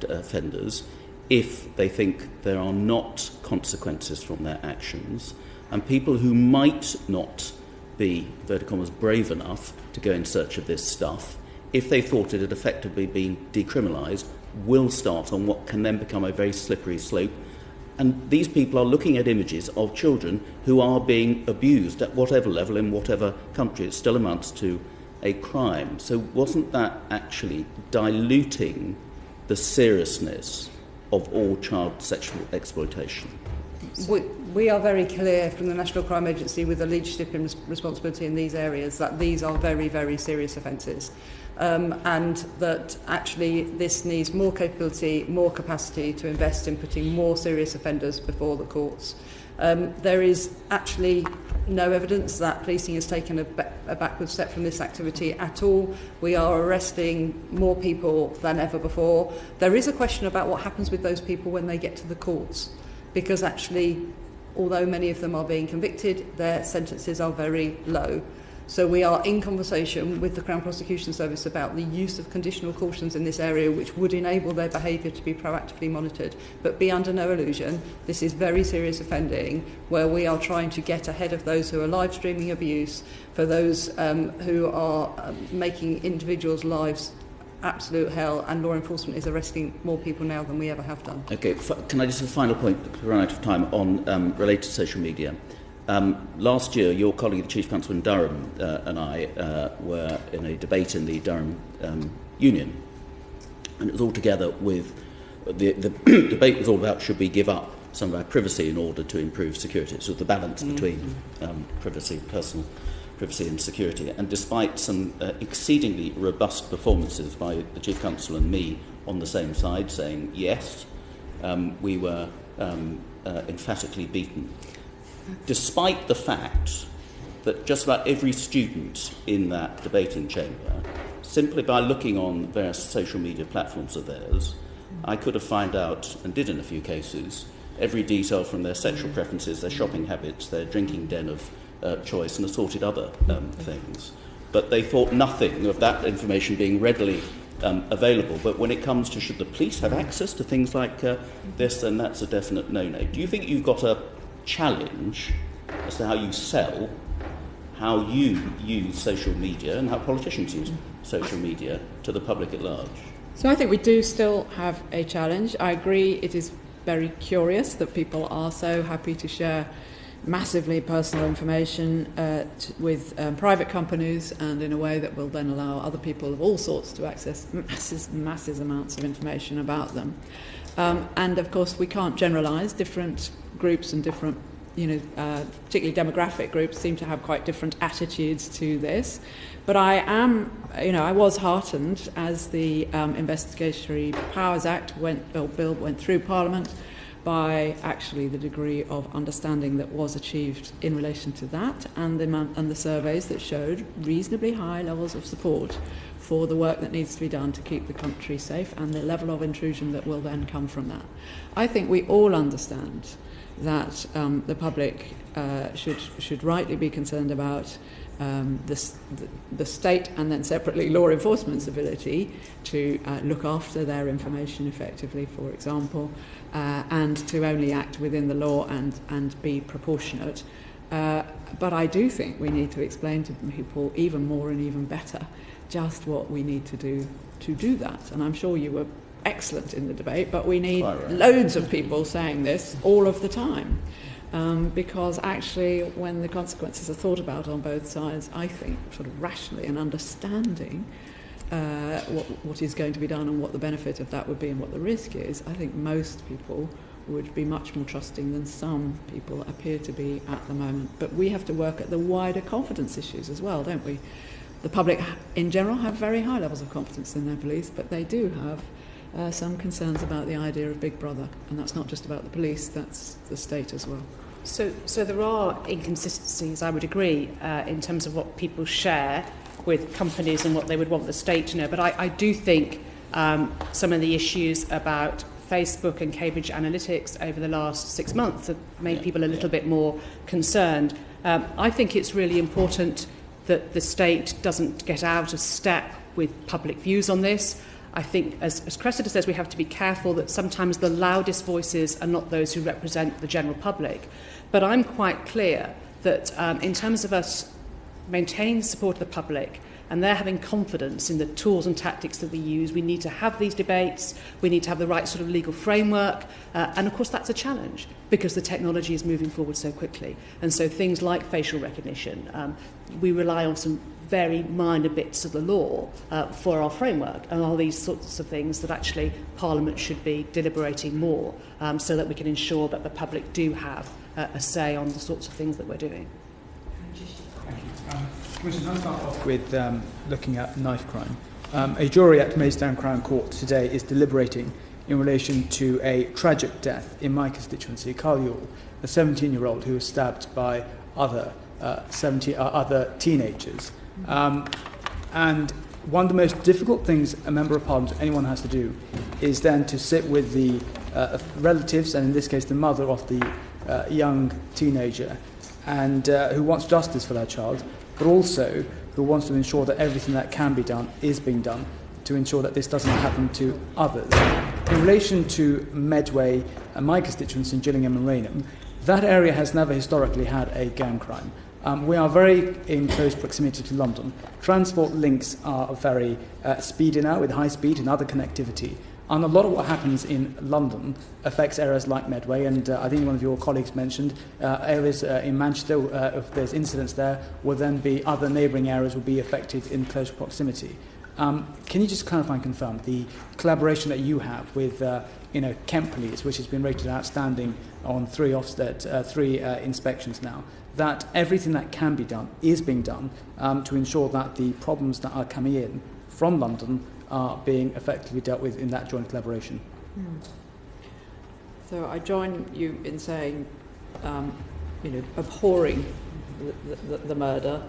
offenders if they think there are not consequences from their actions, and people who might not be, inverted commas, brave enough to go in search of this stuff, if they thought it had effectively been decriminalised, will start on what can then become a very slippery slope. And these people are looking at images of children who are being abused at whatever level, in whatever country. It still amounts to a crime. So wasn't that actually diluting the seriousness of all child sexual exploitation? We are very clear from the National Crime Agency, with the leadership and responsibility in these areas, that these are very, very serious offences. And that actually this needs more capability, more capacity to invest in putting more serious offenders before the courts. There is actually no evidence that policing has taken a backward step from this activity at all. We are arresting more people than ever before. There is a question about what happens with those people when they get to the courts, because actually, although many of them are being convicted, their sentences are very low. So we are in conversation with the Crown Prosecution Service about the use of conditional cautions in this area, which would enable their behaviour to be proactively monitored. But be under no illusion, this is very serious offending, where we are trying to get ahead of those who are live streaming abuse, for those who are making individuals' lives absolute hell, and law enforcement is arresting more people now than we ever have done. Okay, can I just have a final point, run out of time, on related to social media? Last year, your colleague, the Chief Constable in Durham, and I were in a debate in the Durham Union, and it was all together with the debate was all about, should we give up some of our privacy in order to improve security? So the balance between privacy, personal privacy and security. And despite some exceedingly robust performances by the Chief Constable and me on the same side, saying yes, we were emphatically beaten. Despite the fact that just about every student in that debating chamber, simply by looking on various social media platforms of theirs, I could have found out, and did in a few cases, every detail from their sexual preferences, their shopping habits, their drinking den of choice, and assorted other things. But they thought nothing of that information being readily available. But when it comes to, should the police have access to things like this, then that's a definite no-no. Do you think you've got a challenge as to how you sell, how you use social media, and how politicians use social media to the public at large? So I think we do still have a challenge. I agree it is very curious that people are so happy to share massively personal information with private companies, and in a way that will then allow other people of all sorts to access massive amounts of information about them. And of course we can't generalise. Different groups and different, particularly demographic groups, seem to have quite different attitudes to this. But I was heartened as the Investigatory Powers Act bill went through Parliament, by actually the degree of understanding that was achieved in relation to that, and the surveys that showed reasonably high levels of support for the work that needs to be done to keep the country safe, and the level of intrusion that will then come from that. I think we all understand that the public should rightly be concerned about the state, and then separately law enforcement's ability to look after their information effectively, for example, and to only act within the law and be proportionate. But I do think we need to explain to people even more and even better just what we need to do that. And I'm sure you were excellent in the debate, but we need loads of people saying this all of the time. Because actually, when the consequences are thought about on both sides, I think, sort of rationally and understanding what is going to be done and what the benefit of that would be and what the risk is, I think most people would be much more trusting than some people appear to be at the moment. But we have to work at the wider confidence issues as well, don't we? The public in general have very high levels of confidence in their police, but they do have some concerns about the idea of Big Brother, and that's not just about the police, that's the state as well. So there are inconsistencies, I would agree, in terms of what people share with companies and what they would want the state to know. But I do think some of the issues about Facebook and Cambridge Analytics over the last 6 months have made people a little bit more concerned. I think it's really important that the state doesn't get out of step with public views on this. I think, as Cressida says, we have to be careful that sometimes the loudest voices are not those who represent the general public. But I'm quite clear that in terms of us maintaining the support of the public and they're having confidence in the tools and tactics that we use, we need to have these debates, we need to have the right sort of legal framework, and of course that's a challenge because the technology is moving forward so quickly. And so things like facial recognition, we rely on some very minor bits of the law for our framework, and all these sorts of things that actually Parliament should be deliberating more so that we can ensure that the public do have a say on the sorts of things that we're doing. Commissioner, I'll start off with looking at knife crime. A jury at Maidstone Crown Court today is deliberating in relation to a tragic death in my constituency, Carl Yule, a 17-year-old who was stabbed by other teenagers. And one of the most difficult things a Member of Parliament, anyone has to do, is then to sit with the relatives, and in this case the mother of the young teenager, and who wants justice for their child, but also who wants to ensure that everything that can be done is being done to ensure that this doesn't happen to others. In relation to Medway and my constituency in Gillingham and Rainham, that area has never historically had a gang crime. We are very in close proximity to London. Transport links are very speedy now with high speed and other connectivity. And a lot of what happens in London affects areas like Medway, and I think one of your colleagues mentioned areas in Manchester, if there's incidents there, will then be other neighbouring areas will be affected in close proximity. Can you just clarify and confirm the collaboration that you have with Kent Police, which has been rated outstanding on 3 inspections now, that everything that can be done is being done to ensure that the problems that are coming in from London are being effectively dealt with in that joint collaboration? So I join you in saying, abhorring the murder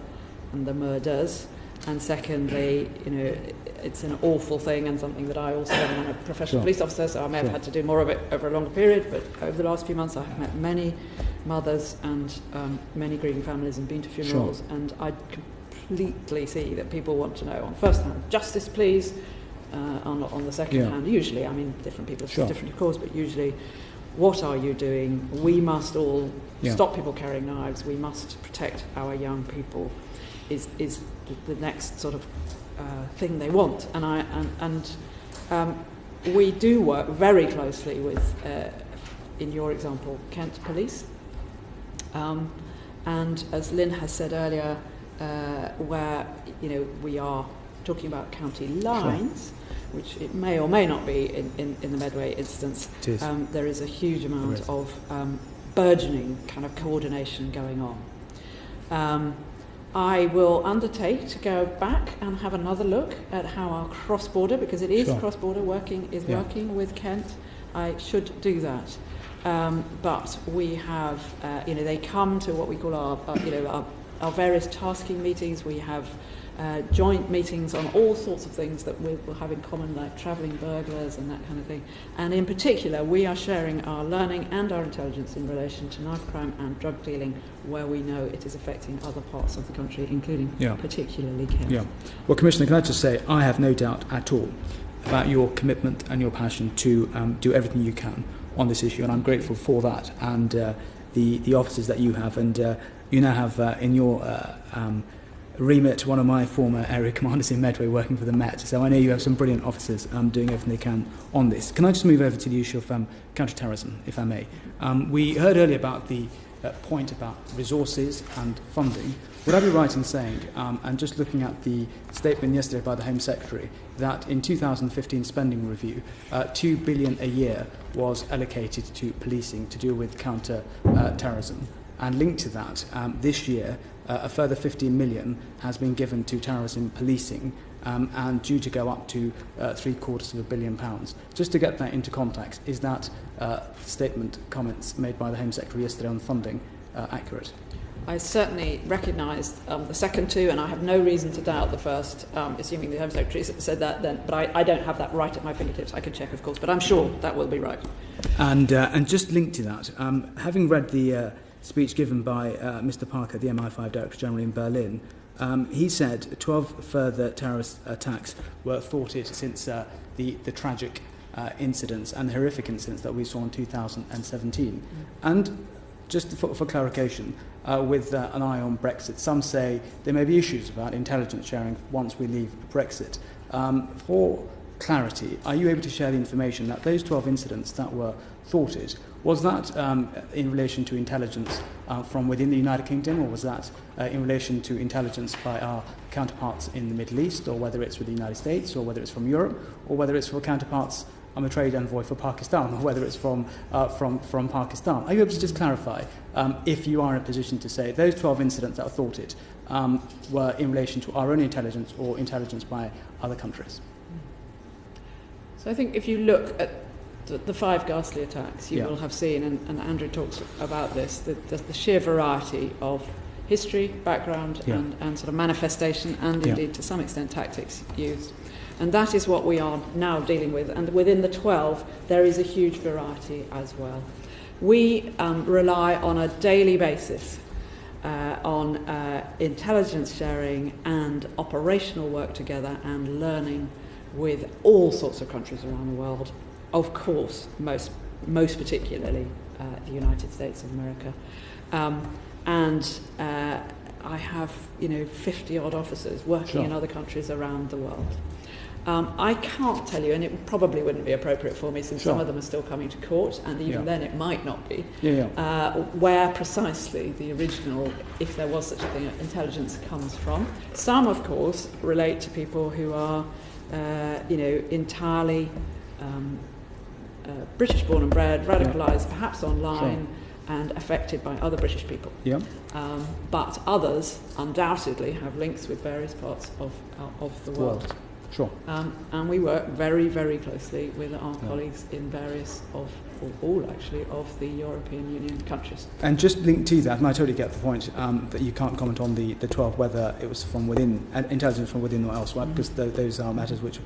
and the murders, and secondly, it's an awful thing and something that I also, I'm a professional police officer, so I may have had to do more of it over a longer period, but over the last few months I have met many mothers and many grieving families and been to funerals, and I completely see that people want to know on first hand, justice please, on the second hand, usually, I mean, different people, it's different of course, but usually, what are you doing? We must all stop people carrying knives, we must protect our young people, is the next sort of thing they want. And we do work very closely with, in your example, Kent Police. And as Lynn has said earlier, where we are talking about county lines, which it may or may not be in the Medway instance, there is a huge amount of burgeoning kind of coordination going on. I will undertake to go back and have another look at how our cross-border, because it is cross-border working with Kent. I should do that. But we have, they come to what we call our various tasking meetings. We have joint meetings on all sorts of things that we'll have in common, like travelling burglars and that kind of thing. And in particular, we are sharing our learning and our intelligence in relation to knife crime and drug dealing, where we know it is affecting other parts of the country, including particularly Kent. Yeah. Well, Commissioner, can I just say, I have no doubt at all about your commitment and your passion to do everything you can on this issue, and I'm grateful for that, and the officers that you have, and you now have in your remit one of my former area commanders in Medway working for the Met, so I know you have some brilliant officers doing everything they can on this. Can I just move over to the issue of counter-terrorism, if I may? We heard earlier about the point about resources and funding. Would I be right in saying, and just looking at the statement yesterday by the Home Secretary, that in 2015 spending review, 2 billion a year was allocated to policing to deal with counter-terrorism, and linked to that, this year, a further 15 million has been given to terrorism policing and due to go up to £750 million. Just to get that into context, is that comments made by the Home Secretary yesterday on funding accurate? I certainly recognise the second two, and I have no reason to doubt the first, assuming the Home Secretary said that then. But I don't have that right at my fingertips. I can check, of course, but I'm sure that will be right. And just linked to that, having read the speech given by Mr. Parker, the MI5 Director General in Berlin, he said 12 further terrorist attacks were thwarted since the tragic incidents and the horrific incidents that we saw in 2017. And just for clarification, with an eye on Brexit, some say there may be issues about intelligence sharing once we leave Brexit. For clarity, are you able to share the information that those 12 incidents that were thwarted, was that in relation to intelligence from within the United Kingdom, or was that in relation to intelligence by our counterparts in the Middle East, or whether it's with the United States, or whether it's from Europe, or whether it's for counterparts, I'm a trade envoy for Pakistan, or whether it's from Pakistan? Are you able to just clarify, if you are in a position to say those 12 incidents that were thwarted were in relation to our own intelligence or intelligence by other countries? So I think if you look at the 5 ghastly attacks, you will have seen, and Andrew talks about this, the sheer variety of history, background, and sort of manifestation, and indeed to some extent tactics used. And that is what we are now dealing with. And within the 12, there is a huge variety as well. We rely on a daily basis on intelligence sharing and operational work together and learning with all sorts of countries around the world. Of course, most particularly the United States of America. I have, 50-odd officers working in other countries around the world. I can't tell you, and it probably wouldn't be appropriate for me since some of them are still coming to court, and even then it might not be, where precisely the original, if there was such a thing, intelligence comes from. Some, of course, relate to people who are, entirely British born and bred, radicalised, perhaps online, and affected by other British people. But others undoubtedly have links with various parts of the world. And we work very, very closely with our colleagues in various or all actually of the European Union countries. And just linked to that, and I totally get the point that you can't comment on the 12 whether it was from within, intelligence from within or elsewhere, because those are matters which are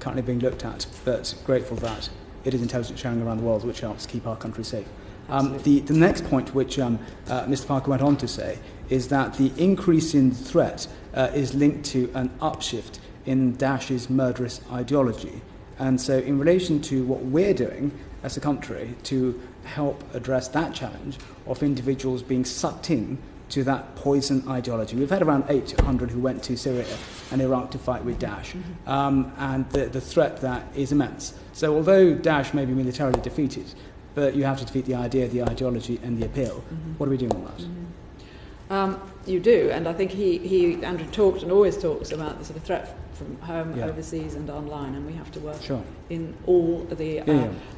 currently being looked at, but grateful that it is intelligence sharing around the world which helps keep our country safe. The next point which Mr. Parker went on to say is that the increase in threat is linked to an upshift in Daesh's murderous ideology. And so in relation to what we're doing as a country to help address that challenge of individuals being sucked in to that poison ideology. We've had around 800 who went to Syria and Iraq to fight with Daesh, and the threat that is immense. So although Daesh may be militarily defeated, but you have to defeat the idea, the ideology and the appeal. What are we doing on that? You do, and I think Andrew talked and always talks about the sort of threat from home, overseas and online, and we have to work in all the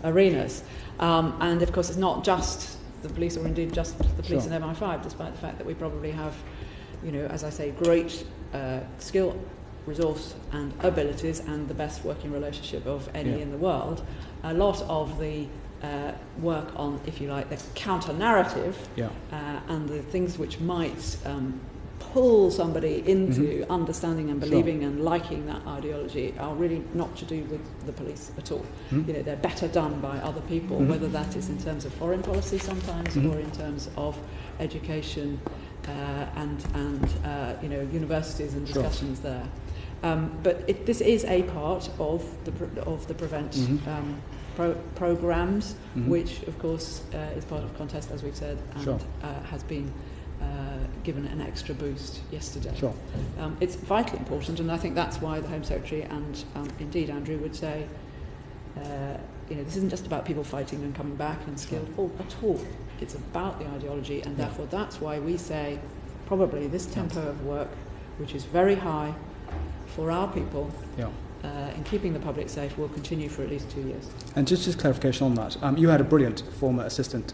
arenas. And of course it's not just the police, or indeed just the police and MI5, despite the fact that we probably have, as I say, great skill, resource and abilities and the best working relationship of any in the world. A lot of the work on, if you like, the counter-narrative and the things which might pull somebody into understanding and believing and liking that ideology are really not to do with the police at all. They're better done by other people, whether that is in terms of foreign policy sometimes or in terms of education and universities and discussions there. But this is a part of the Prevent programmes, which of course is part of Contest, as we've said, and has been given an extra boost yesterday. It's vitally important, and I think that's why the Home Secretary and indeed Andrew would say, this isn't just about people fighting and coming back and skilled at all. It's about the ideology, and therefore that's why we say probably this tempo of work, which is very high for our people, in keeping the public safe, will continue for at least 2 years. And just clarification on that, you had a brilliant former assistant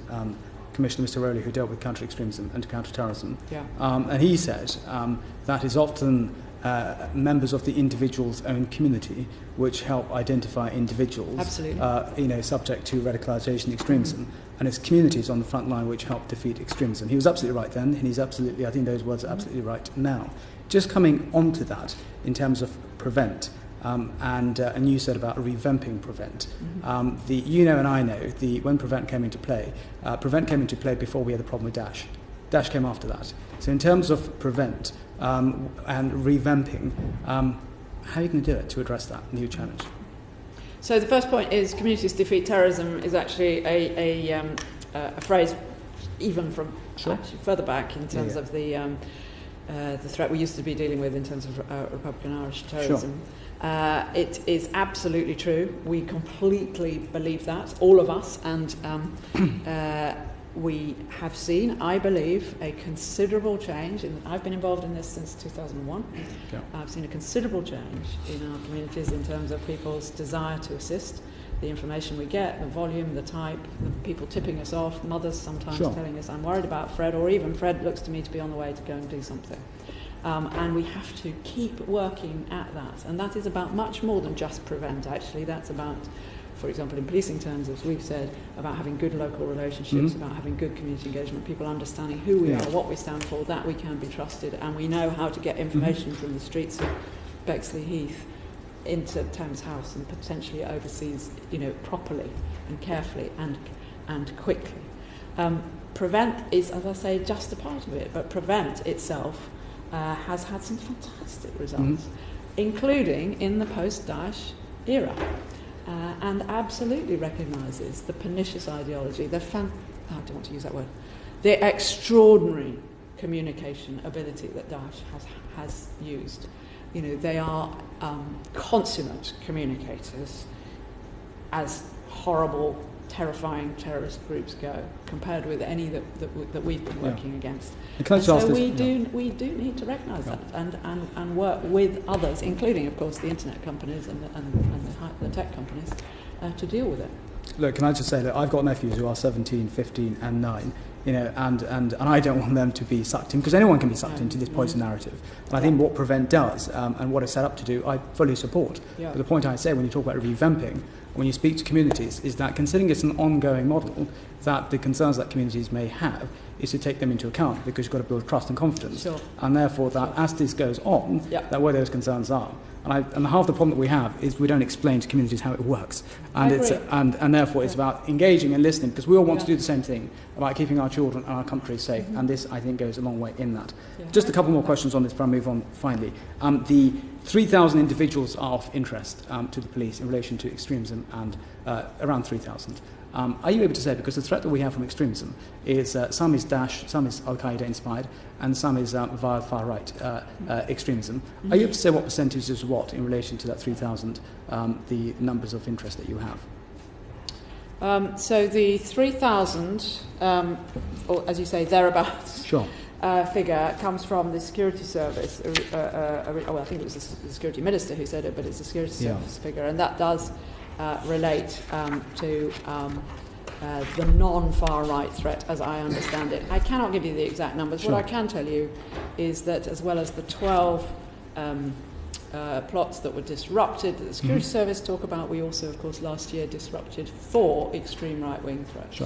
Commissioner, Mr. Rowley, who dealt with counter-extremism and counter-terrorism, and he said that is often members of the individual's own community, which help identify individuals, subject to radicalisation, extremism, and it's communities on the front line which help defeat extremism. He was absolutely right then, and he's absolutely, I think those words are absolutely right now. Just coming onto that in terms of prevent, and you said about revamping prevent. And I know when prevent came into play before we had the problem with Dash. Dash came after that. So in terms of prevent and revamping, how are you going to do it to address that new challenge? So the first point is communities defeat terrorism is actually a phrase even from actually further back in terms of the threat we used to be dealing with in terms of Republican Irish terrorism. It is absolutely true. We completely believe that, all of us, and we have seen, I believe, a considerable change. I've been involved in this since 2001. I've seen a considerable change in our communities in terms of people's desire to assist, the information we get, the volume, the type, the people tipping us off, mothers sometimes telling us, I'm worried about Fred, or even Fred looks to me to be on the way to go and do something. And we have to keep working at that. And that is about much more than just prevent, actually. That's about, for example, in policing terms, as we've said, about having good local relationships, about having good community engagement, people understanding who we are, what we stand for, that we can be trusted, and we know how to get information from the streets of Bexley Heath into Thames House and potentially overseas, properly and carefully and quickly. Prevent is, as I say, just a part of it, but prevent itself has had some fantastic results, including in the post-Daesh era, and absolutely recognises the pernicious ideology, I don't want to use that word, the extraordinary communication ability that Daesh has used. They are consummate communicators, as horrible, terrifying terrorist groups go, compared with any that we've been working against. And so we do need to recognise that and work with others, including, of course, the internet companies and the tech companies, to deal with it. Look, can I just say that I've got nephews who are 17, 15 and 9, and I don't want them to be sucked in, because anyone can be sucked into this poison narrative. And I think what Prevent does, and what it's set up to do, I fully support. But the point I say when you talk about revamping, when you speak to communities, is that considering it's an ongoing model, that the concerns that communities may have is to take them into account, because you've got to build trust and confidence. And therefore, that as this goes on, that where those concerns are. And half the problem that we have is we don't explain to communities how it works. And and therefore it's about engaging and listening, because we all want to do the same thing, about keeping our children and our country safe. And this, I think, goes a long way in that. Just a couple more questions on this before I move on finally. The 3,000 individuals are of interest to the police in relation to extremism, and around 3,000. Are you able to say, because the threat that we have from extremism is some is Daesh, some is Al-Qaeda inspired, and some is via far-right extremism. Are you able to say what percentage is what in relation to that 3,000, the numbers of interest that you have? So the 3,000, or as you say, thereabouts, figure comes from the security service. I think it was the security minister who said it, but it's the security service figure, and that does relate to the non-far right threat, as I understand it. I cannot give you the exact numbers. What I can tell you is that, as well as the 12 plots that were disrupted that the security service talk about, we also, of course, last year disrupted 4 extreme right-wing threats.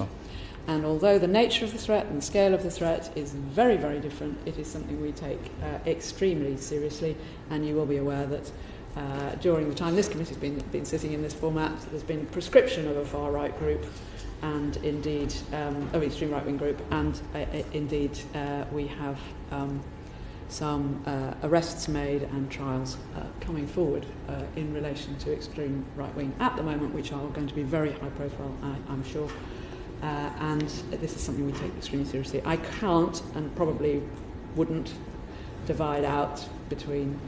And although the nature of the threat and the scale of the threat is very, very different, it is something we take extremely seriously, and you will be aware that during the time this committee's been sitting in this format, there's been prescription of a far-right group, and indeed of extreme right-wing group, and indeed we have some arrests made and trials coming forward in relation to extreme right-wing at the moment, which are going to be very high-profile, I'm sure. And this is something we take extremely seriously. I can't, and probably wouldn't, divide out between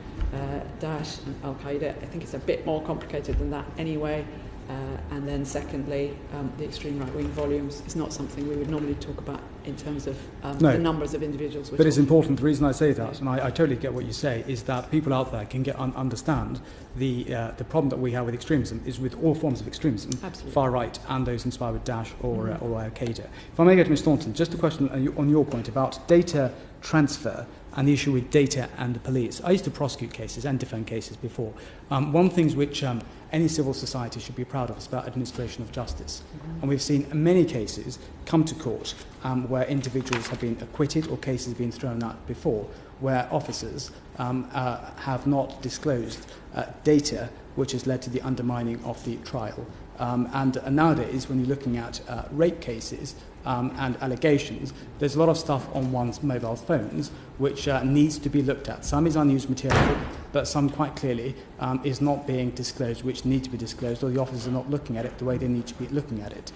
Daesh and Al-Qaeda. I think it's a bit more complicated than that anyway. And then secondly, the extreme right-wing volumes is not something we would normally talk about in terms of the numbers of individuals. But it's important. The reason I say that, and I totally get what you say, is that people out there can understand the problem that we have with extremism is with all forms of extremism, far right and those inspired with Daesh or Al-Qaeda. If I may go to Ms. Thornton, just a question on your point about data transfer and the issue with data and the police. I used to prosecute cases and defend cases before. One of the things which any civil society should be proud of is about administration of justice. And we've seen many cases come to court where individuals have been acquitted or cases have been thrown out before, where officers have not disclosed data which has led to the undermining of the trial. And nowadays, when you're looking at rape cases and allegations, there's a lot of stuff on one's mobile phones which needs to be looked at. Some is unused material, but some quite clearly is not being disclosed, which need to be disclosed, or the officers are not looking at it the way they need to be looking at it.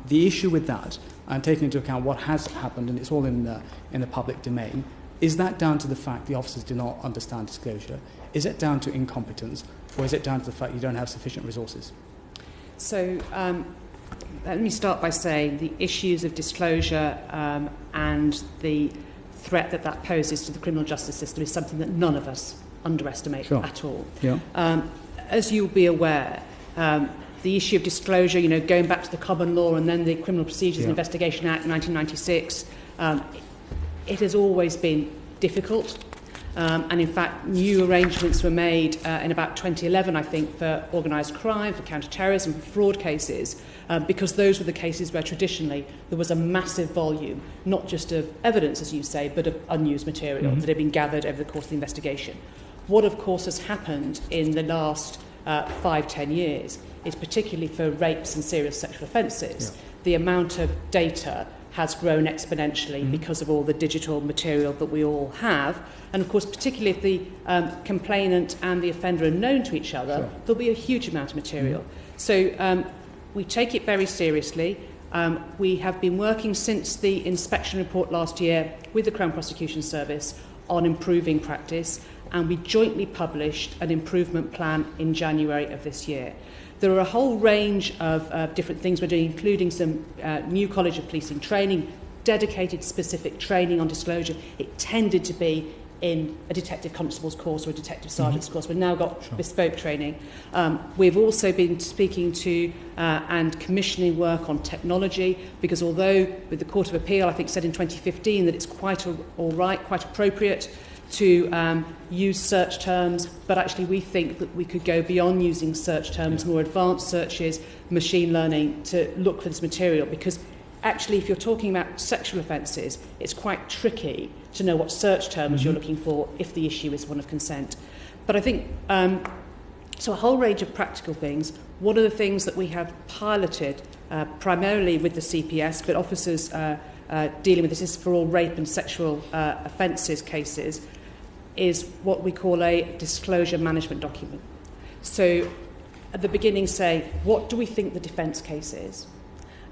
The issue with that, and taking into account what has happened, and it's all in the public domain, is that down to the fact the officers do not understand disclosure? Is it down to incompetence, or is it down to the fact you don't have sufficient resources? So let me start by saying the issues of disclosure and the threat that that poses to the criminal justice system is something that none of us underestimate at all. Yeah. As you'll be aware, the issue of disclosure, going back to the common law and then the Criminal Procedures and Investigation Act 1996, it has always been difficult. And in fact, new arrangements were made in about 2011, I think, for organised crime, for counter-terrorism, for fraud cases, because those were the cases where traditionally there was a massive volume, not just of evidence, as you say, but of unused material that had been gathered over the course of the investigation. What, of course, has happened in the last 5-10 years is particularly for rapes and serious sexual offences, the amount of data has grown exponentially because of all the digital material that we all have. And of course, particularly if the complainant and the offender are known to each other, there'll be a huge amount of material. So we take it very seriously. We have been working since the inspection report last year with the Crown Prosecution Service on improving practice, and we jointly published an improvement plan in January of this year. There are a whole range of different things we're doing, including some new College of Policing training, dedicated specific training on disclosure. It tended to be in a detective constable's course or a detective sergeant's course. We've now got bespoke training. We've also been speaking to and commissioning work on technology, because although with the Court of Appeal, I think, said in 2015 that it's quite all right, quite appropriate to use search terms, but actually we think that we could go beyond using search terms, more advanced searches, machine learning, to look for this material, because actually if you're talking about sexual offences, it's quite tricky to know what search terms you're looking for if the issue is one of consent. But I think, so a whole range of practical things. One of the things that we have piloted, primarily with the CPS, but officers dealing with this is for all rape and sexual offences cases, is what we call a disclosure management document. So at the beginning say, what do we think the defence case is?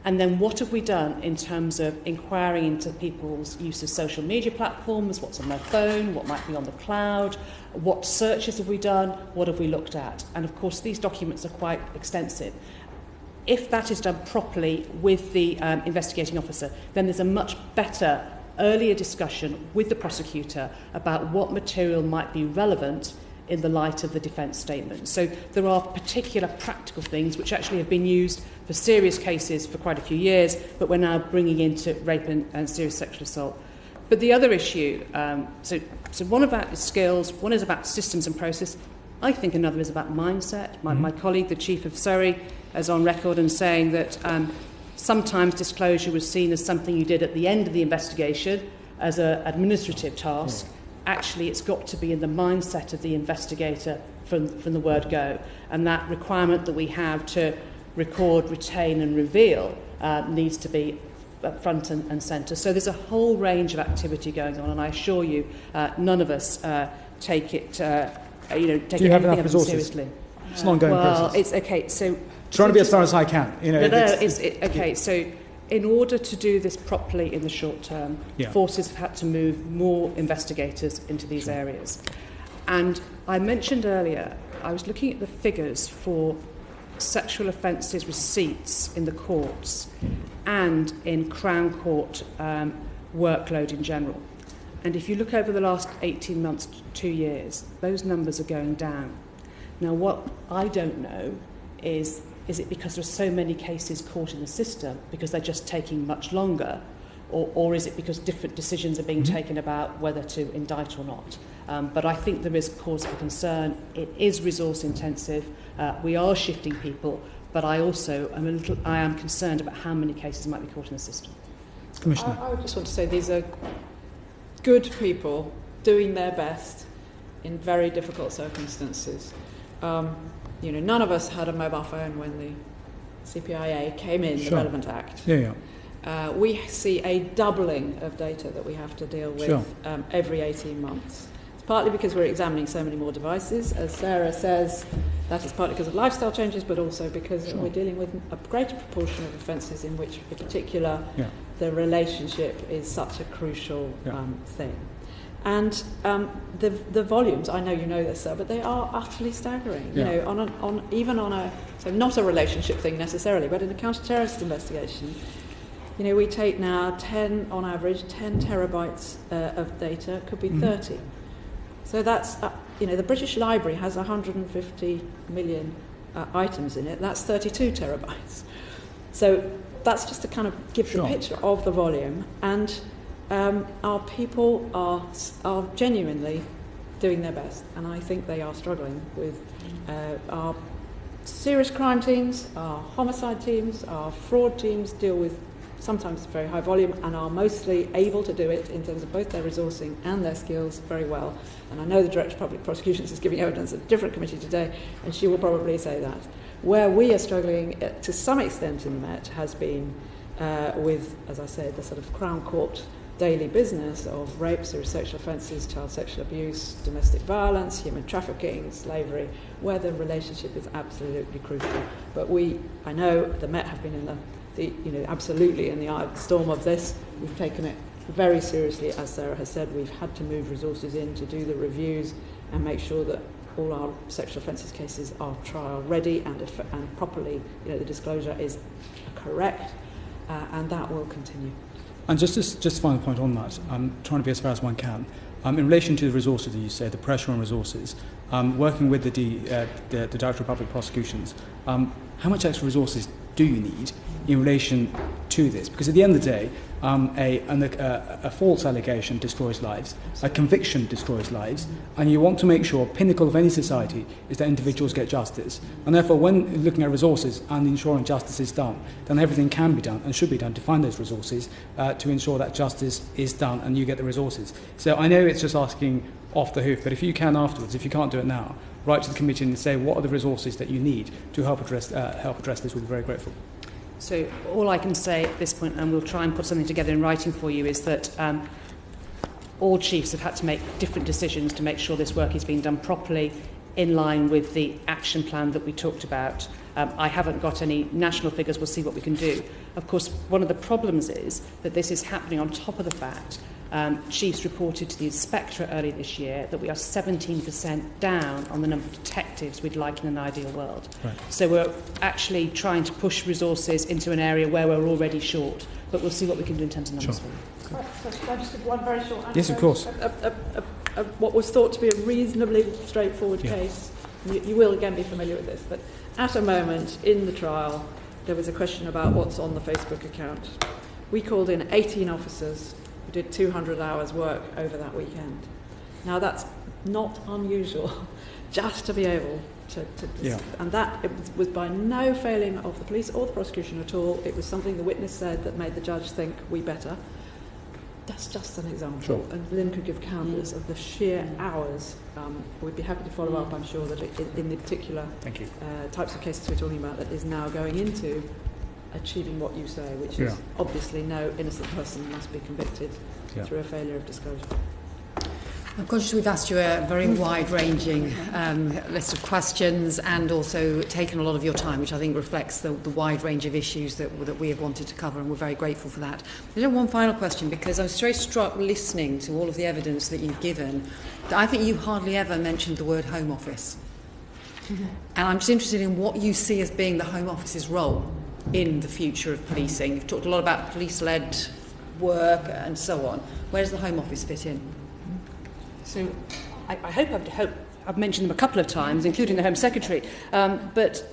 And then what have we done in terms of inquiring into people's use of social media platforms, what's on their phone, what might be on the cloud, what searches have we done, what have we looked at? And of course these documents are quite extensive. If that is done properly with the investigating officer, then there's a much better earlier discussion with the prosecutor about what material might be relevant in the light of the defence statement. So there are particular practical things which actually have been used for serious cases for quite a few years, but we're now bringing into rape and serious sexual assault. But the other issue, so one about skills, one is about systems and process. I think another is about mindset. My colleague, the Chief of Surrey, is on record and saying that sometimes disclosure was seen as something you did at the end of the investigation as an administrative task. Actually, it's got to be in the mindset of the investigator from the word go. And that requirement that we have to record, retain and reveal needs to be front and centre. So there's a whole range of activity going on, and I assure you none of us take it take anything of it seriously. It's an ongoing process. Well, it's okay. So trying to be as thorough as I can. Okay. So in order to do this properly in the short term, forces have had to move more investigators into these areas. And I mentioned earlier, I was looking at the figures for sexual offences receipts in the courts and in Crown Court workload in general. And if you look over the last 18 months to 2 years, those numbers are going down. Now, what I don't know is it because there are so many cases caught in the system, because they're just taking much longer, or is it because different decisions are being taken about whether to indict or not? But I think there is cause for concern. It is resource intensive. We are shifting people, but I also I am concerned about how many cases might be caught in the system. Commissioner. I would just want to say these are good people doing their best in very difficult circumstances. None of us had a mobile phone when the CPIA came in, the Relevant Act. We see a doubling of data that we have to deal with every 18 months. It's partly because we're examining so many more devices. As Sarah says, that is partly because of lifestyle changes, but also because we're dealing with a greater proportion of offences in which, in particular, the relationship is such a crucial thing. And the volumes, I know you know this, sir, but they are utterly staggering. You know, even on a not a relationship thing necessarily, but in a counter-terrorist investigation, you know, we take now 10 on average, 10 terabytes of data, could be 30. So that's the British Library has 150 million items in it. That's 32 terabytes. So that's just to kind of give the picture of the volume. And our people are genuinely doing their best, and I think they are struggling with our serious crime teams, our homicide teams, our fraud teams deal with sometimes very high volume and are mostly able to do it in terms of both their resourcing and their skills very well. And I know the Director of Public Prosecutions is giving evidence at a different committee today, and she will probably say that. Where we are struggling to some extent in the Met has been with, as I said, the sort of Crown Court daily business of rape, serious sexual offences, child sexual abuse, domestic violence, human trafficking, slavery, where the relationship is absolutely crucial. But I know the Met have been in absolutely in the eye of the storm of this. We've taken it very seriously, as Sarah has said. We've had to move resources in to do the reviews and make sure that all our sexual offences cases are trial ready and properly, the disclosure is correct, and that will continue. And just final point on that, I'm trying to be as fair as one can. In relation to the resources that you say, the pressure on resources, working with the Director of Public Prosecutions, how much extra resources do you need in relation to this? Because at the end of the day, a false allegation destroys lives, a conviction destroys lives, and you want to make sure pinnacle of any society is that individuals get justice. And therefore, when looking at resources and ensuring justice is done, then everything can be done and should be done to find those resources to ensure that justice is done and you get the resources. So I know it's just asking off the hoof, but if you can afterwards, if you can't do it now, write to the committee and say what are the resources that you need to help address this. We'll be very grateful. So all I can say at this point, and we'll try and put something together in writing for you, is that all chiefs have had to make different decisions to make sure this work is being done properly in line with the action plan that we talked about. I haven't got any national figures. We'll see what we can do. Of course, one of the problems is that this is happening on top of the fact chiefs reported to the inspectorate earlier this year that we are 17% down on the number of detectives we'd like in an ideal world. Right. So we're actually trying to push resources into an area where we're already short, but we'll see what we can do in terms of numbers. Sure. I just did one very short answer. Yes, of course. What was thought to be a reasonably straightforward case. You will again be familiar with this, but at a moment in the trial, there was a question about what's on the Facebook account. We called in 18 officers who did 200 hours work over that weekend. Now that's not unusual, just to be able to and that it was by no failing of the police or the prosecution at all. It was something the witness said that made the judge think we better. That's just an example, sure. And Lynn could give countless of the sheer hours. We'd be happy to follow up, I'm sure, that in the particular types of cases we're talking about, that is now going into achieving what you say, which is obviously no innocent person must be convicted through a failure of disclosure. I'm conscious we've asked you a very wide-ranging list of questions and also taken a lot of your time, which I think reflects the wide range of issues that we have wanted to cover, and we're very grateful for that. There's one final question, because I was very struck listening to all of the evidence that you've given, that I think you hardly ever mentioned the word Home Office. Mm-hmm. And I'm just interested in what you see as being the Home Office's role in the future of policing. You've talked a lot about police-led work and so on. Where does the Home Office fit in? So I hope I've mentioned them a couple of times, including the Home Secretary. But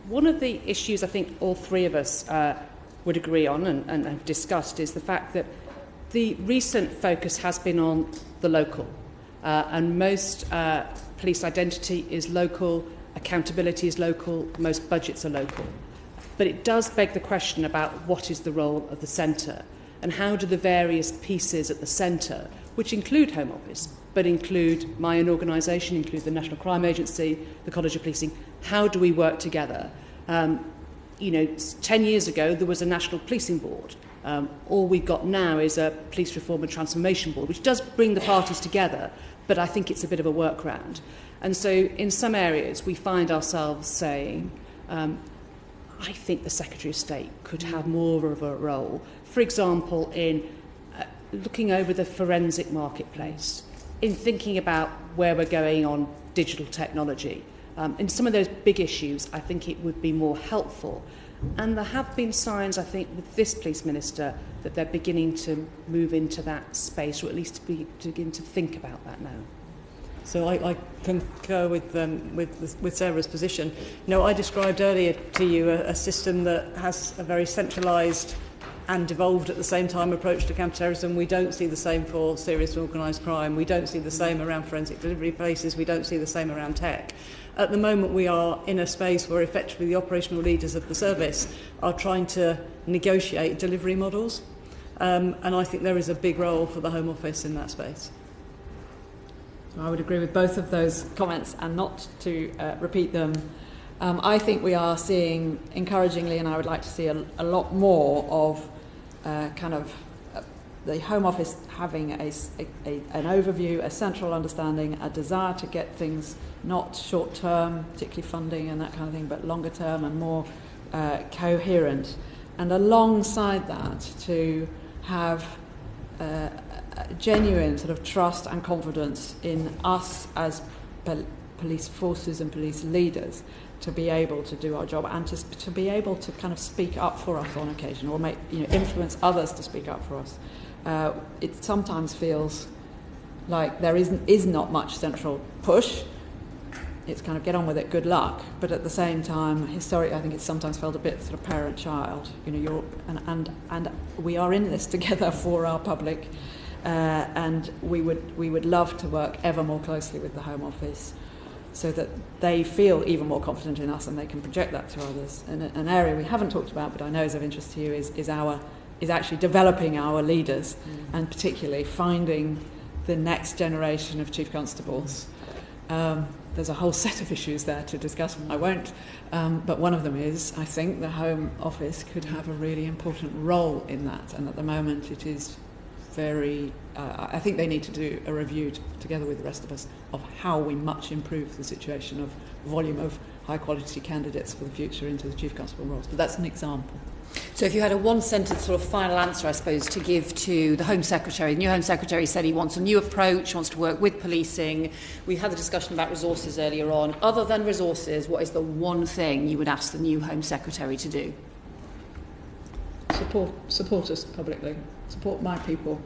one of the issues I think all three of us would agree on and have discussed is the fact that the recent focus has been on the local, and most police identity is local, accountability is local, most budgets are local. But it does beg the question about what is the role of the centre, and how do the various pieces at the centre, which include Home Office, but include my own organisation, include the National Crime Agency, the College of Policing, how do we work together? 10 years ago there was a National Policing Board. All we've got now is a Police Reform and Transformation Board, which does bring the parties together, but I think it's a bit of a workaround. And so in some areas we find ourselves saying, I think the Secretary of State could have more of a role, for example, in looking over the forensic marketplace, in thinking about where we're going on digital technology. In some of those big issues, I think it would be more helpful. And there have been signs, I think, with this police minister that they're beginning to move into that space, or at least to begin to think about that now. So I concur with Sarah's position. I described earlier to you a system that has a very centralised and devolved at the same time approach to counter-terrorism. We don't see the same for serious organised crime. We don't see the same around forensic delivery places. We don't see the same around tech. At the moment, we are in a space where effectively the operational leaders of the service are trying to negotiate delivery models. And I think there is a big role for the Home Office in that space. I would agree with both of those comments, and not to repeat them. I think we are seeing, encouragingly, and I would like to see a lot more of the Home Office having an overview, a central understanding, a desire to get things not short-term, particularly funding and that kind of thing, but longer-term and more coherent. And alongside that, to have genuine sort of trust and confidence in us as police forces and police leaders to be able to do our job, and to be able to kind of speak up for us on occasion, or influence others to speak up for us. It sometimes feels like there is not much central push. It's kind of get on with it, good luck. But at the same time, historically, I think it's sometimes felt a bit sort of parent-child. And we are in this together for our public, and we would love to work ever more closely with the Home Office, so that they feel even more confident in us and they can project that to others. And an area we haven't talked about, but I know is of interest to you, is actually developing our leaders, and particularly finding the next generation of chief constables. There's a whole set of issues there to discuss. I won't, but one of them is, I think the Home Office could have a really important role in that, and at the moment it is very... I think they need to do a review together with the rest of us of how we much improve the situation of volume of high-quality candidates for the future into the chief constable roles. But that's an example. So if you had a one-sentence sort of final answer, I suppose, to give to the Home Secretary. The new Home Secretary said he wants a new approach, wants to work with policing. We had the discussion about resources earlier on. Other than resources, what is the one thing you would ask the new Home Secretary to do? Support us publicly. Support my people.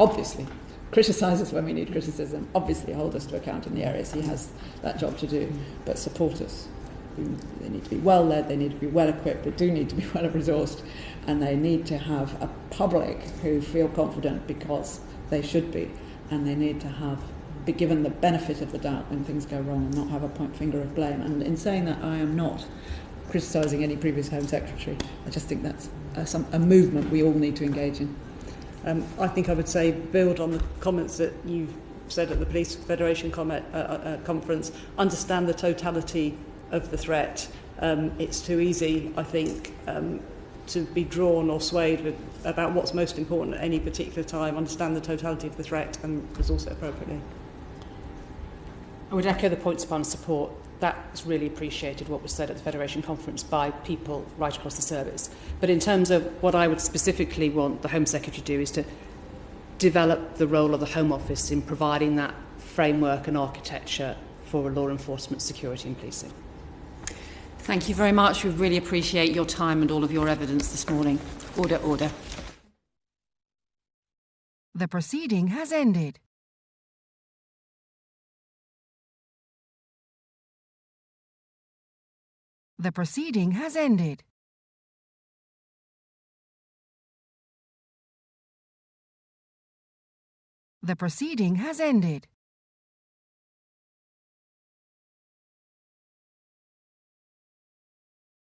Obviously. Criticise us when we need criticism. Obviously hold us to account in the areas he has that job to do. But support us. They need to be well led, they need to be well equipped, they do need to be well resourced, and they need to have a public who feel confident because they should be, and they need to be given the benefit of the doubt when things go wrong and not have a point finger of blame. And in saying that, I am not criticising any previous Home Secretary. I just think that's a movement we all need to engage in. I think I would say build on the comments that you've said at the Police Federation conference, understand the totality of the threat. It's too easy, I think, to be drawn or swayed about what's most important at any particular time. Understand the totality of the threat and resource it appropriately. I would echo the points upon support. That's really appreciated, what was said at the Federation conference by people right across the service. But in terms of what I would specifically want the Home Secretary to do is to develop the role of the Home Office in providing that framework and architecture for law enforcement, security and policing. Thank you very much. We really appreciate your time and all of your evidence this morning. Order, order. The proceeding has ended. The proceeding has ended. The proceeding has ended.